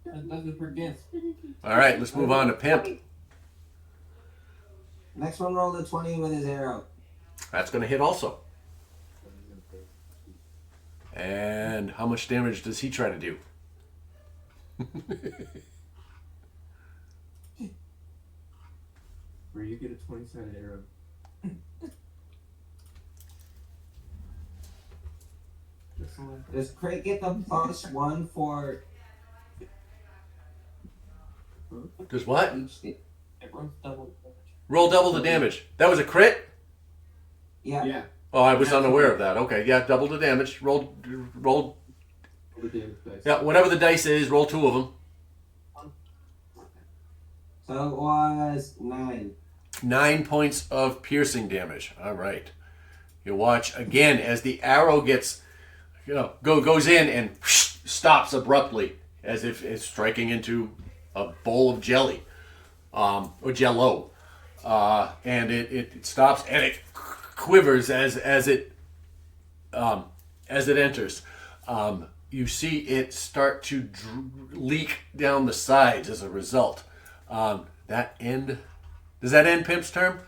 That does it for Gimp. All right, let's move on to Pimp. Next one rolled a 20 with his arrow. That's going to hit also. And how much damage does he try to do? Where you get a 20-sided arrow. This one. Does Craig get the +1 for Does what? each? It rolls double damage. Roll double the damage. That was a crit? Yeah. Yeah. Oh, I was unaware of that. Okay, yeah, double the damage. Roll. The damage dice. Yeah, whatever the dice is, roll 2 of them. So it was 9. 9 points of piercing damage. All right. You watch again as the arrow gets, goes in and stops abruptly, as if it's striking into a bowl of jelly, or jello, and it stops and it quivers as it enters. You see it start to leak down the sides as a result. Does that end Pimp's turn?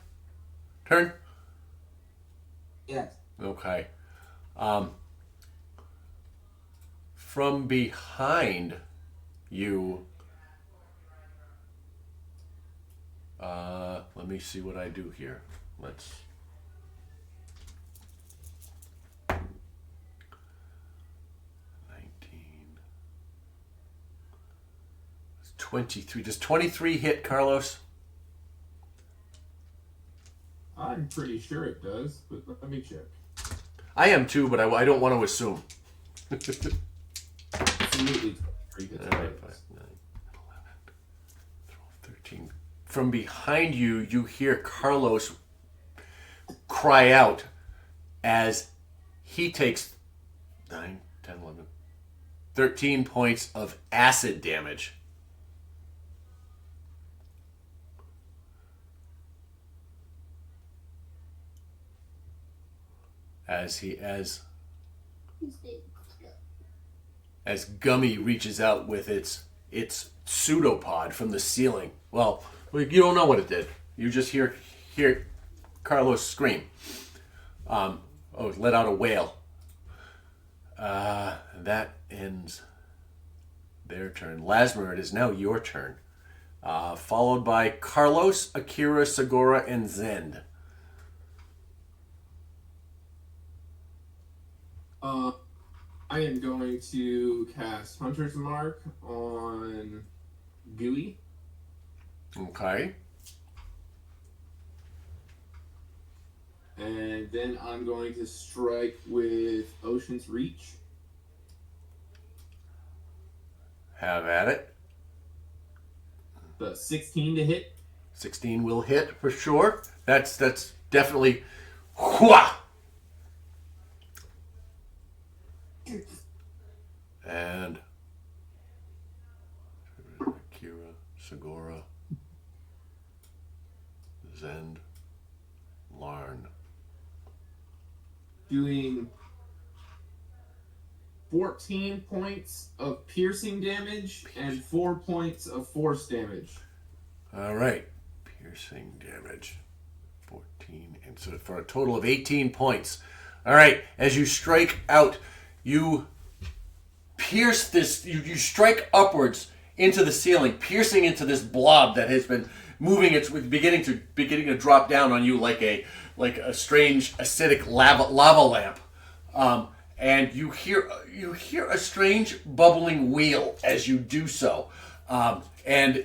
Yes. Okay. From behind you, let me see what I do here. Let's. 23. Does 23 hit, Carlos? I'm pretty sure it does, but let me check. I am too, but I don't want to assume. Absolutely. 3 hits. 9, 5, 9, 11, 12, 13. From behind you, you hear Carlos cry out as he takes 9, 10, 11, 13 points of acid damage. As Gummy reaches out with its pseudopod from the ceiling. Well, you don't know what it did. You just hear Carlos scream. Let out a wail. That ends their turn. Lasmer, it is now your turn. Followed by Carlos, Akira, Segura, and Zend. I am going to cast Hunter's Mark on Gooey. Okay. And then I'm going to strike with Ocean's Reach. Have at it. The 16 to hit. 16 will hit for sure. That's definitely. Whooah! And Akira, Segura, Zend, Larn. Doing 14 points of piercing damage and 4 points of force damage. All right. Piercing damage. 14. And so for a total of 18 points. All right. As you strike out, you pierce this, you strike upwards into the ceiling, piercing into this blob that has been moving. It's beginning to drop down on you like a strange acidic lava lamp, and you hear a strange bubbling wheel as you do so, and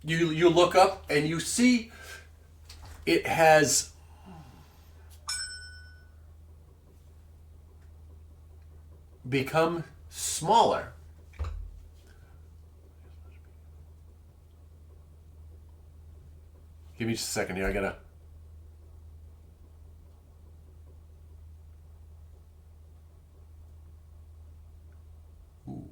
you look up and you see it has become smaller. Give me just a second here. I gotta. Ooh.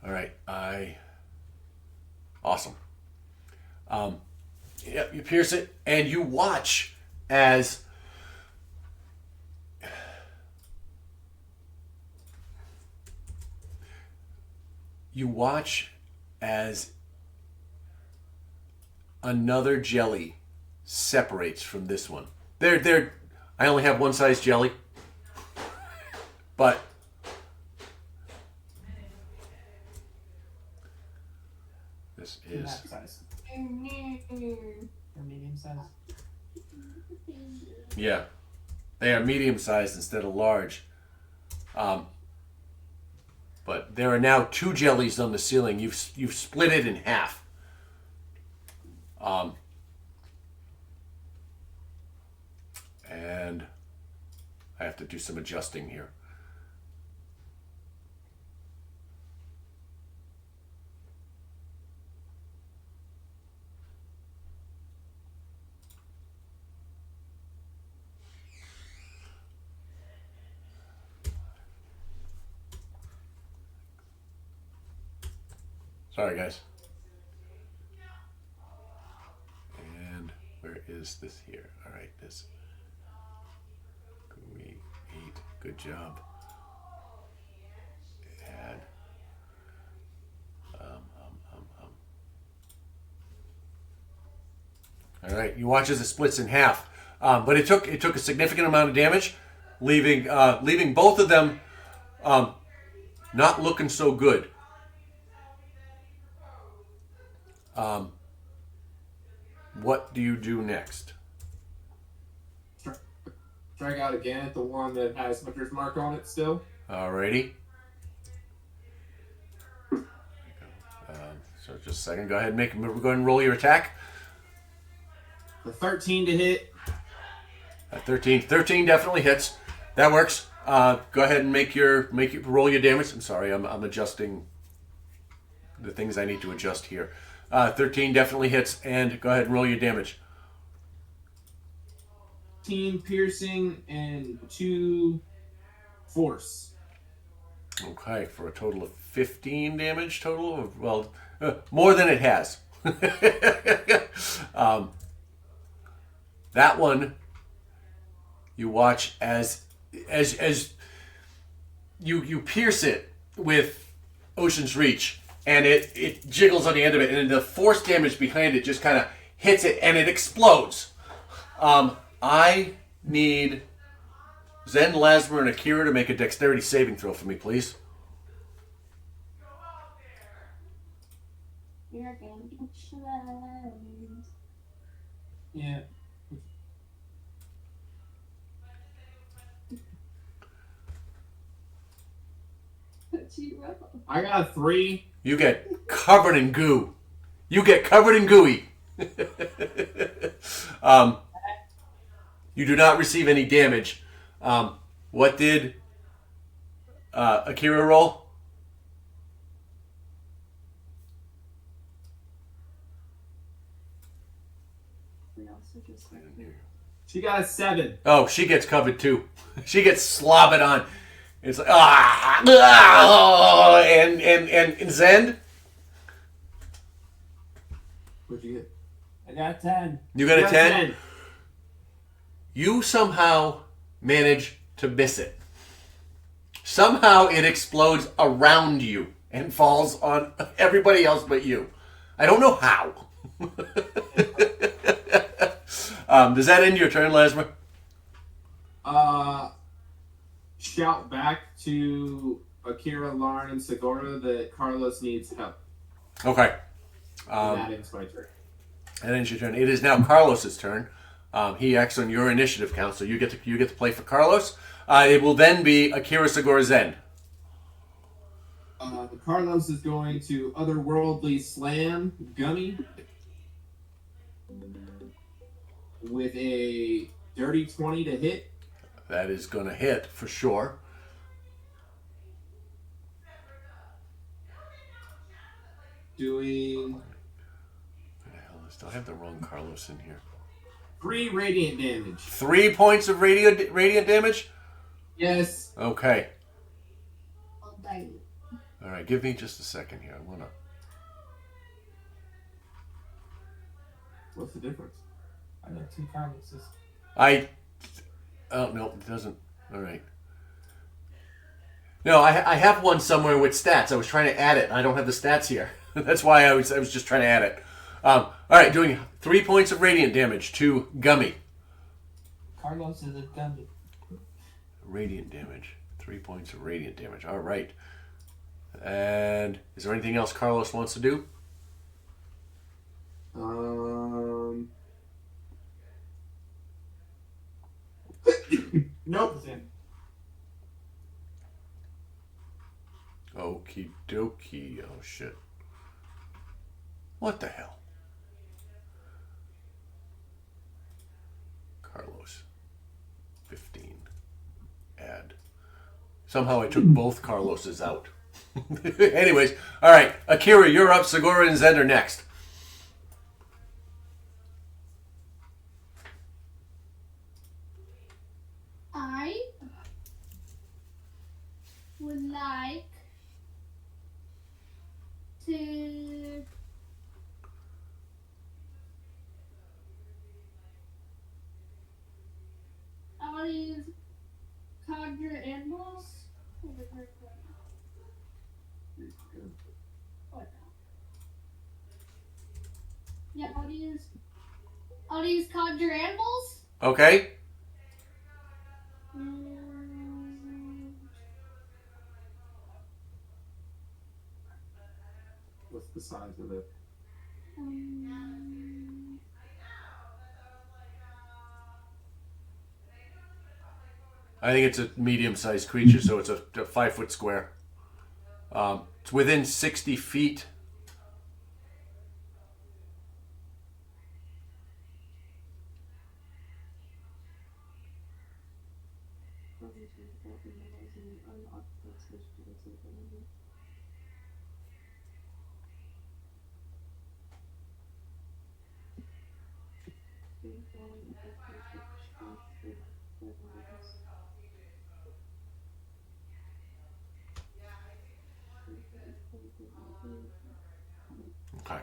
All right. Awesome. Yep. You pierce it, and you watch as. You watch as another jelly separates from this one. I only have one size jelly, but this is That size. Or medium size. yeah. They are medium sized instead of large. But there are now 2 jellies on the ceiling. You've split it in half. And I have to do some adjusting here. Sorry, guys. And where is this here? All right, this. 8. Good job. Add. All right, you watch as it splits in half, but it took a significant amount of damage, leaving both of them not looking so good. What do you do next? Strike out again at the one that has Hunter's Mark on it still. Alrighty. So just a second. Go ahead and roll your attack. The 13 to hit. 13 definitely hits. That works. Go ahead and roll your damage. I'm sorry, I'm adjusting the things I need to adjust here. 13 definitely hits, and go ahead and roll your damage. 15 piercing and 2 force. Okay, for a total of 15 damage total. Well, more than it has. That one, you watch as you pierce it with Ocean's Reach, and it jiggles on the end of it, and the force damage behind it just kind of hits it, and it explodes. I need Zen, Lasmer, and Akira to make a dexterity saving throw for me, please. You're gonna get shredded. Yeah. I got a 3. You get covered in goo. You get covered in gooey. You do not receive any damage. What did Akira roll? She got a 7. Oh, she gets covered too. She gets slobbered on. It's like and Zen. What'd you get? I got 10. You got a 10. You somehow manage to miss it. Somehow it explodes around you and falls on everybody else but you. I don't know how. Does that end your turn, Lasmer? Shout back to Akira, Lauren, and Segura that Carlos needs help. Okay. That ends my turn. That ends your turn. It is now Carlos's turn. He acts on your initiative count, so you get to play for Carlos. It will then be Akira, Segura, Zen. Carlos is going to otherworldly slam Gummy with a dirty 20 to hit. That is going to hit for sure. Doing What the hell? I still have the wrong Carlos in here. 3 radiant damage. 3 points of radiant damage? Yes. Okay. I'll die. All right, give me just a second here. I want to... What's the difference? I got 2 Carloses. Oh, no, it doesn't. All right. No, I have one somewhere with stats. I was trying to add it. I don't have the stats here. That's why I was just trying to add it. All right, doing 3 points of radiant damage to Gummy. Carlos is a Gummy. Radiant damage. 3 points of radiant damage. All right. And is there anything else Carlos wants to do? Nope. Okie dokie. Oh, shit. What the hell? Carlos. 15. Add. Somehow I took both Carloses out. Anyways, all right. Akira, you're up. Segura and Zen are next. I would like to What now? Yeah, how to use conjure animals? Okay. What's the size of it? I think it's a medium-sized creature, so it's a 5-foot square. It's within 60 feet. Okay.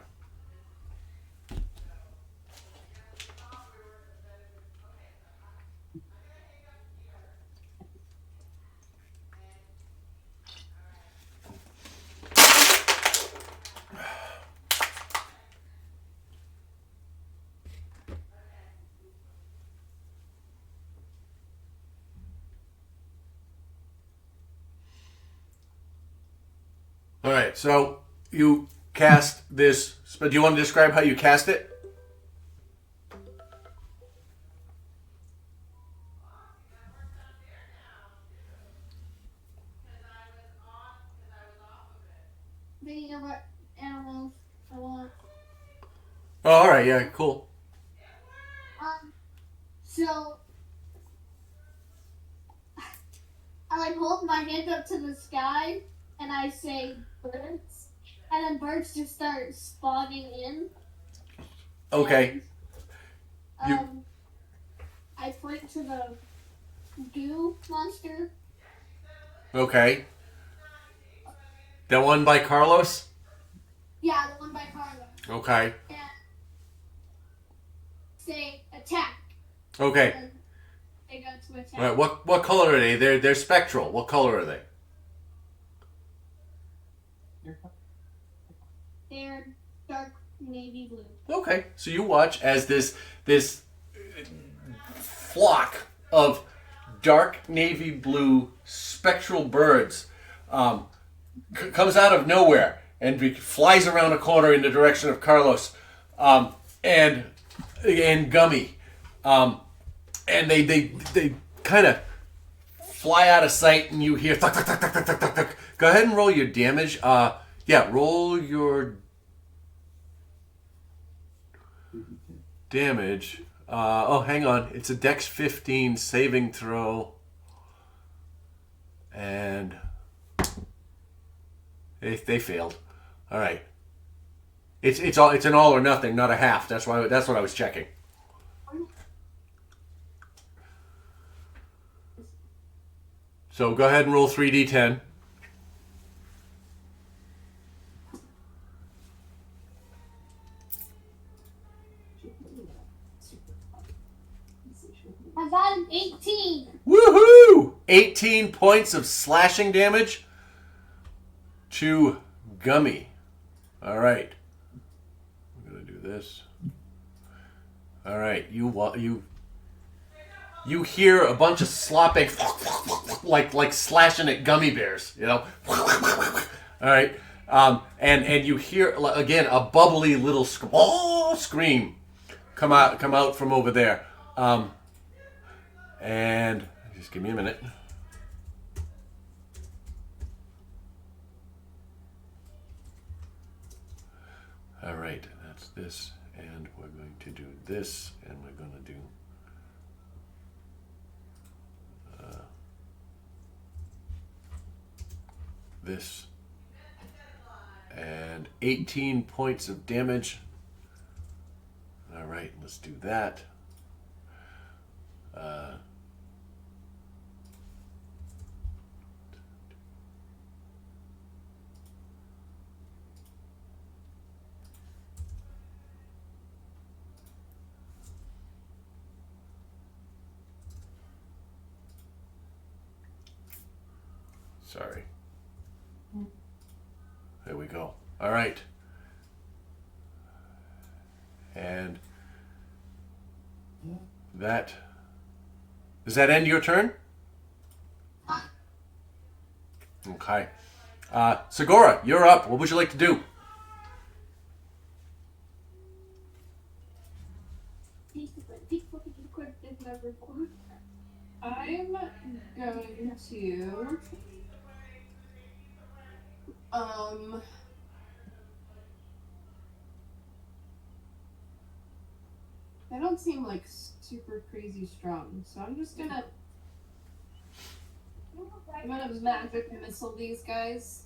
All right. So you cast this. But do you want to describe how you cast it? Thinking of what animals I want. Oh, all right. Yeah. Cool. So I like hold my hand up to the sky and I say birds, and then birds just start spawning in. Okay. And, I point to the goo monster. Okay. That one by Carlos? Yeah, the one by Carlo. Okay. And say attack. Okay. And they go to attack. All right. What color are they? They're spectral. What color are they? They're dark navy blue. Okay. So you watch as this flock of dark navy blue spectral birds comes out of nowhere and flies around a corner in the direction of Carlos and Gummy, and they kind of fly out of sight, and you hear thuck, thuck, thuck, thuck, thuck, thuck, thuck, thuck. Go ahead and roll your damage. Yeah, roll your damage. Oh, hang on. It's a Dex 15 saving throw, and they failed. All right. It's an all or nothing, not a half. That's what I was checking. So go ahead and roll 3d10. I got an 18. Woohoo! 18 points of slashing damage to Gummy. All right. I'm gonna do this. All right. You hear a bunch of slopping, like slashing at gummy bears. You know. All right. And you hear again a bubbly little scream come out from over there. And just give me a minute. All right, that's this, and we're going to do this, and we're going to do this, and 18 points of damage. All right, let's do that. Sorry. There we go. All right. And that... Does that end your turn? Okay. Segura, you're up. What would you like to do? I'm going to they don't seem like super crazy strong, so I'm gonna magic missile these guys.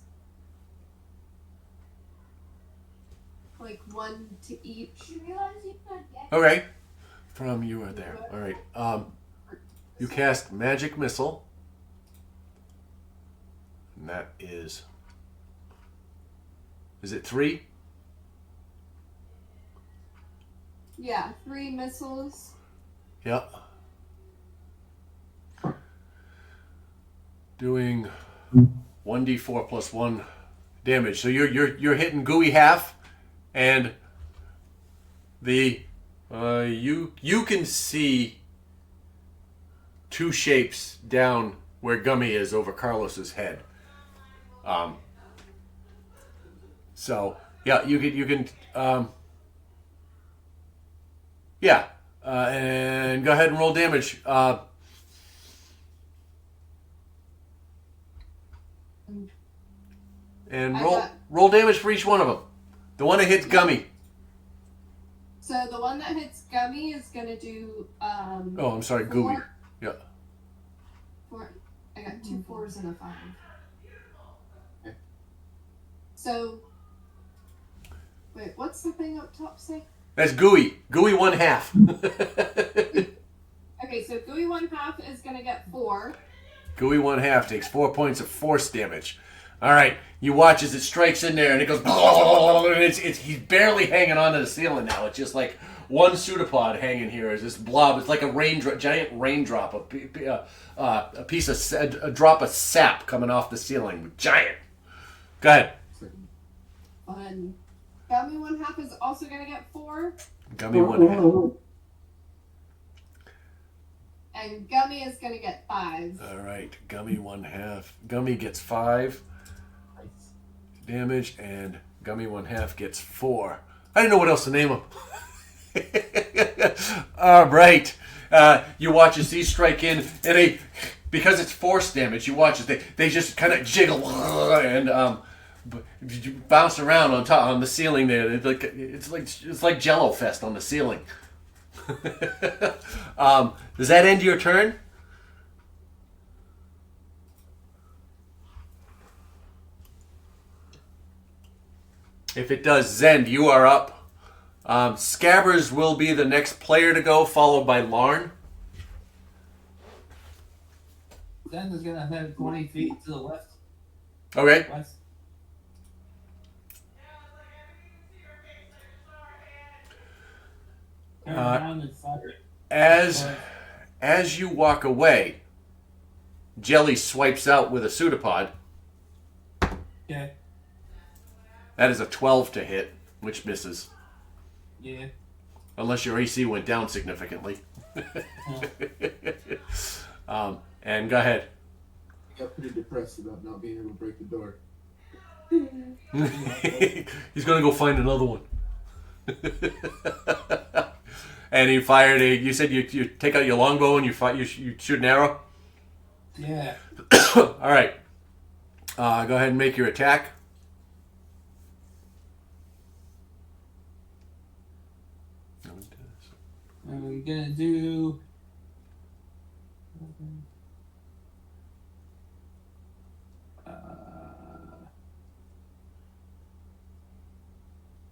Like one to each. Okay. From you are there. All right. You cast Magic Missile. And that is... Is it 3? Yeah, 3 missiles. Yep. Doing 1d4 plus 1 damage. So you're hitting Gooey half, and the you can see 2 shapes down where Gummy is over Carlos's head. So yeah, you can yeah, and go ahead and roll damage. And roll damage for each one of them. The one that hits Gummy. So the one that hits Gummy is gonna do Oh, I'm sorry, Gooey. Yeah. 4. I got 2 4s and a 5. So wait, what's the thing up top say? That's Gooey. Gooey 1/2. Okay, so Gooey 1/2 is gonna get 4. Gooey 1/2 takes 4 points of force damage. All right, you watch as it strikes in there, and it goes. And he's barely hanging onto the ceiling now. It's just like one pseudopod hanging here. Is this blob? It's like a giant raindrop, a drop of sap coming off the ceiling. Giant. Go ahead. Fun. Gummy 1/2 is also gonna get 4. Gummy 1/2. And Gummy is gonna get 5. All right, Gummy 1/2. Gummy gets 5 damage, and Gummy 1/2 gets 4. I didn't know what else to name him. All right. You watch as these strike in, and because it's force damage, you watch as they just kind of jiggle and bounce around on the ceiling there. It's like Jello Fest on the ceiling. Does that end your turn? If it does, Zend, you are up. Scabbers will be the next player to go, followed by Larn. Zen is gonna head 20 feet to the left. Okay. West. Turn around and fire it. As you walk away, Jelly swipes out with a pseudopod. Okay. That is a 12 to hit, which misses. Yeah. Unless your AC went down significantly. And go ahead. I got pretty depressed about not being able to break the door. He's gonna go find another one. And he fired you said you take out your longbow and you shoot an arrow? Yeah. Alright. Go ahead and make your attack. I'm gonna do.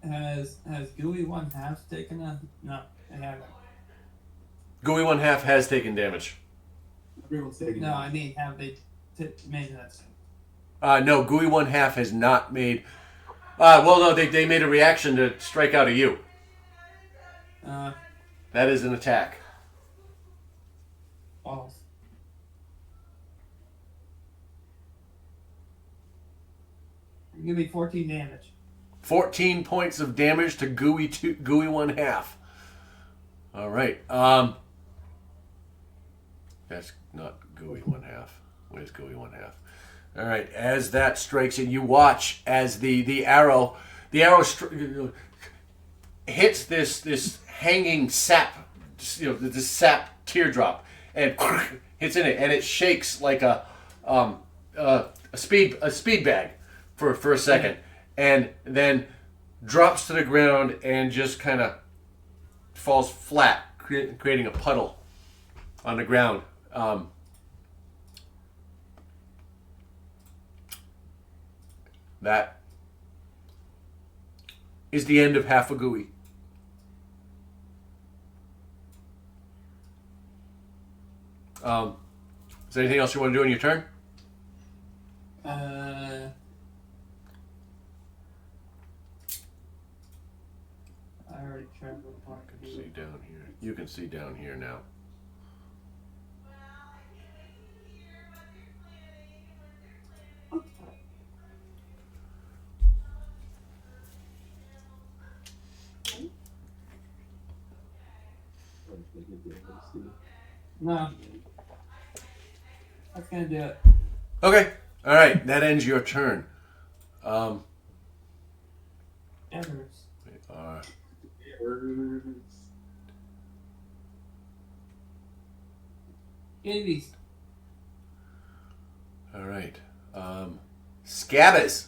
Has Gooey 1/2 taken a no? I haven't. Gooey 1/2 has taken damage. Everyone's taking No, it. I mean have they made that? No, Gooey 1/2 has not made. Well, no, they made a reaction to strike out at you. That is an attack. Balls. Give me 14 damage. 14 points of damage to Gooey 1/2. All right. That's not Gooey 1/2. Where's Gooey 1/2? All right. As that strikes it, you watch as the arrow hits this hanging sap, this sap teardrop, and hits in it, and it shakes like a speed bag for a second, and then drops to the ground and just kind of falls flat, creating a puddle on the ground. That is the end of half a Gooey. Is there anything else you want to do on your turn? I already tried to mark You can see down here. You can see down here now. No. That's gonna do it. Okay. All right. That ends your turn. Evers. We are Davies. all right. Scabbers.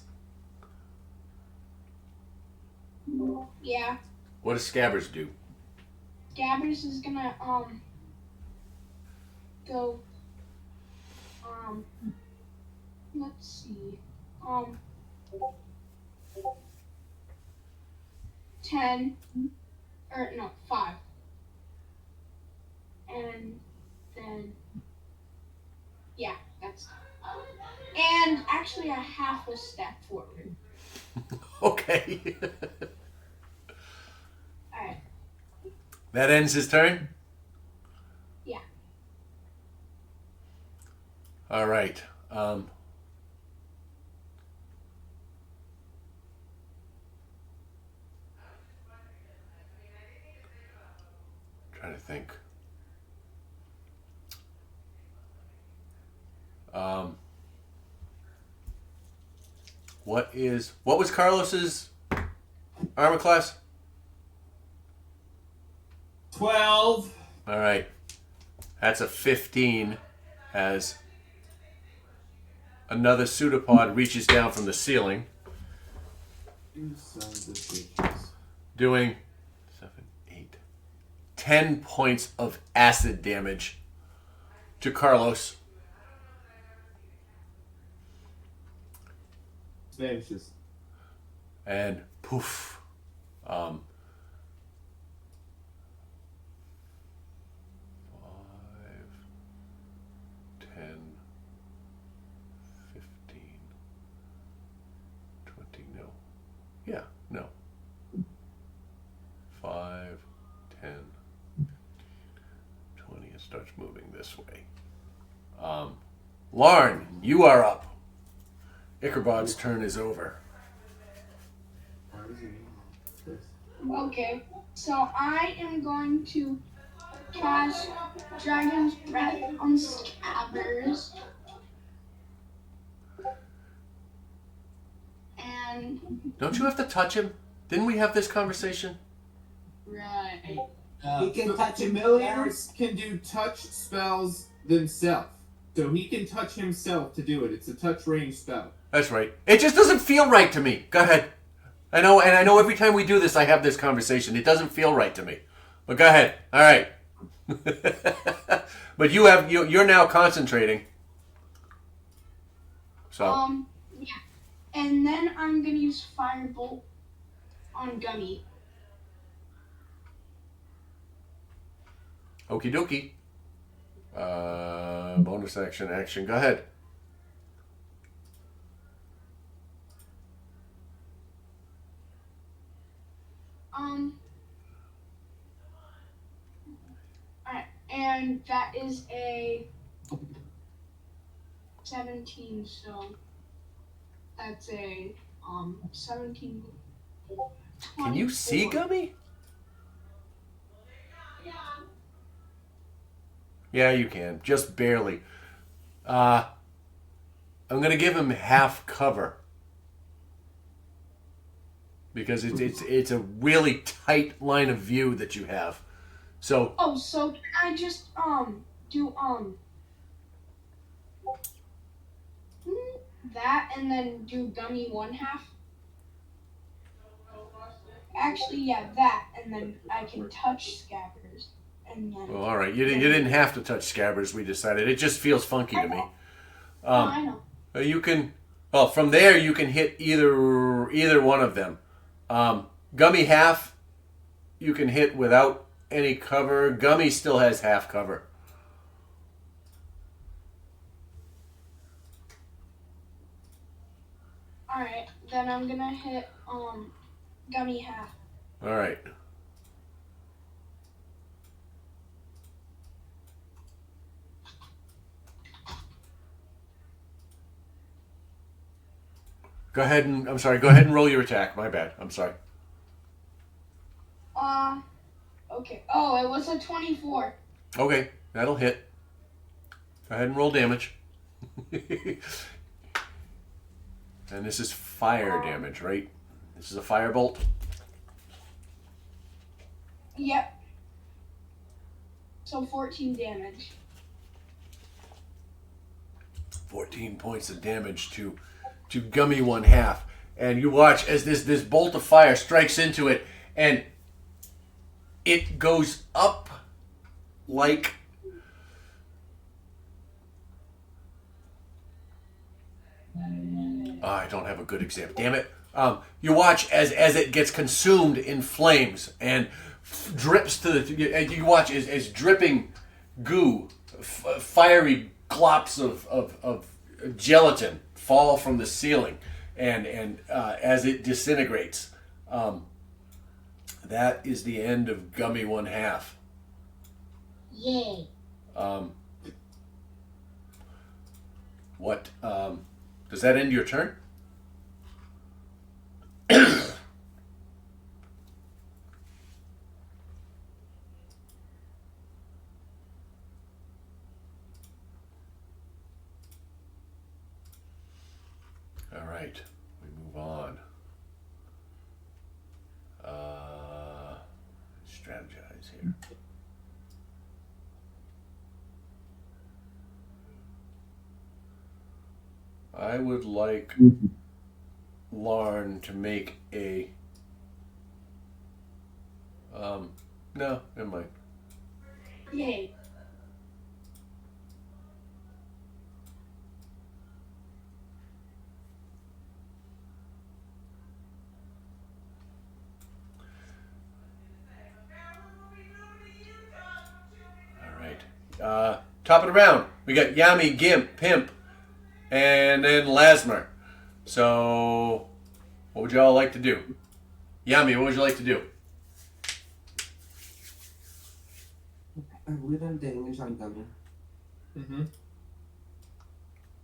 Yeah. What does Scabbers do? Gabbers is gonna go let's see 10 or no 5 and then yeah, that's and actually a half a step forward. Okay. Alright. That ends his turn? Yeah. All right. Trying to think. What was Carlos's armor class? 12. All right. That's a 15 as another pseudopod reaches down from the ceiling, You sons of bitches. doing 7, 8, 10 points of acid damage to Carlos. Vanishes. And poof. 10, 15, 20, no. Yeah, no. 5, 10, 20. It starts moving this way. Lauren, you are up. Ichabod's turn is over. Why does he need this? Okay, so I am going to cast Dragon's Breath on Scabbers. And, Don't you have to touch him? Didn't we have this conversation? right. He can touch a million. Familiars can do touch spells themselves. So he can touch himself to do it. It's a touch range spell. That's right. It just doesn't feel right to me. Go ahead. I know every time we do this, I have this conversation. It doesn't feel right to me. But go ahead. All right. But you're now concentrating. So. Yeah. And then I'm gonna use Firebolt on Gummy. Okie dokie. Bonus action. Go ahead. Alright, and that is a 17, so that's a 17. Can you see 24. Gummy? Yeah, you can. Just barely. I'm gonna give him half cover because it's a really tight line of view that you have. So Oh, so can I just do that and then do Gummy 1/2? Actually, yeah, that, and then I can touch Scabbers, and then. well, all right. You didn't have to touch Scabbers. We decided it just feels funky to me. I know. You can. Well, from there you can hit either one of them. Gummy half, you can hit without any cover. Gummy still has half cover. All right, then I'm gonna hit Gummy half. All right. Go ahead and Go ahead and roll your attack. My bad. I'm sorry. Okay. Oh, it was a 24. Okay, that'll hit. Go ahead and roll damage. And this is fire damage, right? This is a firebolt. Yep. So 14 damage. 14 points of damage to Gummy 1/2. And you watch as this bolt of fire strikes into it, and it goes up like I don't have a good example. Damn it. You watch as it gets consumed in flames and drips to the. You watch as dripping goo, fiery glops of gelatin fall from the ceiling, and as it disintegrates. That is the end of Gummy 1/2. Yay. What? Does that end your turn? All right, we move on. Strategize here. I would like Larn to make a. No, never mind. Yay. All right. Top of the round, we got Yami, Gimp, Pimp, and then Lasmer. So, what would y'all like to do? Yami, what would you like to do? We done damage on Gummy. Mm-hmm.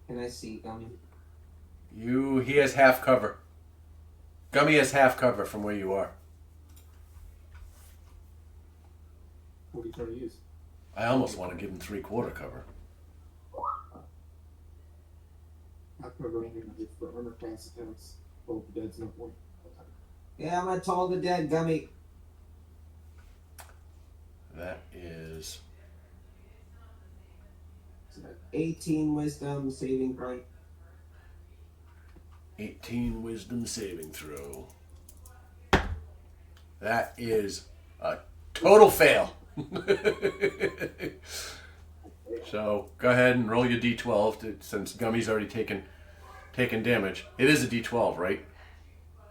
Can I see Gummy? He has half cover. Gummy has half cover from where you are. What are you trying to use? I almost want to give him 3/4 cover. Half cover only for armor class attacks. Well, the dead's not one. Yeah, I'm gonna toll the dead, Gummy. That is 18 wisdom saving throw. 18 wisdom saving throw. That is a total fail. So go ahead and roll your d12 since Gummy's already taken damage. It is a d12, right?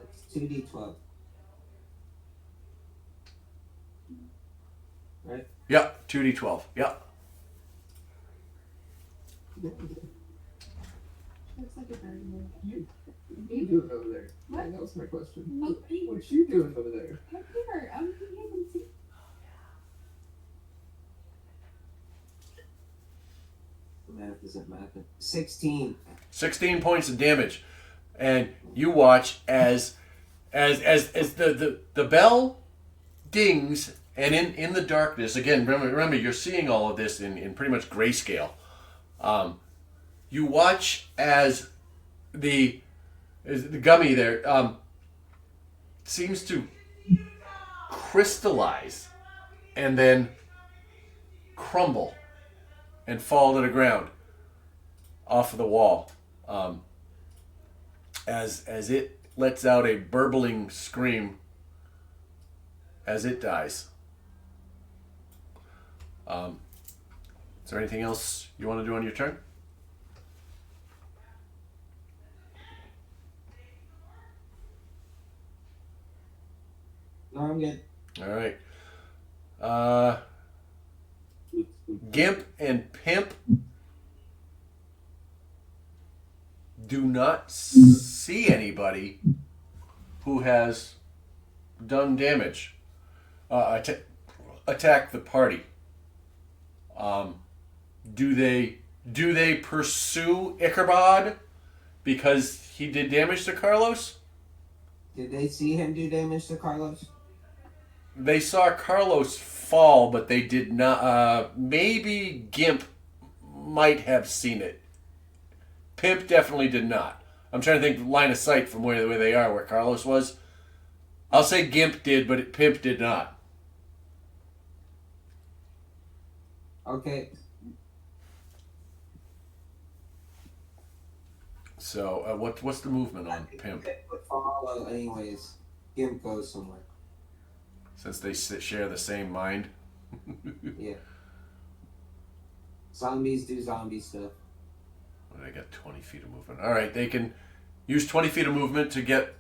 It's 2d12. Right? Yeah, 2d12. Yeah. Looks like a very good. What are you doing over there? What? Yeah, that was my question. Oh, What you doing over there? I'm here. I'm here. Math isn't math. 16. 16 points of damage. and you watch as the bell dings, and in the darkness again. Remember, you're seeing all of this in pretty much grayscale. You watch as the gummy there seems to crystallize and then crumble and fall to the ground off of the wall, as it lets out a burbling scream as it dies. Is there anything else you want to do on your turn? No, I'm good. All right. Gimp and Pimp do not see anybody who has done damage. Attack the party. Do they pursue Ichabod because he did damage to Carlos? Did they see him do damage to Carlos? They saw Carlos fall, but they did not. Maybe Gimp might have seen it. Pimp definitely did not. I'm trying to think line of sight from where they are, where Carlos was. I'll say Gimp did, but Pimp did not. Okay. So, what's the movement on Pimp? Would follow anyways. Gimp goes somewhere. Since they share the same mind. Yeah. Zombies do zombie stuff. Well, they got 20 feet of movement. All right, they can use 20 feet of movement to get.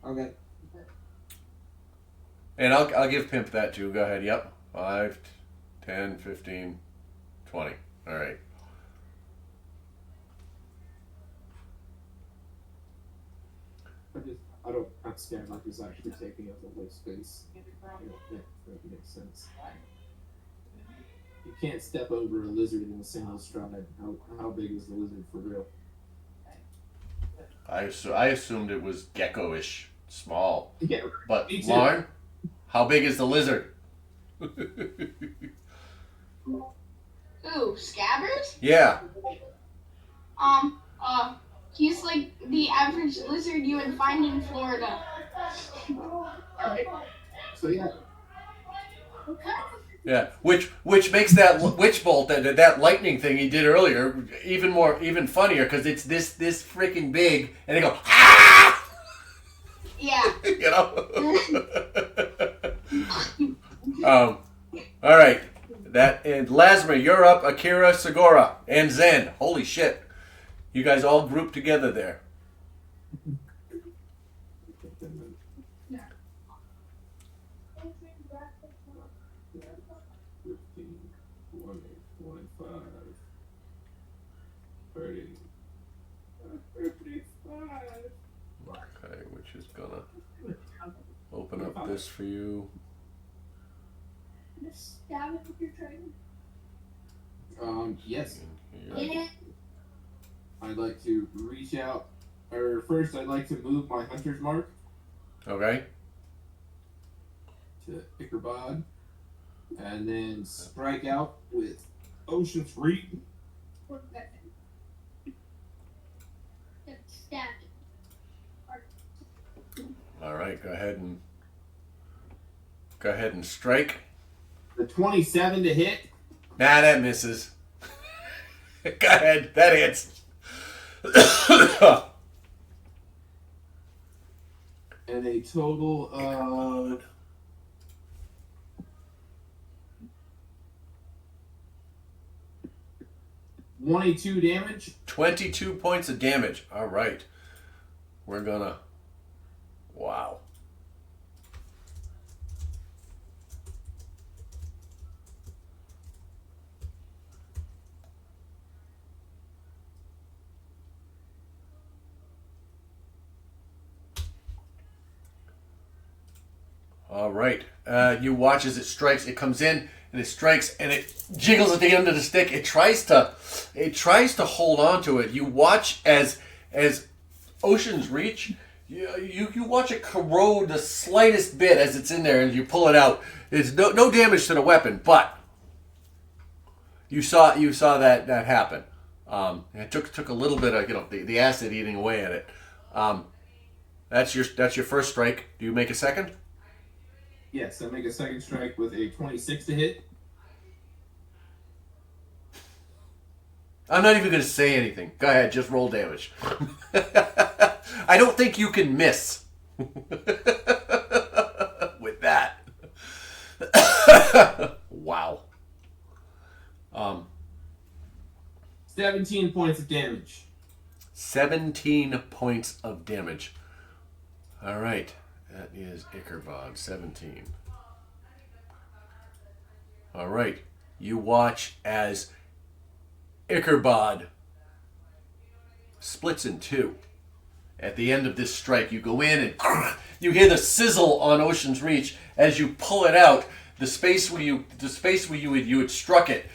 Okay. And I'll give Pimp that too. Go ahead. Yep. 5, 10, 15, 20. All right. I don't understand like he's actually taking up the whole space. That makes sense. You can't step over a lizard in a single stride. How big is the lizard for real? I assumed it was gecko-ish, small. Yeah, But me too. Lauren, how big is the lizard? Ooh, Scabbers? Yeah. He's like the average lizard you would find in Florida. Alright. So yeah. Yeah, which makes that witch bolt, that lightning thing he did earlier, even funnier because it's this freaking big, and they go ah! Yeah. You know. All right, that and Lasmer, you're up. Akira, Segura, and Zen. Holy shit, you guys all grouped together there. 15, 20, 25, 30, 35. Okay, which is gonna open up this for you. Just stab it with your trident. Yes. Here. Yeah. I'd like to reach out, or first I'd like to move my hunter's mark Okay. to Ichabod, and then strike out with Ocean's Reach. Or that. Just stab it. All right. Go ahead and strike. The 27 to hit. Nah, that misses. Go ahead. That hits. And a total of 22 damage. 22 points of damage. All right. We're gonna. Wow. All right. You watch as it strikes. It comes in and it strikes and it jiggles at the end of the stick. It tries to hold on to it. You watch as Ocean's Reach. You watch it corrode the slightest bit as it's in there, and you pull it out. There's no damage to the weapon, but you saw that happen. It took a little bit of the acid eating away at it. That's your first strike. Do you make a second? Yes, I make a second strike with a 26 to hit. I'm not even going to say anything. Go ahead, just roll damage. I don't think you can miss with that. Wow. 17 points of damage. 17 points of damage. All right. That is Ichabod, 17. All right. You watch as Ichabod splits in two. At the end of this strike, you go in and you hear the sizzle on Ocean's Reach as you pull it out. The space where you had struck it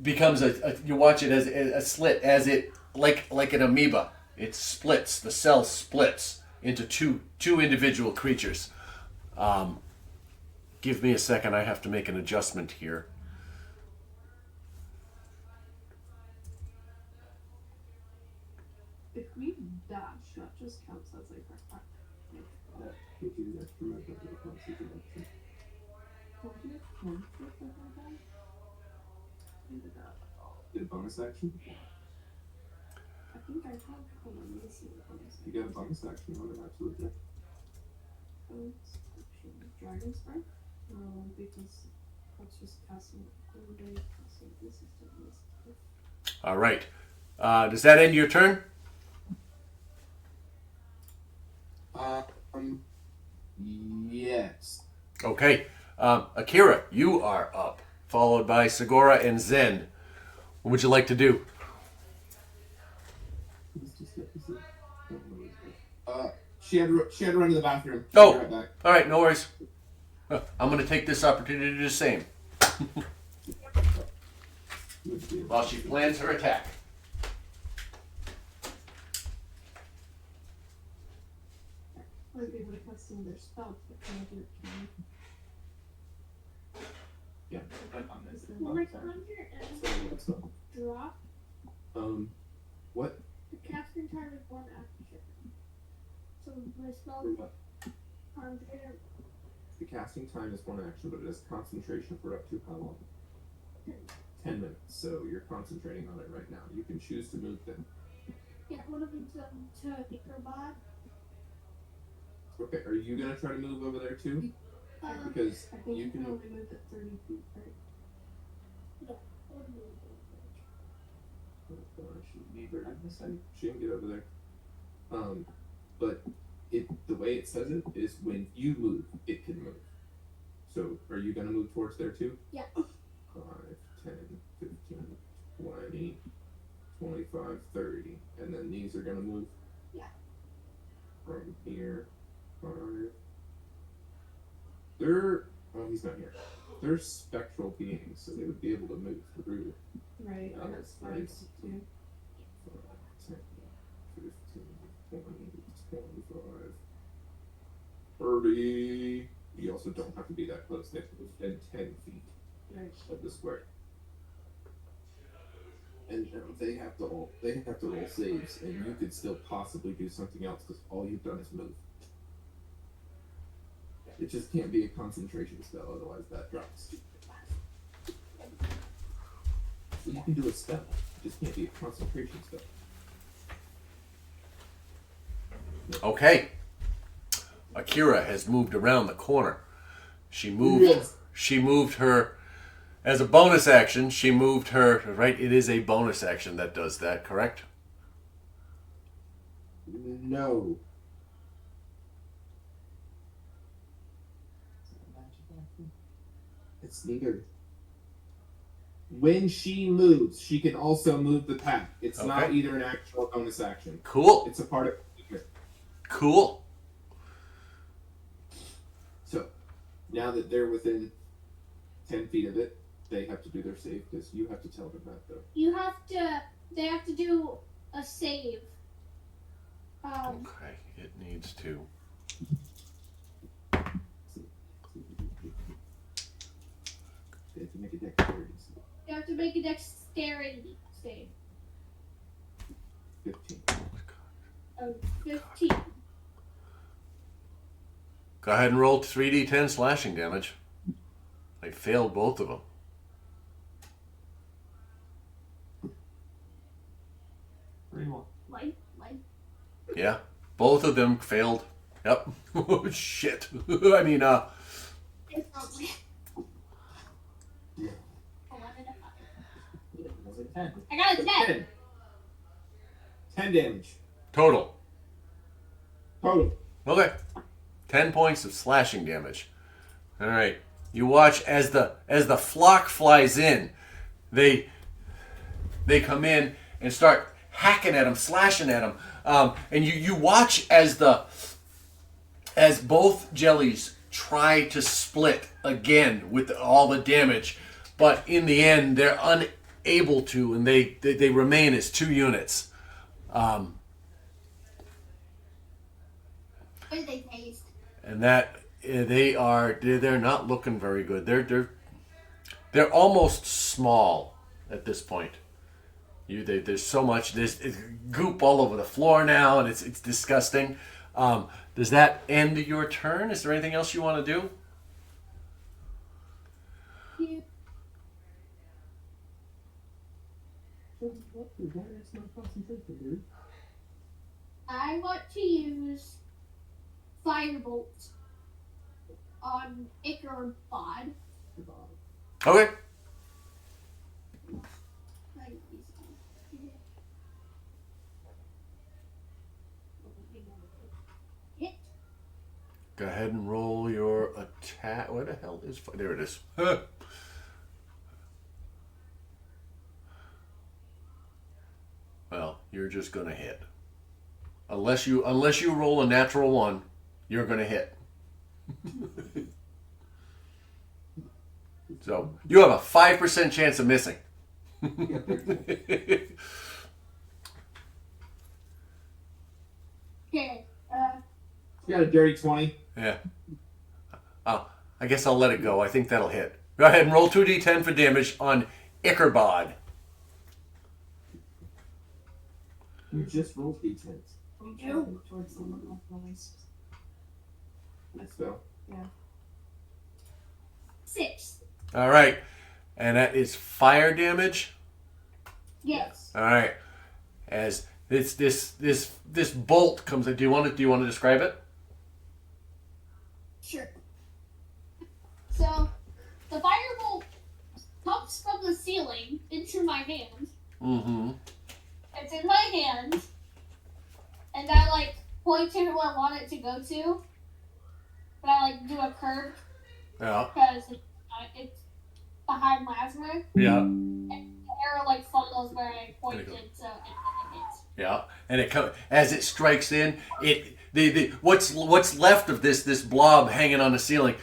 becomes you watch it as a slit, as it like an amoeba. It splits. The cell splits into two individual creatures. Give me a second. I have to make an adjustment here. If we dash, that just counts as like Did a bonus action? I think I have. Hold on, let me see what bonus You got a bonus action on it, absolutely. action. Dragon Spark? No, because that's just casting. This is the All right. Does that end your turn? Yes. Okay. Akira, you are up, followed by Segura and Zen. What would you like to do? She had to run to the bathroom. Oh. Be right back. All right, no worries. I'm going to take this opportunity to do the same while she plans her attack. might be able to cast some of their spells, but can't do it. Yeah. On this. Will I conjure and drop? What? The casting time is 1 action. So my spell conjure The casting time is 1 action, but it has concentration for up to how long? 10 minutes. So you're concentrating on it right now. You can choose to move them. yeah, one of them's to Ichabod. Okay, are you gonna try to move over there too? Because I think you can. only move at 30 feet, right? She can get over there. But the way it says it is when you move, it can move. So are you gonna move towards there too? Yeah. 5, 10, 15, 20, 25, 30. And then these are gonna move? Yeah. From here. 5. They're he's not here. They're spectral beings, so they would be able to move through. Right, Yeah, and that's it's spikes too. 5, 10, 15, 20, 25, 30. You also don't have to be that close. They have to be within 10 feet Right. of the square. And they have to roll saves, and you could still possibly do something else because all you've done is move. It just can't be a concentration spell, otherwise that drops. So you can do a spell, it just can't be a concentration spell. Okay. Akira has moved around the corner. She moved her as a bonus action. She moved her, right? It is a bonus action that does that, correct? No. It's neither. When she moves, she can also move the pack. It's not Okay. either an action or bonus action. Cool. It's a part of it. Cool. So, Now that they're within 10 feet of it, they have to do their save because you have to tell them that though. They have to do a save. Okay, it needs to. They have to make a dexterity save. You have to make a dexterity save. 15. 15. Go ahead and roll 3d10 slashing damage. They failed both of them. Light. Yeah, both of them failed. Yep. Oh, shit. I mean, It's probably Yeah. 11 to 5. Was it 10? I got a 10. 10. 10 damage. total. Total. Okay. 10 points of slashing damage. All right. You watch as the flock flies in. They come in and start hacking at him, slashing at him. And you watch as both jellies try to split again with all the damage, but in the end they're unable to, and they remain as 2 units. What did they taste? And that they're not looking very good. They're almost small at this point. There's so much it's goop all over the floor now, and it's disgusting. Does that end your turn? Is there anything else you want to do? I want to use Firebolt on Ichabod. Okay. Hit. Go ahead and roll your attack. Where the hell is... There it is. Well, you're just going to hit. Unless you roll a natural 1, you're going to hit. So, you have a 5% chance of missing. Okay. You got a dirty 20. Yeah. Oh, I guess I'll let it go. I think that'll hit. Go ahead and roll 2d10 for damage on Ichabod. You just rolled d10s. You. Towards the middle noise. So, 6. All right. And that is fire damage. Yes. All right. As this bolt comes in. Do you want to describe it? Sure. So, the firebolt comes from the ceiling into my hand. Mm-hmm. It's in my hand, and I point to who I want it to go to, but I do a curve Yeah. because it's behind Lazarus. Yeah. And the arrow follows where I pointed, so it hits. Yeah. And it as it strikes in, what's left of this blob hanging on the ceiling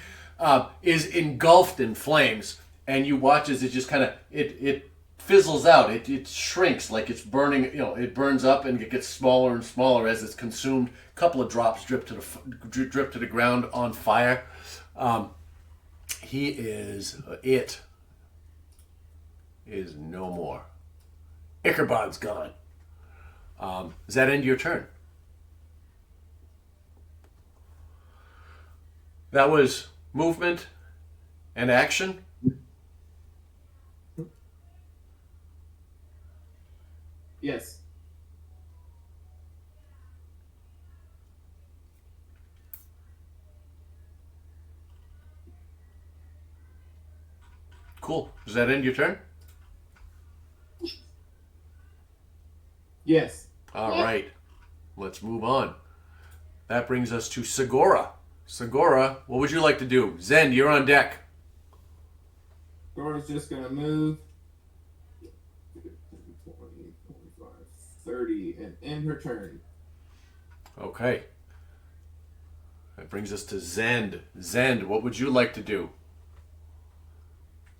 is engulfed in flames, and you watch as it just kind of it fizzles out. It shrinks like it's burning. It burns up and it gets smaller and smaller as it's consumed. A couple of drops drip to the ground on fire. It is no more. Ichabod's gone. Does that end your turn? That was movement and action. yes. Cool. Does that end your turn? Yes. All right. Let's move on. That brings us to Segura. Segura, what would you like to do? Zen, you're on deck. Dora's just going to move 20, 25, 30, and end her turn. Okay. That brings us to Zend. Zend, what would you like to do?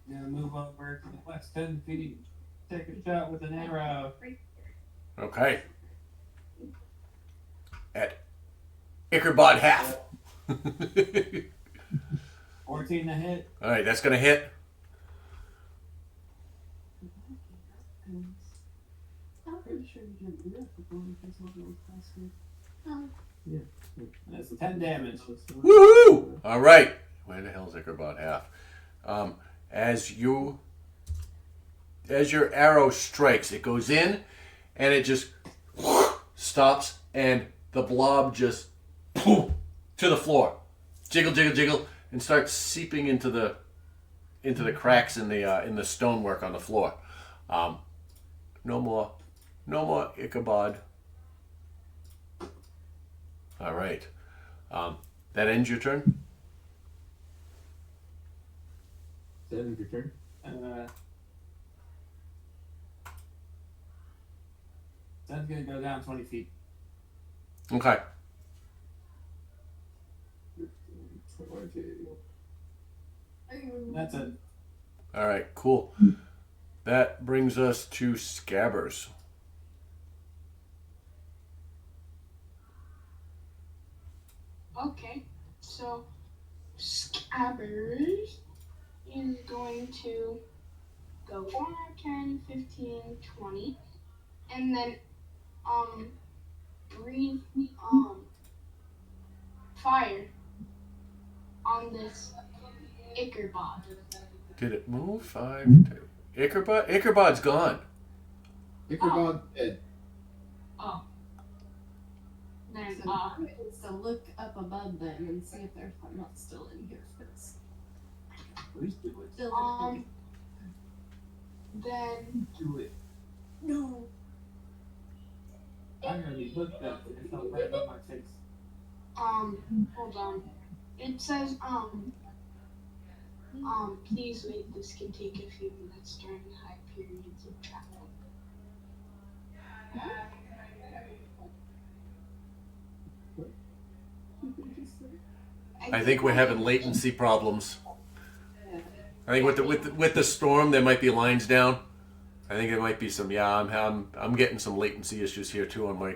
Gonna move over to the west 10 feet. Take a shot with an arrow. Okay. At Ichabod half. 14 to hit. All right, that's going to hit. Pretty sure you didn't do that before because of those plastic. That's 10 damage. Woohoo! All right. Where the hell's Ichabod half? As your arrow strikes, it goes in, and it just stops, and the blob just to the floor, jiggle, jiggle, jiggle, and starts seeping into the cracks in the stonework on the floor. No more Ichabod. All right. That ends your turn. That ends your turn. That's gonna go down 20 feet. Okay. 20. That's it. All right. Cool. That brings us to Scabbers. Okay, so Scabbers is going to go 5, 10, 15, 20, and then breathe fire on this Ichabod. Did it move? 5, 2. Ichabod? Ichabod's gone. Ichabod dead. Oh. Then So look up above them and see if they're not still in here. Because Please do it. still then Do it. no. I'm gonna be hooked up. It's not right above my face. hold on. It says please wait, this can take a few minutes during high periods of travel. I think we're having latency problems. I think with the storm, there might be lines down. I think there might be some. Yeah, I'm getting some latency issues here too on my.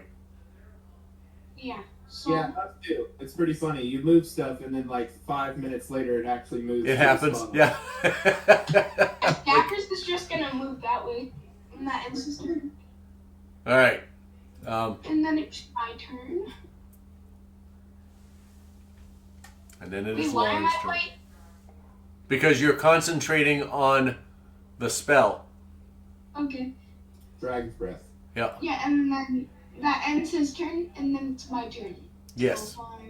Yeah. So Yeah, us too. It's pretty funny. You move stuff, and then like 5 minutes later, it actually moves. It to the happens. spot. Yeah. Scabbers is just gonna move that way, and that ends his turn. All right. And then it's my turn. And then it Wait, is why am Lauren's I turn. white? Because you're concentrating on the spell. Okay. Dragon's breath. Yeah. Yeah, and then that ends his turn, and then it's my turn. Yes. So 5,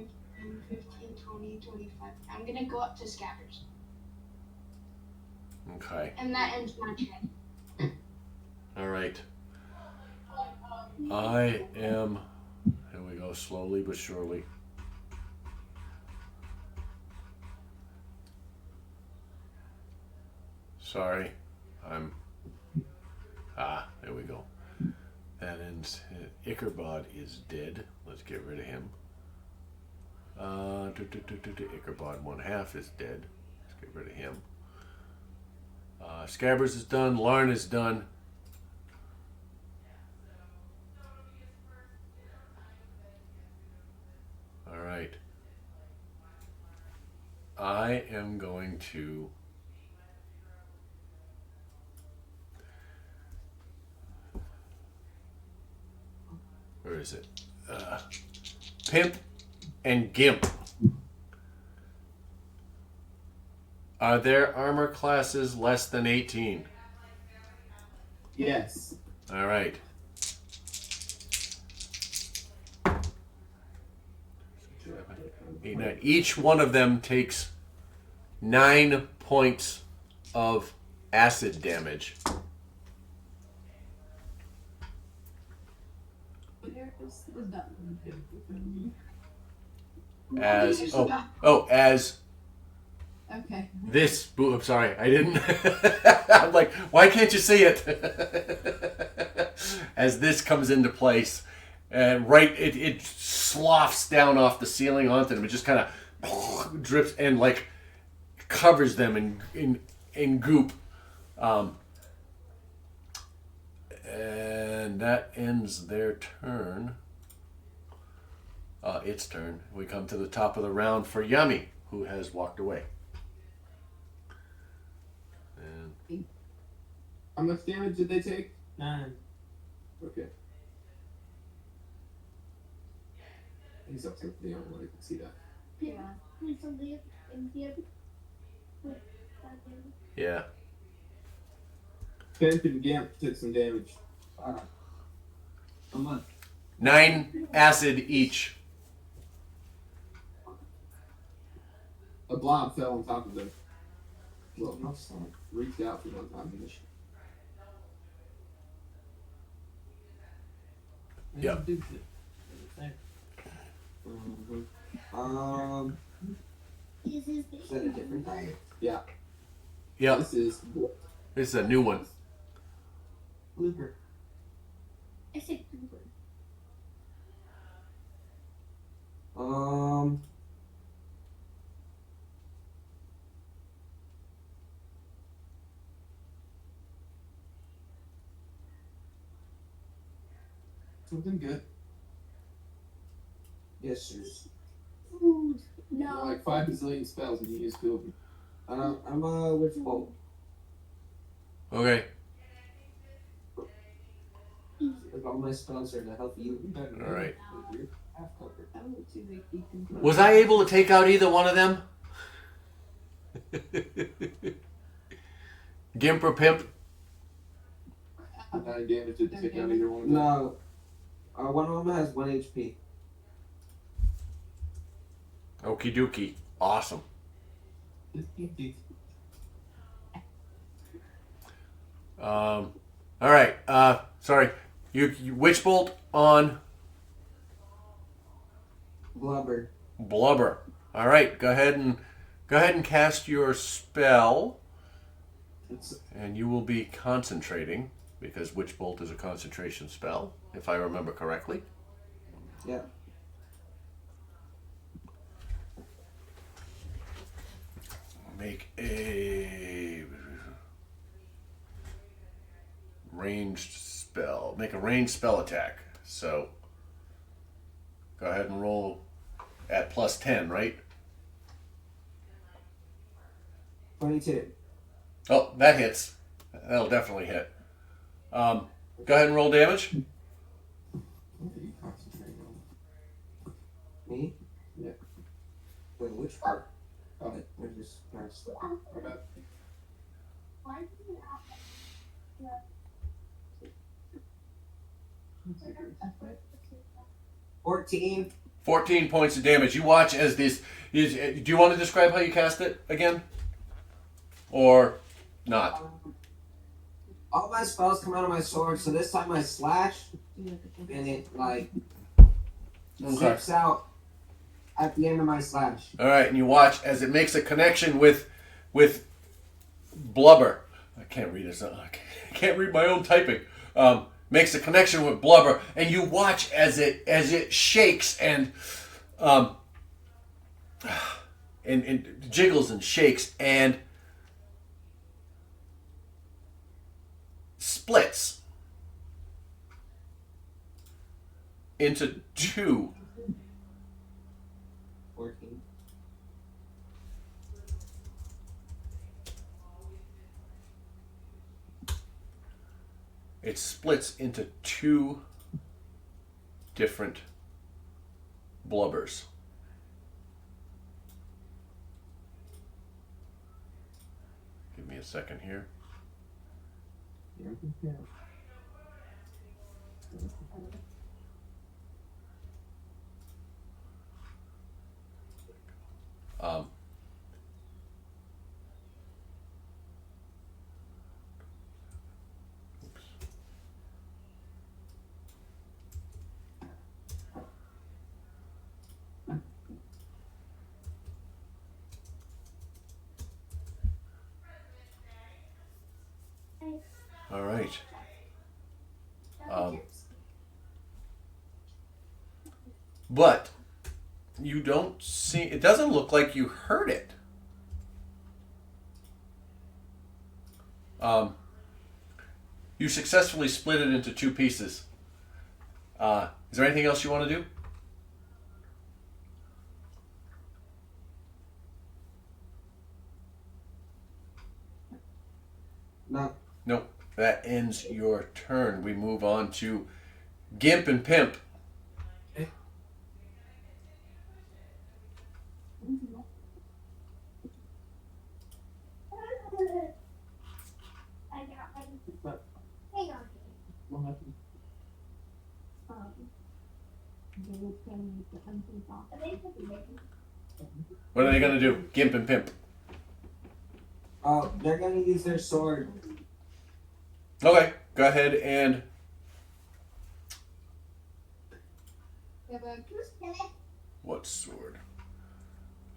10, 15, 20, 25. I'm gonna go up to Scabbers. Okay. And that ends my turn. All right. I am. Here we go, slowly but surely. Sorry, there we go. That ends. Ichabod is dead. Let's get rid of him. Ichabod 1/2 is dead. Let's get rid of him. Scabbers is done. Larn is done. All right. I am going to. Where is it? Pimp and Gimp. Are there armor classes less than 18? Yes. All right. Eight, 9. Each one of them takes 9 points of acid damage. Where is the button? As Okay. this. I'm sorry, I didn't. I'm like, why can't you see it? As this comes into place, and it sloughs down off the ceiling onto them. It just kind of drips and like covers them in goop. And that ends their turn. Its turn. We come to the top of the round for Yummy, who has walked away. And How much damage did they take? 9. Okay. He's up to the only one who can see that. Yeah. It's a leaf in here. yeah. Pent and Gamp took some damage. Come on. 9 acid each. A blob fell on top of them. Well, reached out from on top of them. Yeah. Is his Is that a different time? Yeah. Yeah. This is This is a new one. Blooper. I said Cooper. something good. Yes, sir. Food. You know, No. like 5 bazillion spells and you use 2 of them. I'm a witch bolt. Okay. Like all my spells are to help you. All right. Half covered. Was I able to take out either one of them? Gimp or Pimp? 9 damage didn't take out either one of them. No. One of them has 1 HP. Okie dokie. Awesome. All right. Sorry. You Witch Bolt on Blubber. Blubber. All right. Go ahead and cast your spell, and you will be concentrating because Witch Bolt is a concentration spell, if I remember correctly. Yeah. Make a ranged spell. Make a ranged spell attack. So go ahead and roll at plus 10, right? 22. Oh, that hits. That'll definitely hit. Go ahead and roll damage. What are you concentrating on? Me? Yeah. Wait, which part? Oh, We're just first. my bad. Why did you ask? 14. 14 points of damage. You watch as this. Do you want to describe how you cast it again? Or not? All my spells come out of my sword, so this time I slash, and it like zips out at the end of my slash. All right, and you watch as it makes a connection with Blubber. I can't read this. I can't read my own typing. Makes a connection with Blubber, and you watch as it shakes and jiggles and shakes and splits into 2. 14. It splits into 2 different blubbers. Give me a second here. Um, all right. but you don't see. It doesn't look like you hurt it. You successfully split it into two pieces. Is there anything else you want to do? No. Nope. That ends your turn. We move on to Gimp and Pimp. I got my. Hang on. What happened? They were playing the hunting off. They could be making. What are they going to do? Gimp and Pimp. Oh, they're gonna use their sword. Okay. Go ahead and... What sword?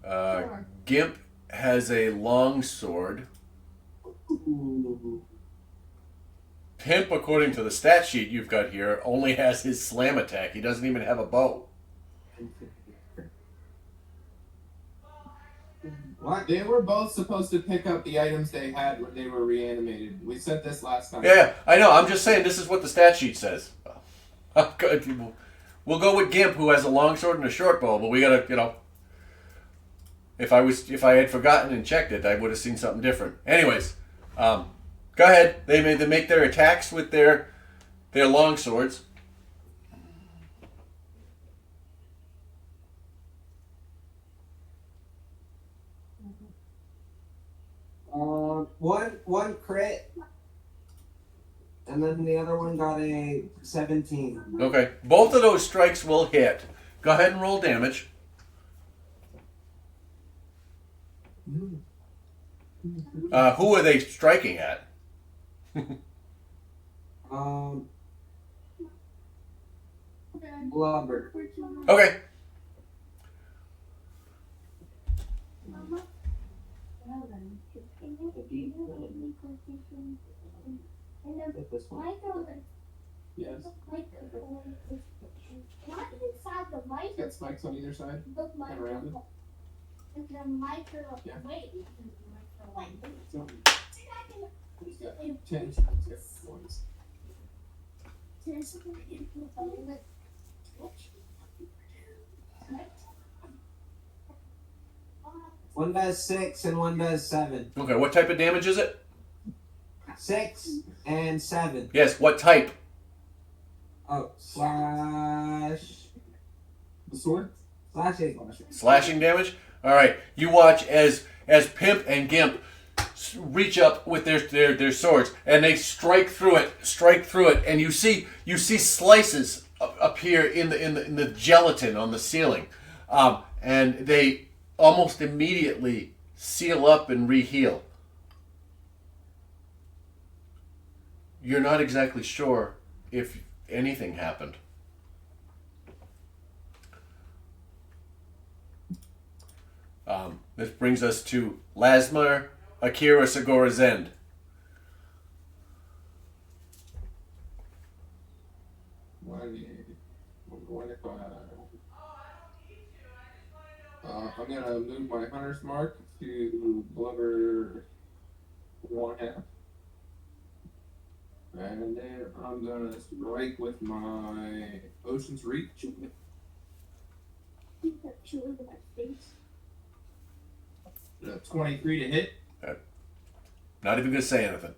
Sure. Gimp has a long sword. Ooh. Pimp, according to the stat sheet you've got here, only has his slam attack. He doesn't even have a bow. What? They were both supposed to pick up the items they had when they were reanimated. We said this last time. Yeah, I know. I'm just saying this is what the stat sheet says. We'll go with Gimp, who has a long sword and a short bow, but we gotta, if I had forgotten and checked it, I would have seen something different. Anyways, go ahead. They make their attacks with their long swords. One crit, and then the other one got a 17. Okay, both of those strikes will hit. Go ahead and roll damage. Who are they striking at? Blubber. Okay. Get this one. Yes. Not inside the mic. Got spikes on either side. The mic. And around it. And the micro. Yeah. Wait. So, he's got 10. He's got ones. One does 6 and one does 7. Okay, what type of damage is it? 6 and 7. Yes, what type? Oh, slash. The sword? Slashing. Slashing damage? Alright, you watch as Pimp and Gimp reach up with their swords and they strike through it, and you see slices appear in the gelatin on the ceiling, and they almost immediately seal up and reheal. You're not exactly sure if anything happened. This brings us to Lasmar, Akira, Segura's End. I'm gonna move my hunter's mark to blubber 1/2. And then I'm gonna strike with my Ocean's Reach. Keep that two in my face. 23 to hit. Not even gonna say anything.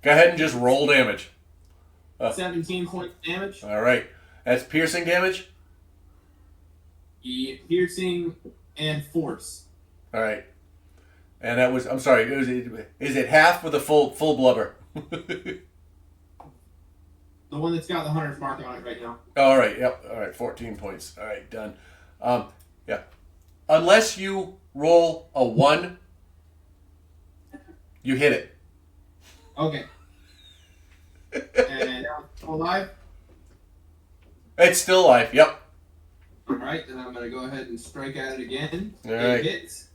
Go ahead and just roll damage. 17 points damage. All right, that's piercing damage. Piercing and force. All right, and that was. I'm sorry. Is it half with a full blubber? The one that's got the hunter's mark on it right now. All right. Yep. All right. 14 points. All right. Done. Yeah. Unless you roll a 1, you hit it. Okay. And now it's still alive. It's still alive. Yep. Alright, then I'm gonna go ahead and strike at it again. All It right. hits.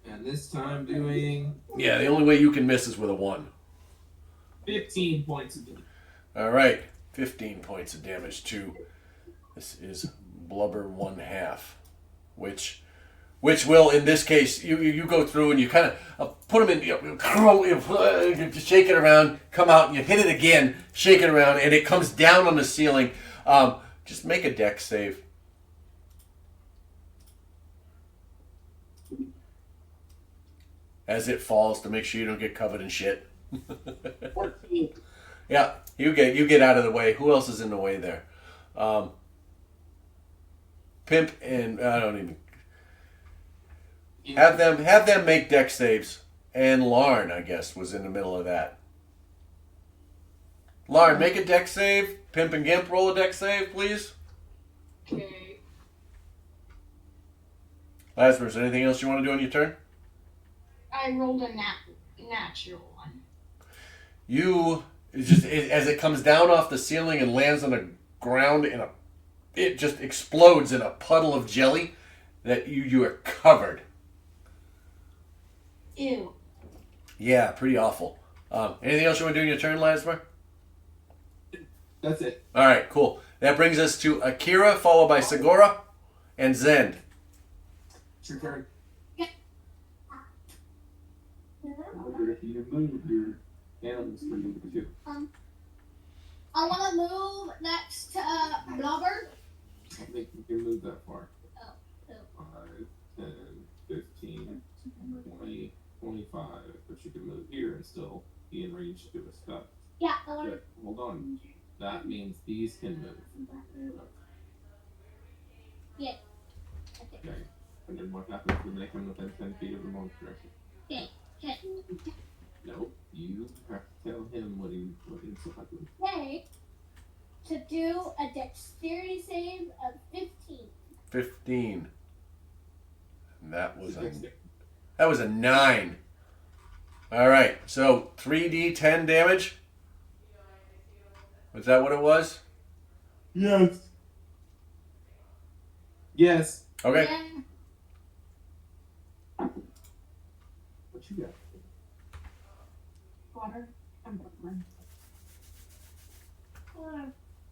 And And this time doing Yeah, the only way you can miss is with a 1. 15 points of damage. All right, 15 points of damage to. This is blubber 1/2, which will in this case you go through and you kind of put them in, you shake it around, come out and you hit it again, shake it around, and it comes down on the ceiling. Just make a dex save. As it falls to make sure you don't get covered in shit. 14. Yeah, you get out of the way. Who else is in the way there? Pimp and I don't even have them make dex saves. And Larn, I guess, was in the middle of that. Larn, make a dex save. Pimp and Gimp, roll a dex save, please. Okay. Lazarus, anything else you want to do on your turn? I rolled a natural one. You as it comes down off the ceiling and lands on the ground it just explodes in a puddle of jelly that you are covered. Ew. Yeah, pretty awful. Anything else you want to do in your turn, Lazarus? that's it. All right, cool. That brings us to Akira, followed by Segura and Zend. It's your turn. Yeah. If you move your animals for number 2. I want to move next to Blubber. I think you can move that far. Oh. 5, 10, 15, 20, 25. But you can move here and still be in range to do a stuff. Yeah, I want But hold on. That means these can move. Yeah. Okay. And then what happens when they come within 10 feet of the monster? Okay. No, you have to tell him what he's happen. Okay. To do a dexterity save of 15. 15. And that was a 9. All right, so 3d10 damage. Was that what it was? Yes. Yes. Okay. Yeah. What you got? Water. I'm bubbling.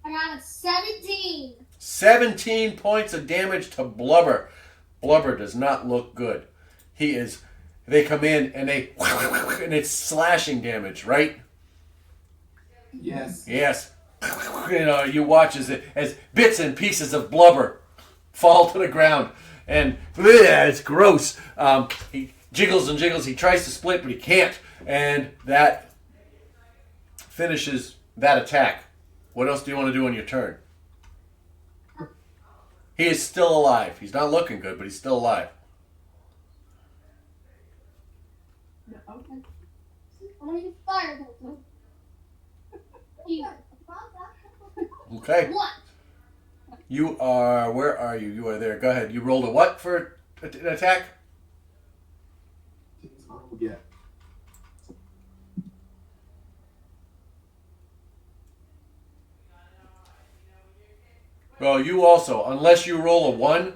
I got a 17. 17 points of damage to Blubber. Blubber does not look good. They come in and and it's slashing damage, right? Yes. Yes. You watch as bits and pieces of blubber fall to the ground, and it's gross. He jiggles and jiggles. He tries to split, but he can't, and that finishes that attack. What else do you want to do on your turn? He is still alive. He's not looking good, but he's still alive. Okay. I'm gonna use firebolt. Okay. What? You are. Where are you? You are there. Go ahead. You rolled a what for an attack? Yeah. Well, you also. Unless you roll a 1,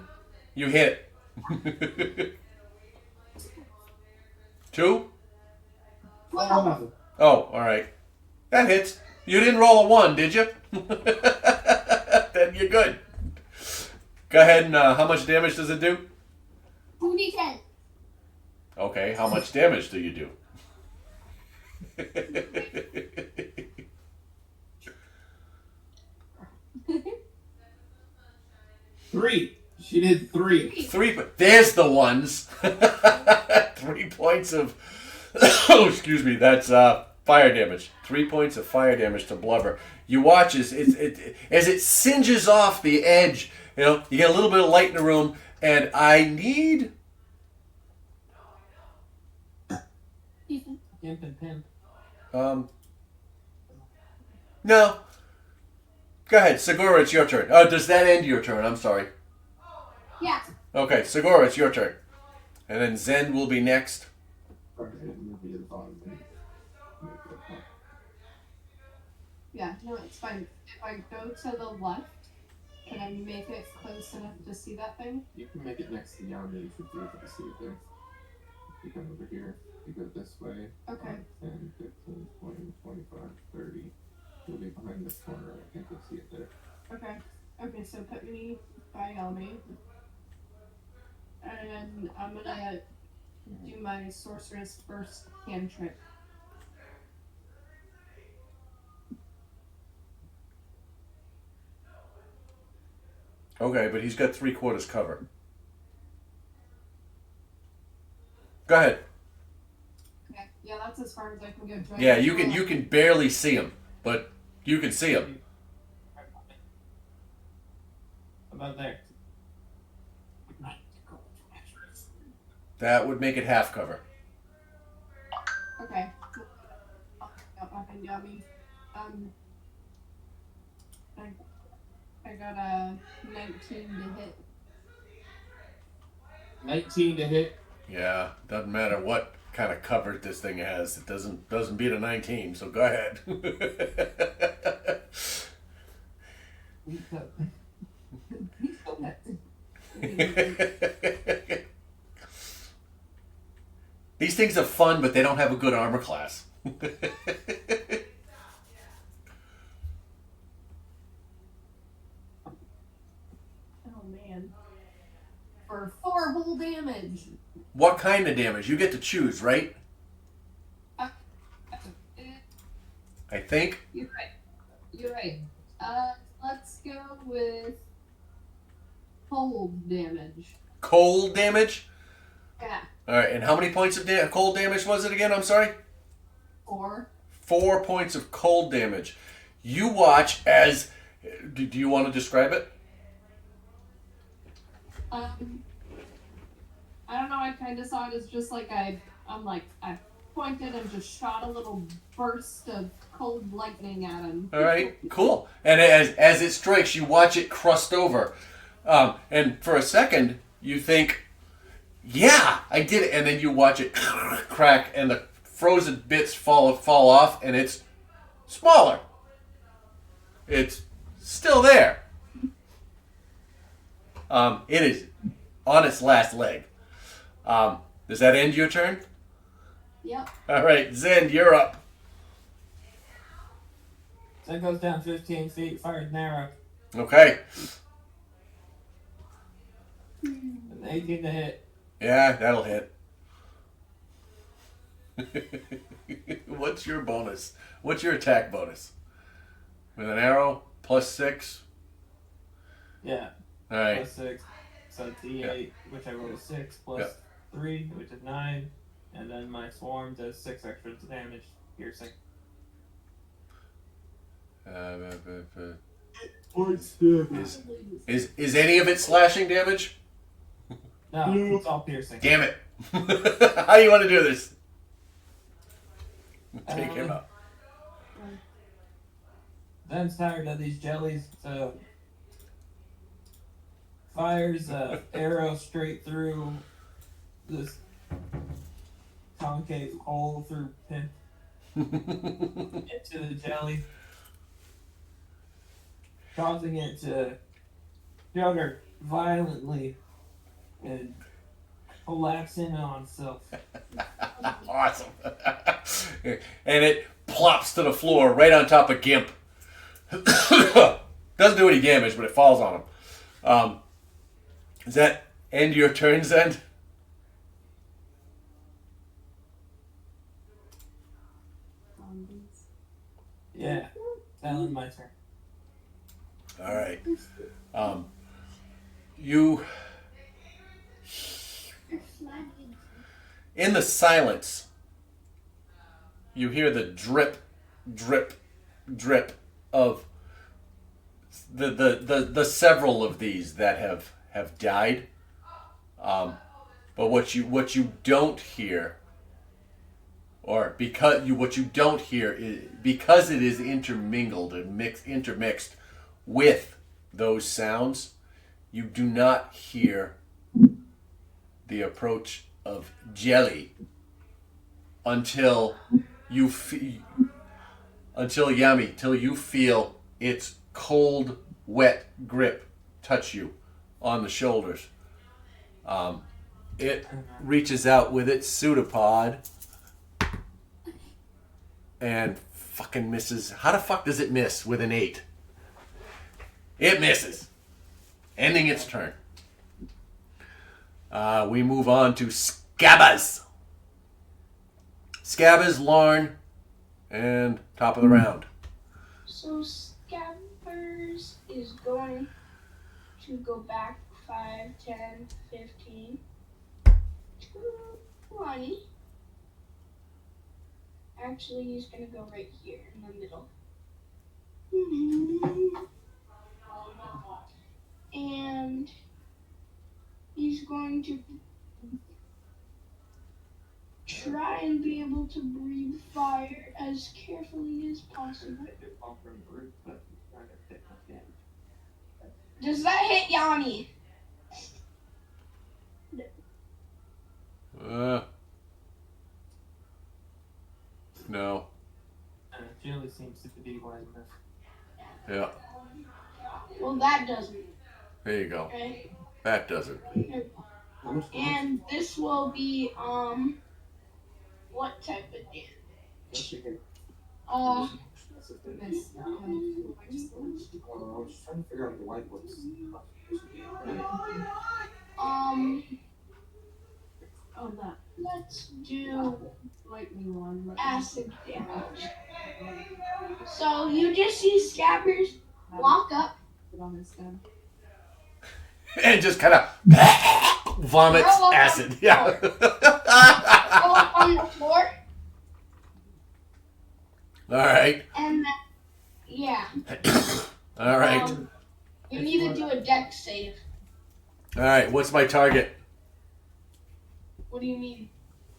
you hit. 2? Oh. Oh, all right. That hits. You didn't roll a 1, did you? Then you're good. Go ahead and how much damage does it do? 2d10. Okay, how much damage do you do? 3. She did 3. 3. There's the ones. 3 points of. Oh, excuse me. That's fire damage. 3 points of fire damage to Blubber. You watch as it singes off the edge. You get a little bit of light in the room, and I need. Imp and pimp. No. Go ahead, Segura. It's your turn. Oh, does that end your turn? I'm sorry. Yeah. Okay, Segura, it's your turn. And then Zen will be next. Yeah, no, it's fine. If I go to the left, can I make it close enough to see that thing? You can make it next to Yonder. You should be able to see it there. You come over here. You go this way. Okay. 10, 15, 20, 25, 30. You'll be behind this corner. I think you'll see it there. Okay. Okay, so put me by Elmi. And I'm gonna do my sorceress first cantrip. Okay, but he's got 3/4 cover. Go ahead. Okay. Yeah, that's as far as I can go. Yeah, you can barely see him, but you can see him. About there. That would make it half cover. Okay. Got behind Yummy. I got a 19 to hit. 19 to hit. Yeah, doesn't matter what kind of cover this thing has. It doesn't beat a 19. So go ahead. These things are fun, but they don't have a good armor class. Oh man. For 4 whole damage. What kind of damage? You get to choose, right? I think. You're right. You're right. Let's go with cold damage. Cold damage? Yeah. Alright, and how many points of cold damage was it again? I'm sorry? 4. 4 points of cold damage. You watch as... Do you want to describe it? I don't know, I kind of saw it as just like I pointed and just shot a little burst of cold lightning at him. Alright, cool. And as it strikes, you watch it crust over. And for a second, you think, yeah, I did it. And then you watch it crack and the frozen bits fall off and it's smaller. It's still there. It is on its last leg. Does that end your turn? Yep. All right, Zen, you're up. So it goes down 15 feet, fires an arrow. Okay. An 18 to hit. Yeah, that'll hit. What's your bonus? What's your attack bonus? With an arrow, +6? Yeah. All right. +6. So D8, which I rolled a 6, plus 3, which is 9. And then my swarm does 6 extra damage, piercing. Is any of it slashing damage? No, it's all piercing. Damn it. How do you want to do this? Take him out. Ben's tired of these jellies, so fires a arrow straight through this concave hole through pin into the jelly, causing it to jugger violently and collapse in on itself. Awesome. And it plops to the floor right on top of Gimp. Doesn't do any damage, but it falls on him. Does that end your turn, Zen? Yeah, that was my turn. All right. You... In the silence, you hear the drip, drip, drip of the several of these that have died. But what you don't hear, or what you don't hear is because it is intermingled and intermixed with those sounds, you do not hear the approach of jelly until you feel its cold, wet grip touch you on the shoulders. it reaches out with its pseudopod and fucking misses. How the fuck does it miss with an 8? It misses, ending its turn. We move on to Scabbers. Scabbers, Larn, and top of the round. So Scabbers is going to go back 5, 10, 15, 20. Actually, he's going to go right here in the middle. And he's going to try and be able to breathe fire as carefully as possible. Does that hit Yanni? No. Julie seems to be wise enough. Yeah. Well, that doesn't. There you go. Okay. That doesn't. And this will be what type of damage? Miss. Miss. I was trying to figure out the white ones. Oh, that Let's do lightning one. acid damage. So you just see Scabbers walk up, Put on this gun. And just kind of vomits Roll up acid. on the Yeah. go up on the floor, All right. and then, yeah. All right. You need to do a dex save. All right. What's my target? What do you mean?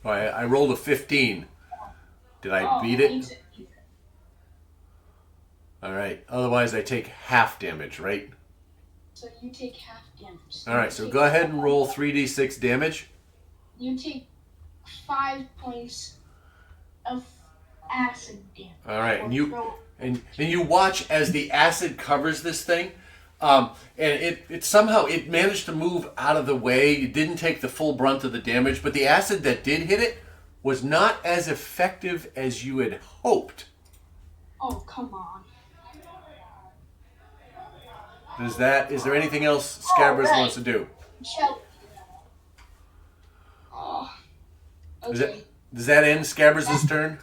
I rolled a 15. Did I beat it? Beats it. All right. Otherwise, I take half damage, right? So you take half damage. All right. So go ahead and roll 3d6 damage. You take 5 points of acid damage. All right. And you Or- and you watch as the acid covers this thing. And it somehow it managed to move out of the way. It didn't take the full brunt of the damage, but the acid that did hit it was not as effective as you had hoped. Oh, come on. Is there anything else Scabbers right. wants to do? Chill. Oh. Okay. Does that end Scabbers' turn?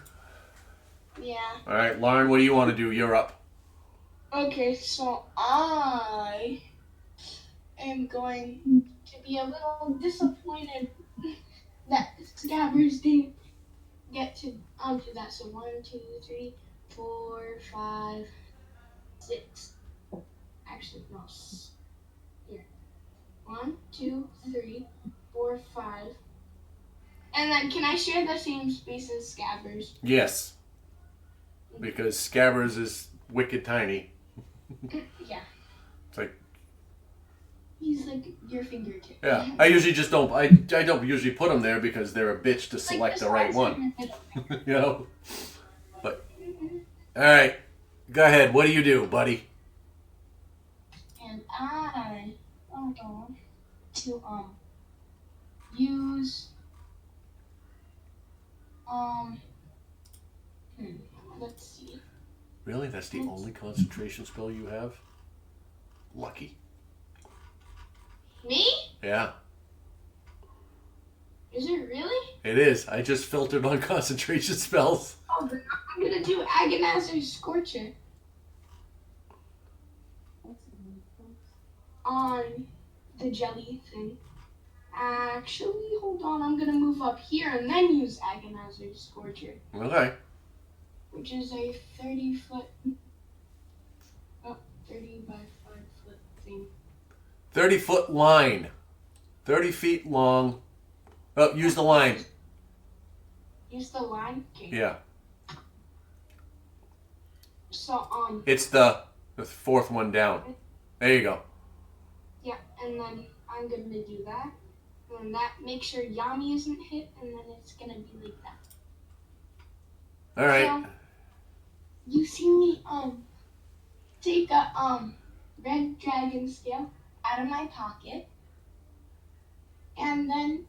Yeah. All right, Lauren, what do you want to do? You're up. Okay, so I am going to be a little disappointed that Scabbers didn't get to onto that. So 1, 2, 3, 4, 5, 6. Actually, no. Here. 1, 2, 3, 4, 5. And then can I share the same space as Scabbers? Yes. Because Scabbers is wicked tiny. Yeah. It's like, He's like your fingertip. yeah. I usually just don't. I don't usually put them there because they're a bitch to select the right one. You know. But all right, go ahead. What do you do, buddy? And I am going to use let's see. Really? That's the only concentration spell you have? Lucky. Me? Yeah, Is it really? it is. I just filtered on concentration spells. Oh, then I'm gonna do Agonizer Scorcher on the jelly thing. Actually, hold on. I'm gonna move up here and then use Agonizer Scorcher, Okay. which is a 30-foot, 30 by 5-foot thing. 30-foot line. 30 feet long. Oh, use the line. Use the line. Okay. Yeah. So It's the fourth one down. There you go. yeah, and then I'm gonna do that. And that make sure Yami isn't hit, and then it's gonna be like that. All right. So, you see me take a red dragon scale out of my pocket, and then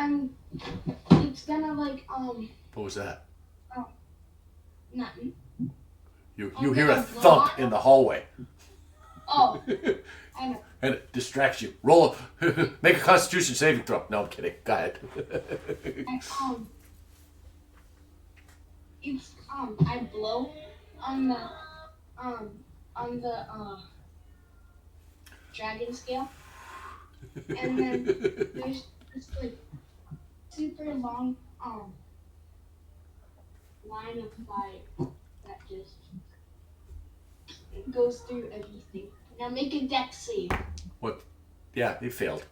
It's gonna like What was that? nothing. You I'm hear a gonna thump blow in the hallway. Oh, I know. And it distracts you. Roll make a Constitution saving throw. No, I'm kidding. Go ahead. It's I blow on the dragon scale, and then there's this like super long line of fire that just goes through everything. Now make a dex save. What? Yeah, he failed.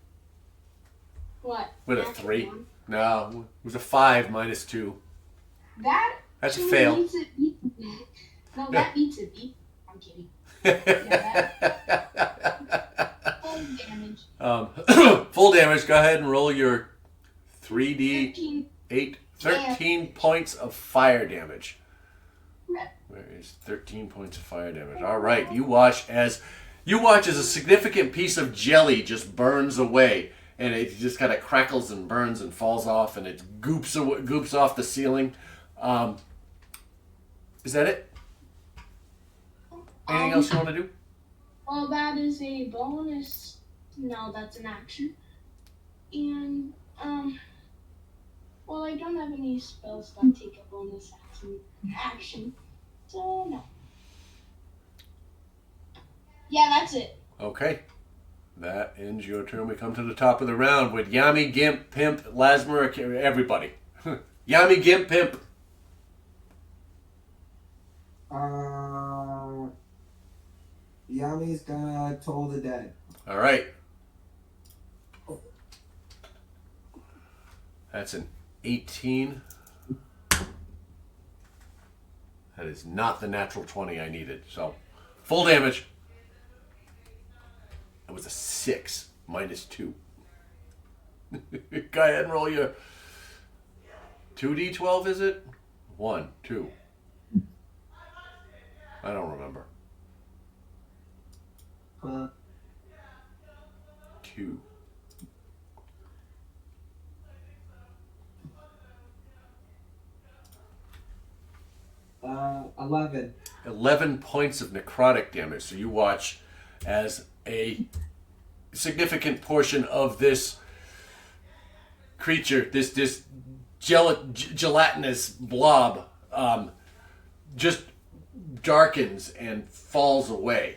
What? With a Natural 3. one? No, it was a 5 minus 2. That That's a actually fail. beats it. No, that beats it. I'm kidding. Full damage. Full damage. Go ahead and roll your 3d 13. 13 points of fire damage. Right. Where is 13 points of fire damage? All right, you watch as a significant piece of jelly just burns away, and it just kind of crackles and burns and falls off, and it goops off the ceiling. Is that it? Anything else you want to do? Well, that is a bonus. No, that's an action. And well, I don't have any spells that take a bonus action. So no. Yeah, that's it. Okay. That ends your turn. We come to the top of the round with Yami, Gimp, Pimp, Lasmer, everybody. Yami, Gimp, Pimp. Yami's gonna toll the dead. All right. That's an 18. That is not the natural 20 I needed. So, full damage. It was a 6 minus 2. Go ahead and roll your 2d12, is it? 1, 2. I don't remember. 2. 11. 11 points of necrotic damage. So you watch as a significant portion of this creature, this gelatinous blob, just darkens and falls away.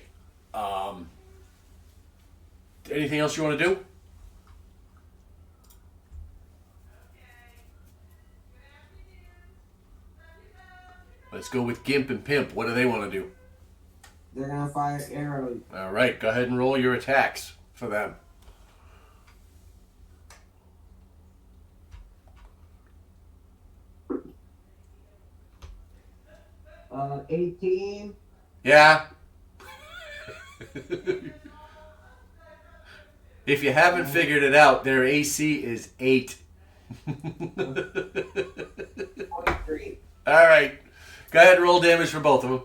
Anything else you want to do? Let's go with Gimp and Pimp. What do they want to do? They're gonna fire arrows. All right, go ahead and roll your attacks for them. 18. Yeah. If you haven't figured it out, their AC is 8. 23. All right. Go ahead and roll damage for both of them.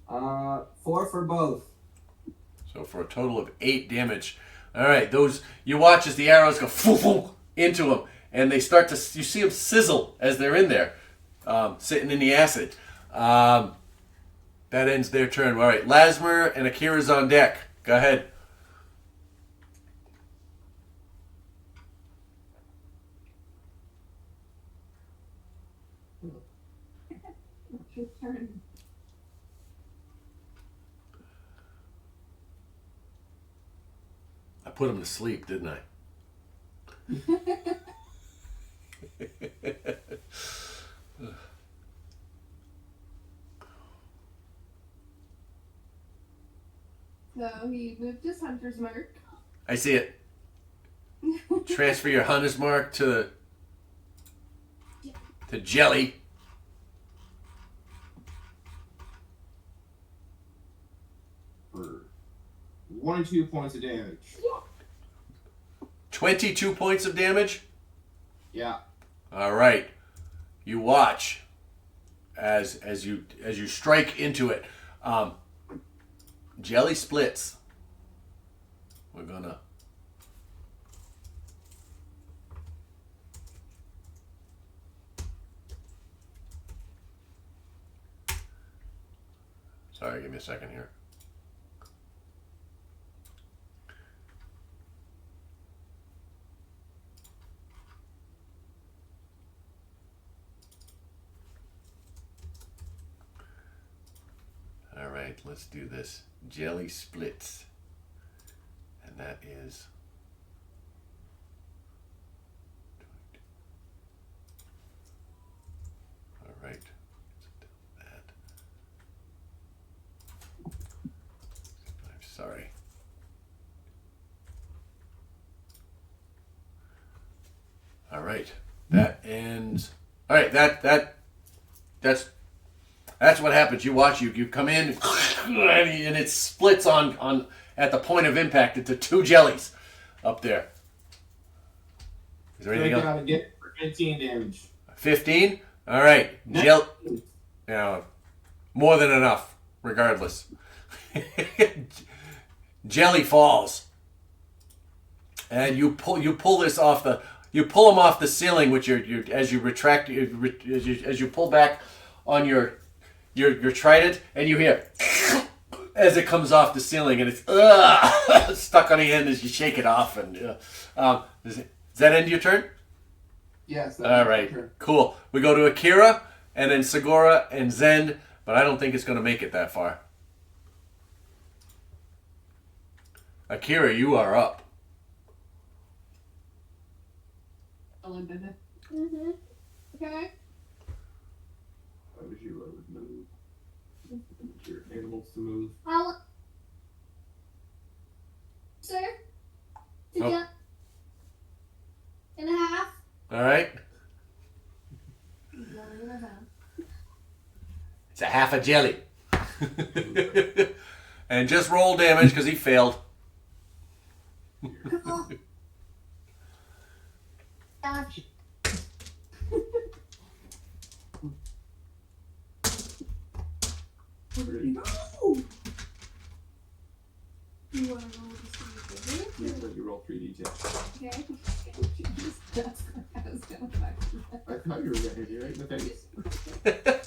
Uh, 4 for both. So for a total of 8 damage. All right, those you watch as the arrows go into them, and they start to. You see them sizzle as they're in there, sitting in the acid. That ends their turn. All right, Lasmer and Akira's on deck. Go ahead. Your turn. I put him to sleep, didn't I? So he moved his hunter's mark. I see it. Transfer your hunter's mark to jelly. For 1 and 2 points of damage. 22 points of damage. Yeah. All right. You watch as you strike into it. jelly splits. We're gonna. Sorry, give me a second here. All right, let's do this. Jelly splits. And that is all right. That. I'm sorry. All right. That ends. All right, that's what happens. You watch, you come in and it splits on at the point of impact into two jellies up there. Is there anything else? Gotta get for 15 damage. 15? All right. More than enough, regardless. Jelly falls. And you pull this off the you pull them off the ceiling with your as you retract as you pull back on your trident, and you hear as it comes off the ceiling, and it's stuck on the end as you shake it off. And does that end your turn? Yes. All right, cool. We go to Akira, and then Segura and Zen, but I don't think it's going to make it that far. Akira, you are up. Mm-hmm. Okay. How would you move? Your animals to move. I'll. Sir? To Oh. get in half. All right. It's a half a jelly. And just roll damage because he failed. Dodge. Ready? No! You wanna roll this one Yeah, but you roll 3d10. Okay. That's what I was going back to. I thought you were gonna hit you right in the face.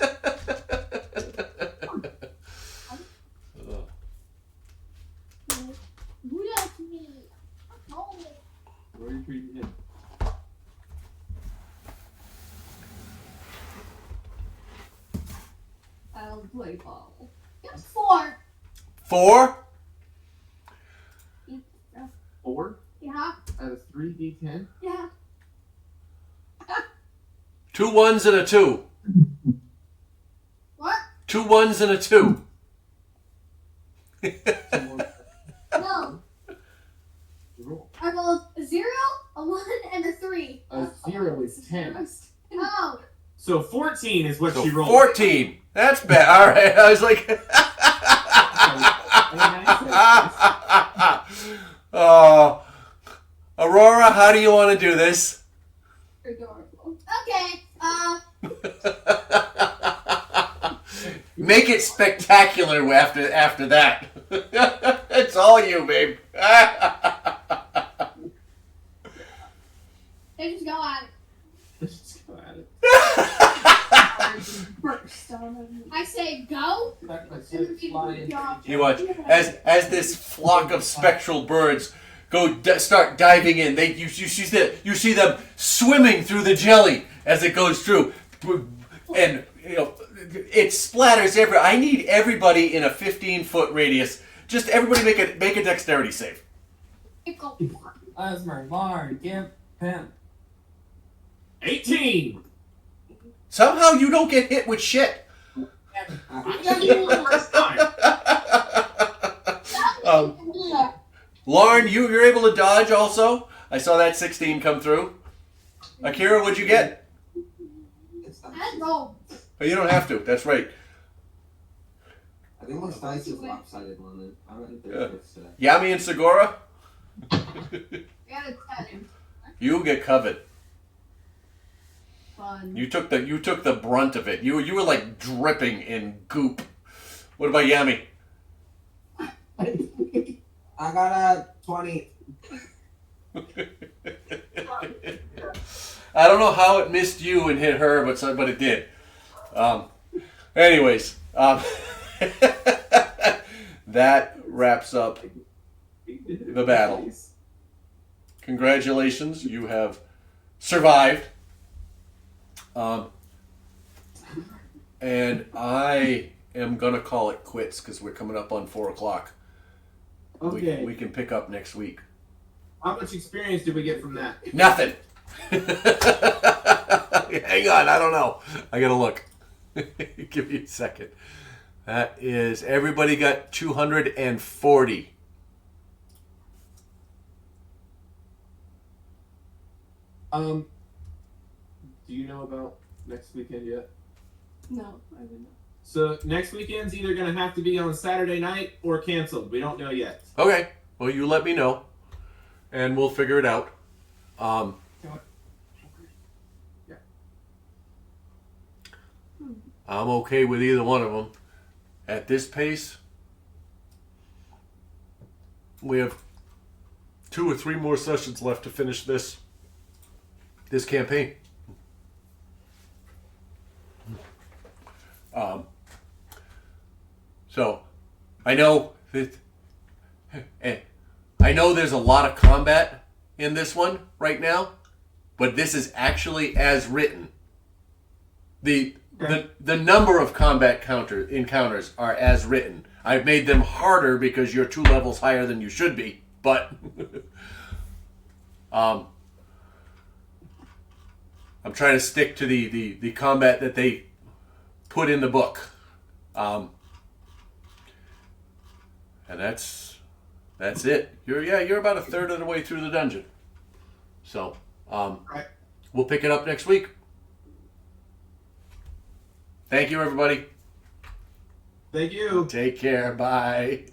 Who left me? Oh. Roll your 3d10. I'll play ball. It's 4. 4? 4 Yeah. out of 3d10. Yeah. 2 1s and a 2. What? 2 1s and a 2. No. Roll. I rolled a 0, a 1, and a 3. A 0 is 10. Oh. So 14 is what So she rolled. 14. That's bad. All right. I was like, oh, Aurora, how do you want to do this? Adorable. Okay. Make it spectacular after that. It's all you, babe. They just go at it. Let's go at it. Burst on him. I say go. You watch as this flock of spectral birds start diving in. You see them swimming through the jelly as it goes through, and it splatters everywhere. I need everybody in a 15-foot radius. Just everybody make a dexterity save. Esmer, Lauren, Gimp, Pimp. 18! Somehow you don't get hit with shit. First time. Lauren, you're able to dodge also. I saw that 16 come through. Akira, what'd you get? I roll. Oh, you don't have to. That's right. I think this dice is lopsided one. Then. I don't think Yeah. there's fixed today. Yami and Segura, Gotta tell him. you get covered. Fun. You took the brunt of it. You were like dripping in goop. What about Yami? I got a 20. I don't know how it missed you and hit her, but it did. Anyways, that wraps up the battle. Congratulations, you have survived. And I am gonna call it quits because we're coming up on 4:00. Okay. We can pick up next week. How much experience did we get from that? Nothing. Hang on, I don't know. I gotta look. Give me a second. That is, everybody got 240. Do you know about next weekend yet? No, I didn't. So next weekend's either gonna have to be on Saturday night or canceled. We don't know yet. Okay. Well, you let me know, and we'll figure it out. Yeah. I'm okay with either one of them. At this pace, we have 2 or 3 more sessions left to finish this campaign. So, I know that there's a lot of combat in this one right now, but this is actually as written. The number of combat encounters are as written. I've made them harder because you're 2 levels higher than you should be, but I'm trying to stick to the combat that they put in the book. And that's it. You're about a third of the way through the dungeon. So, Right. we'll pick it up next week. Thank you, everybody. Thank you. Take care. Bye.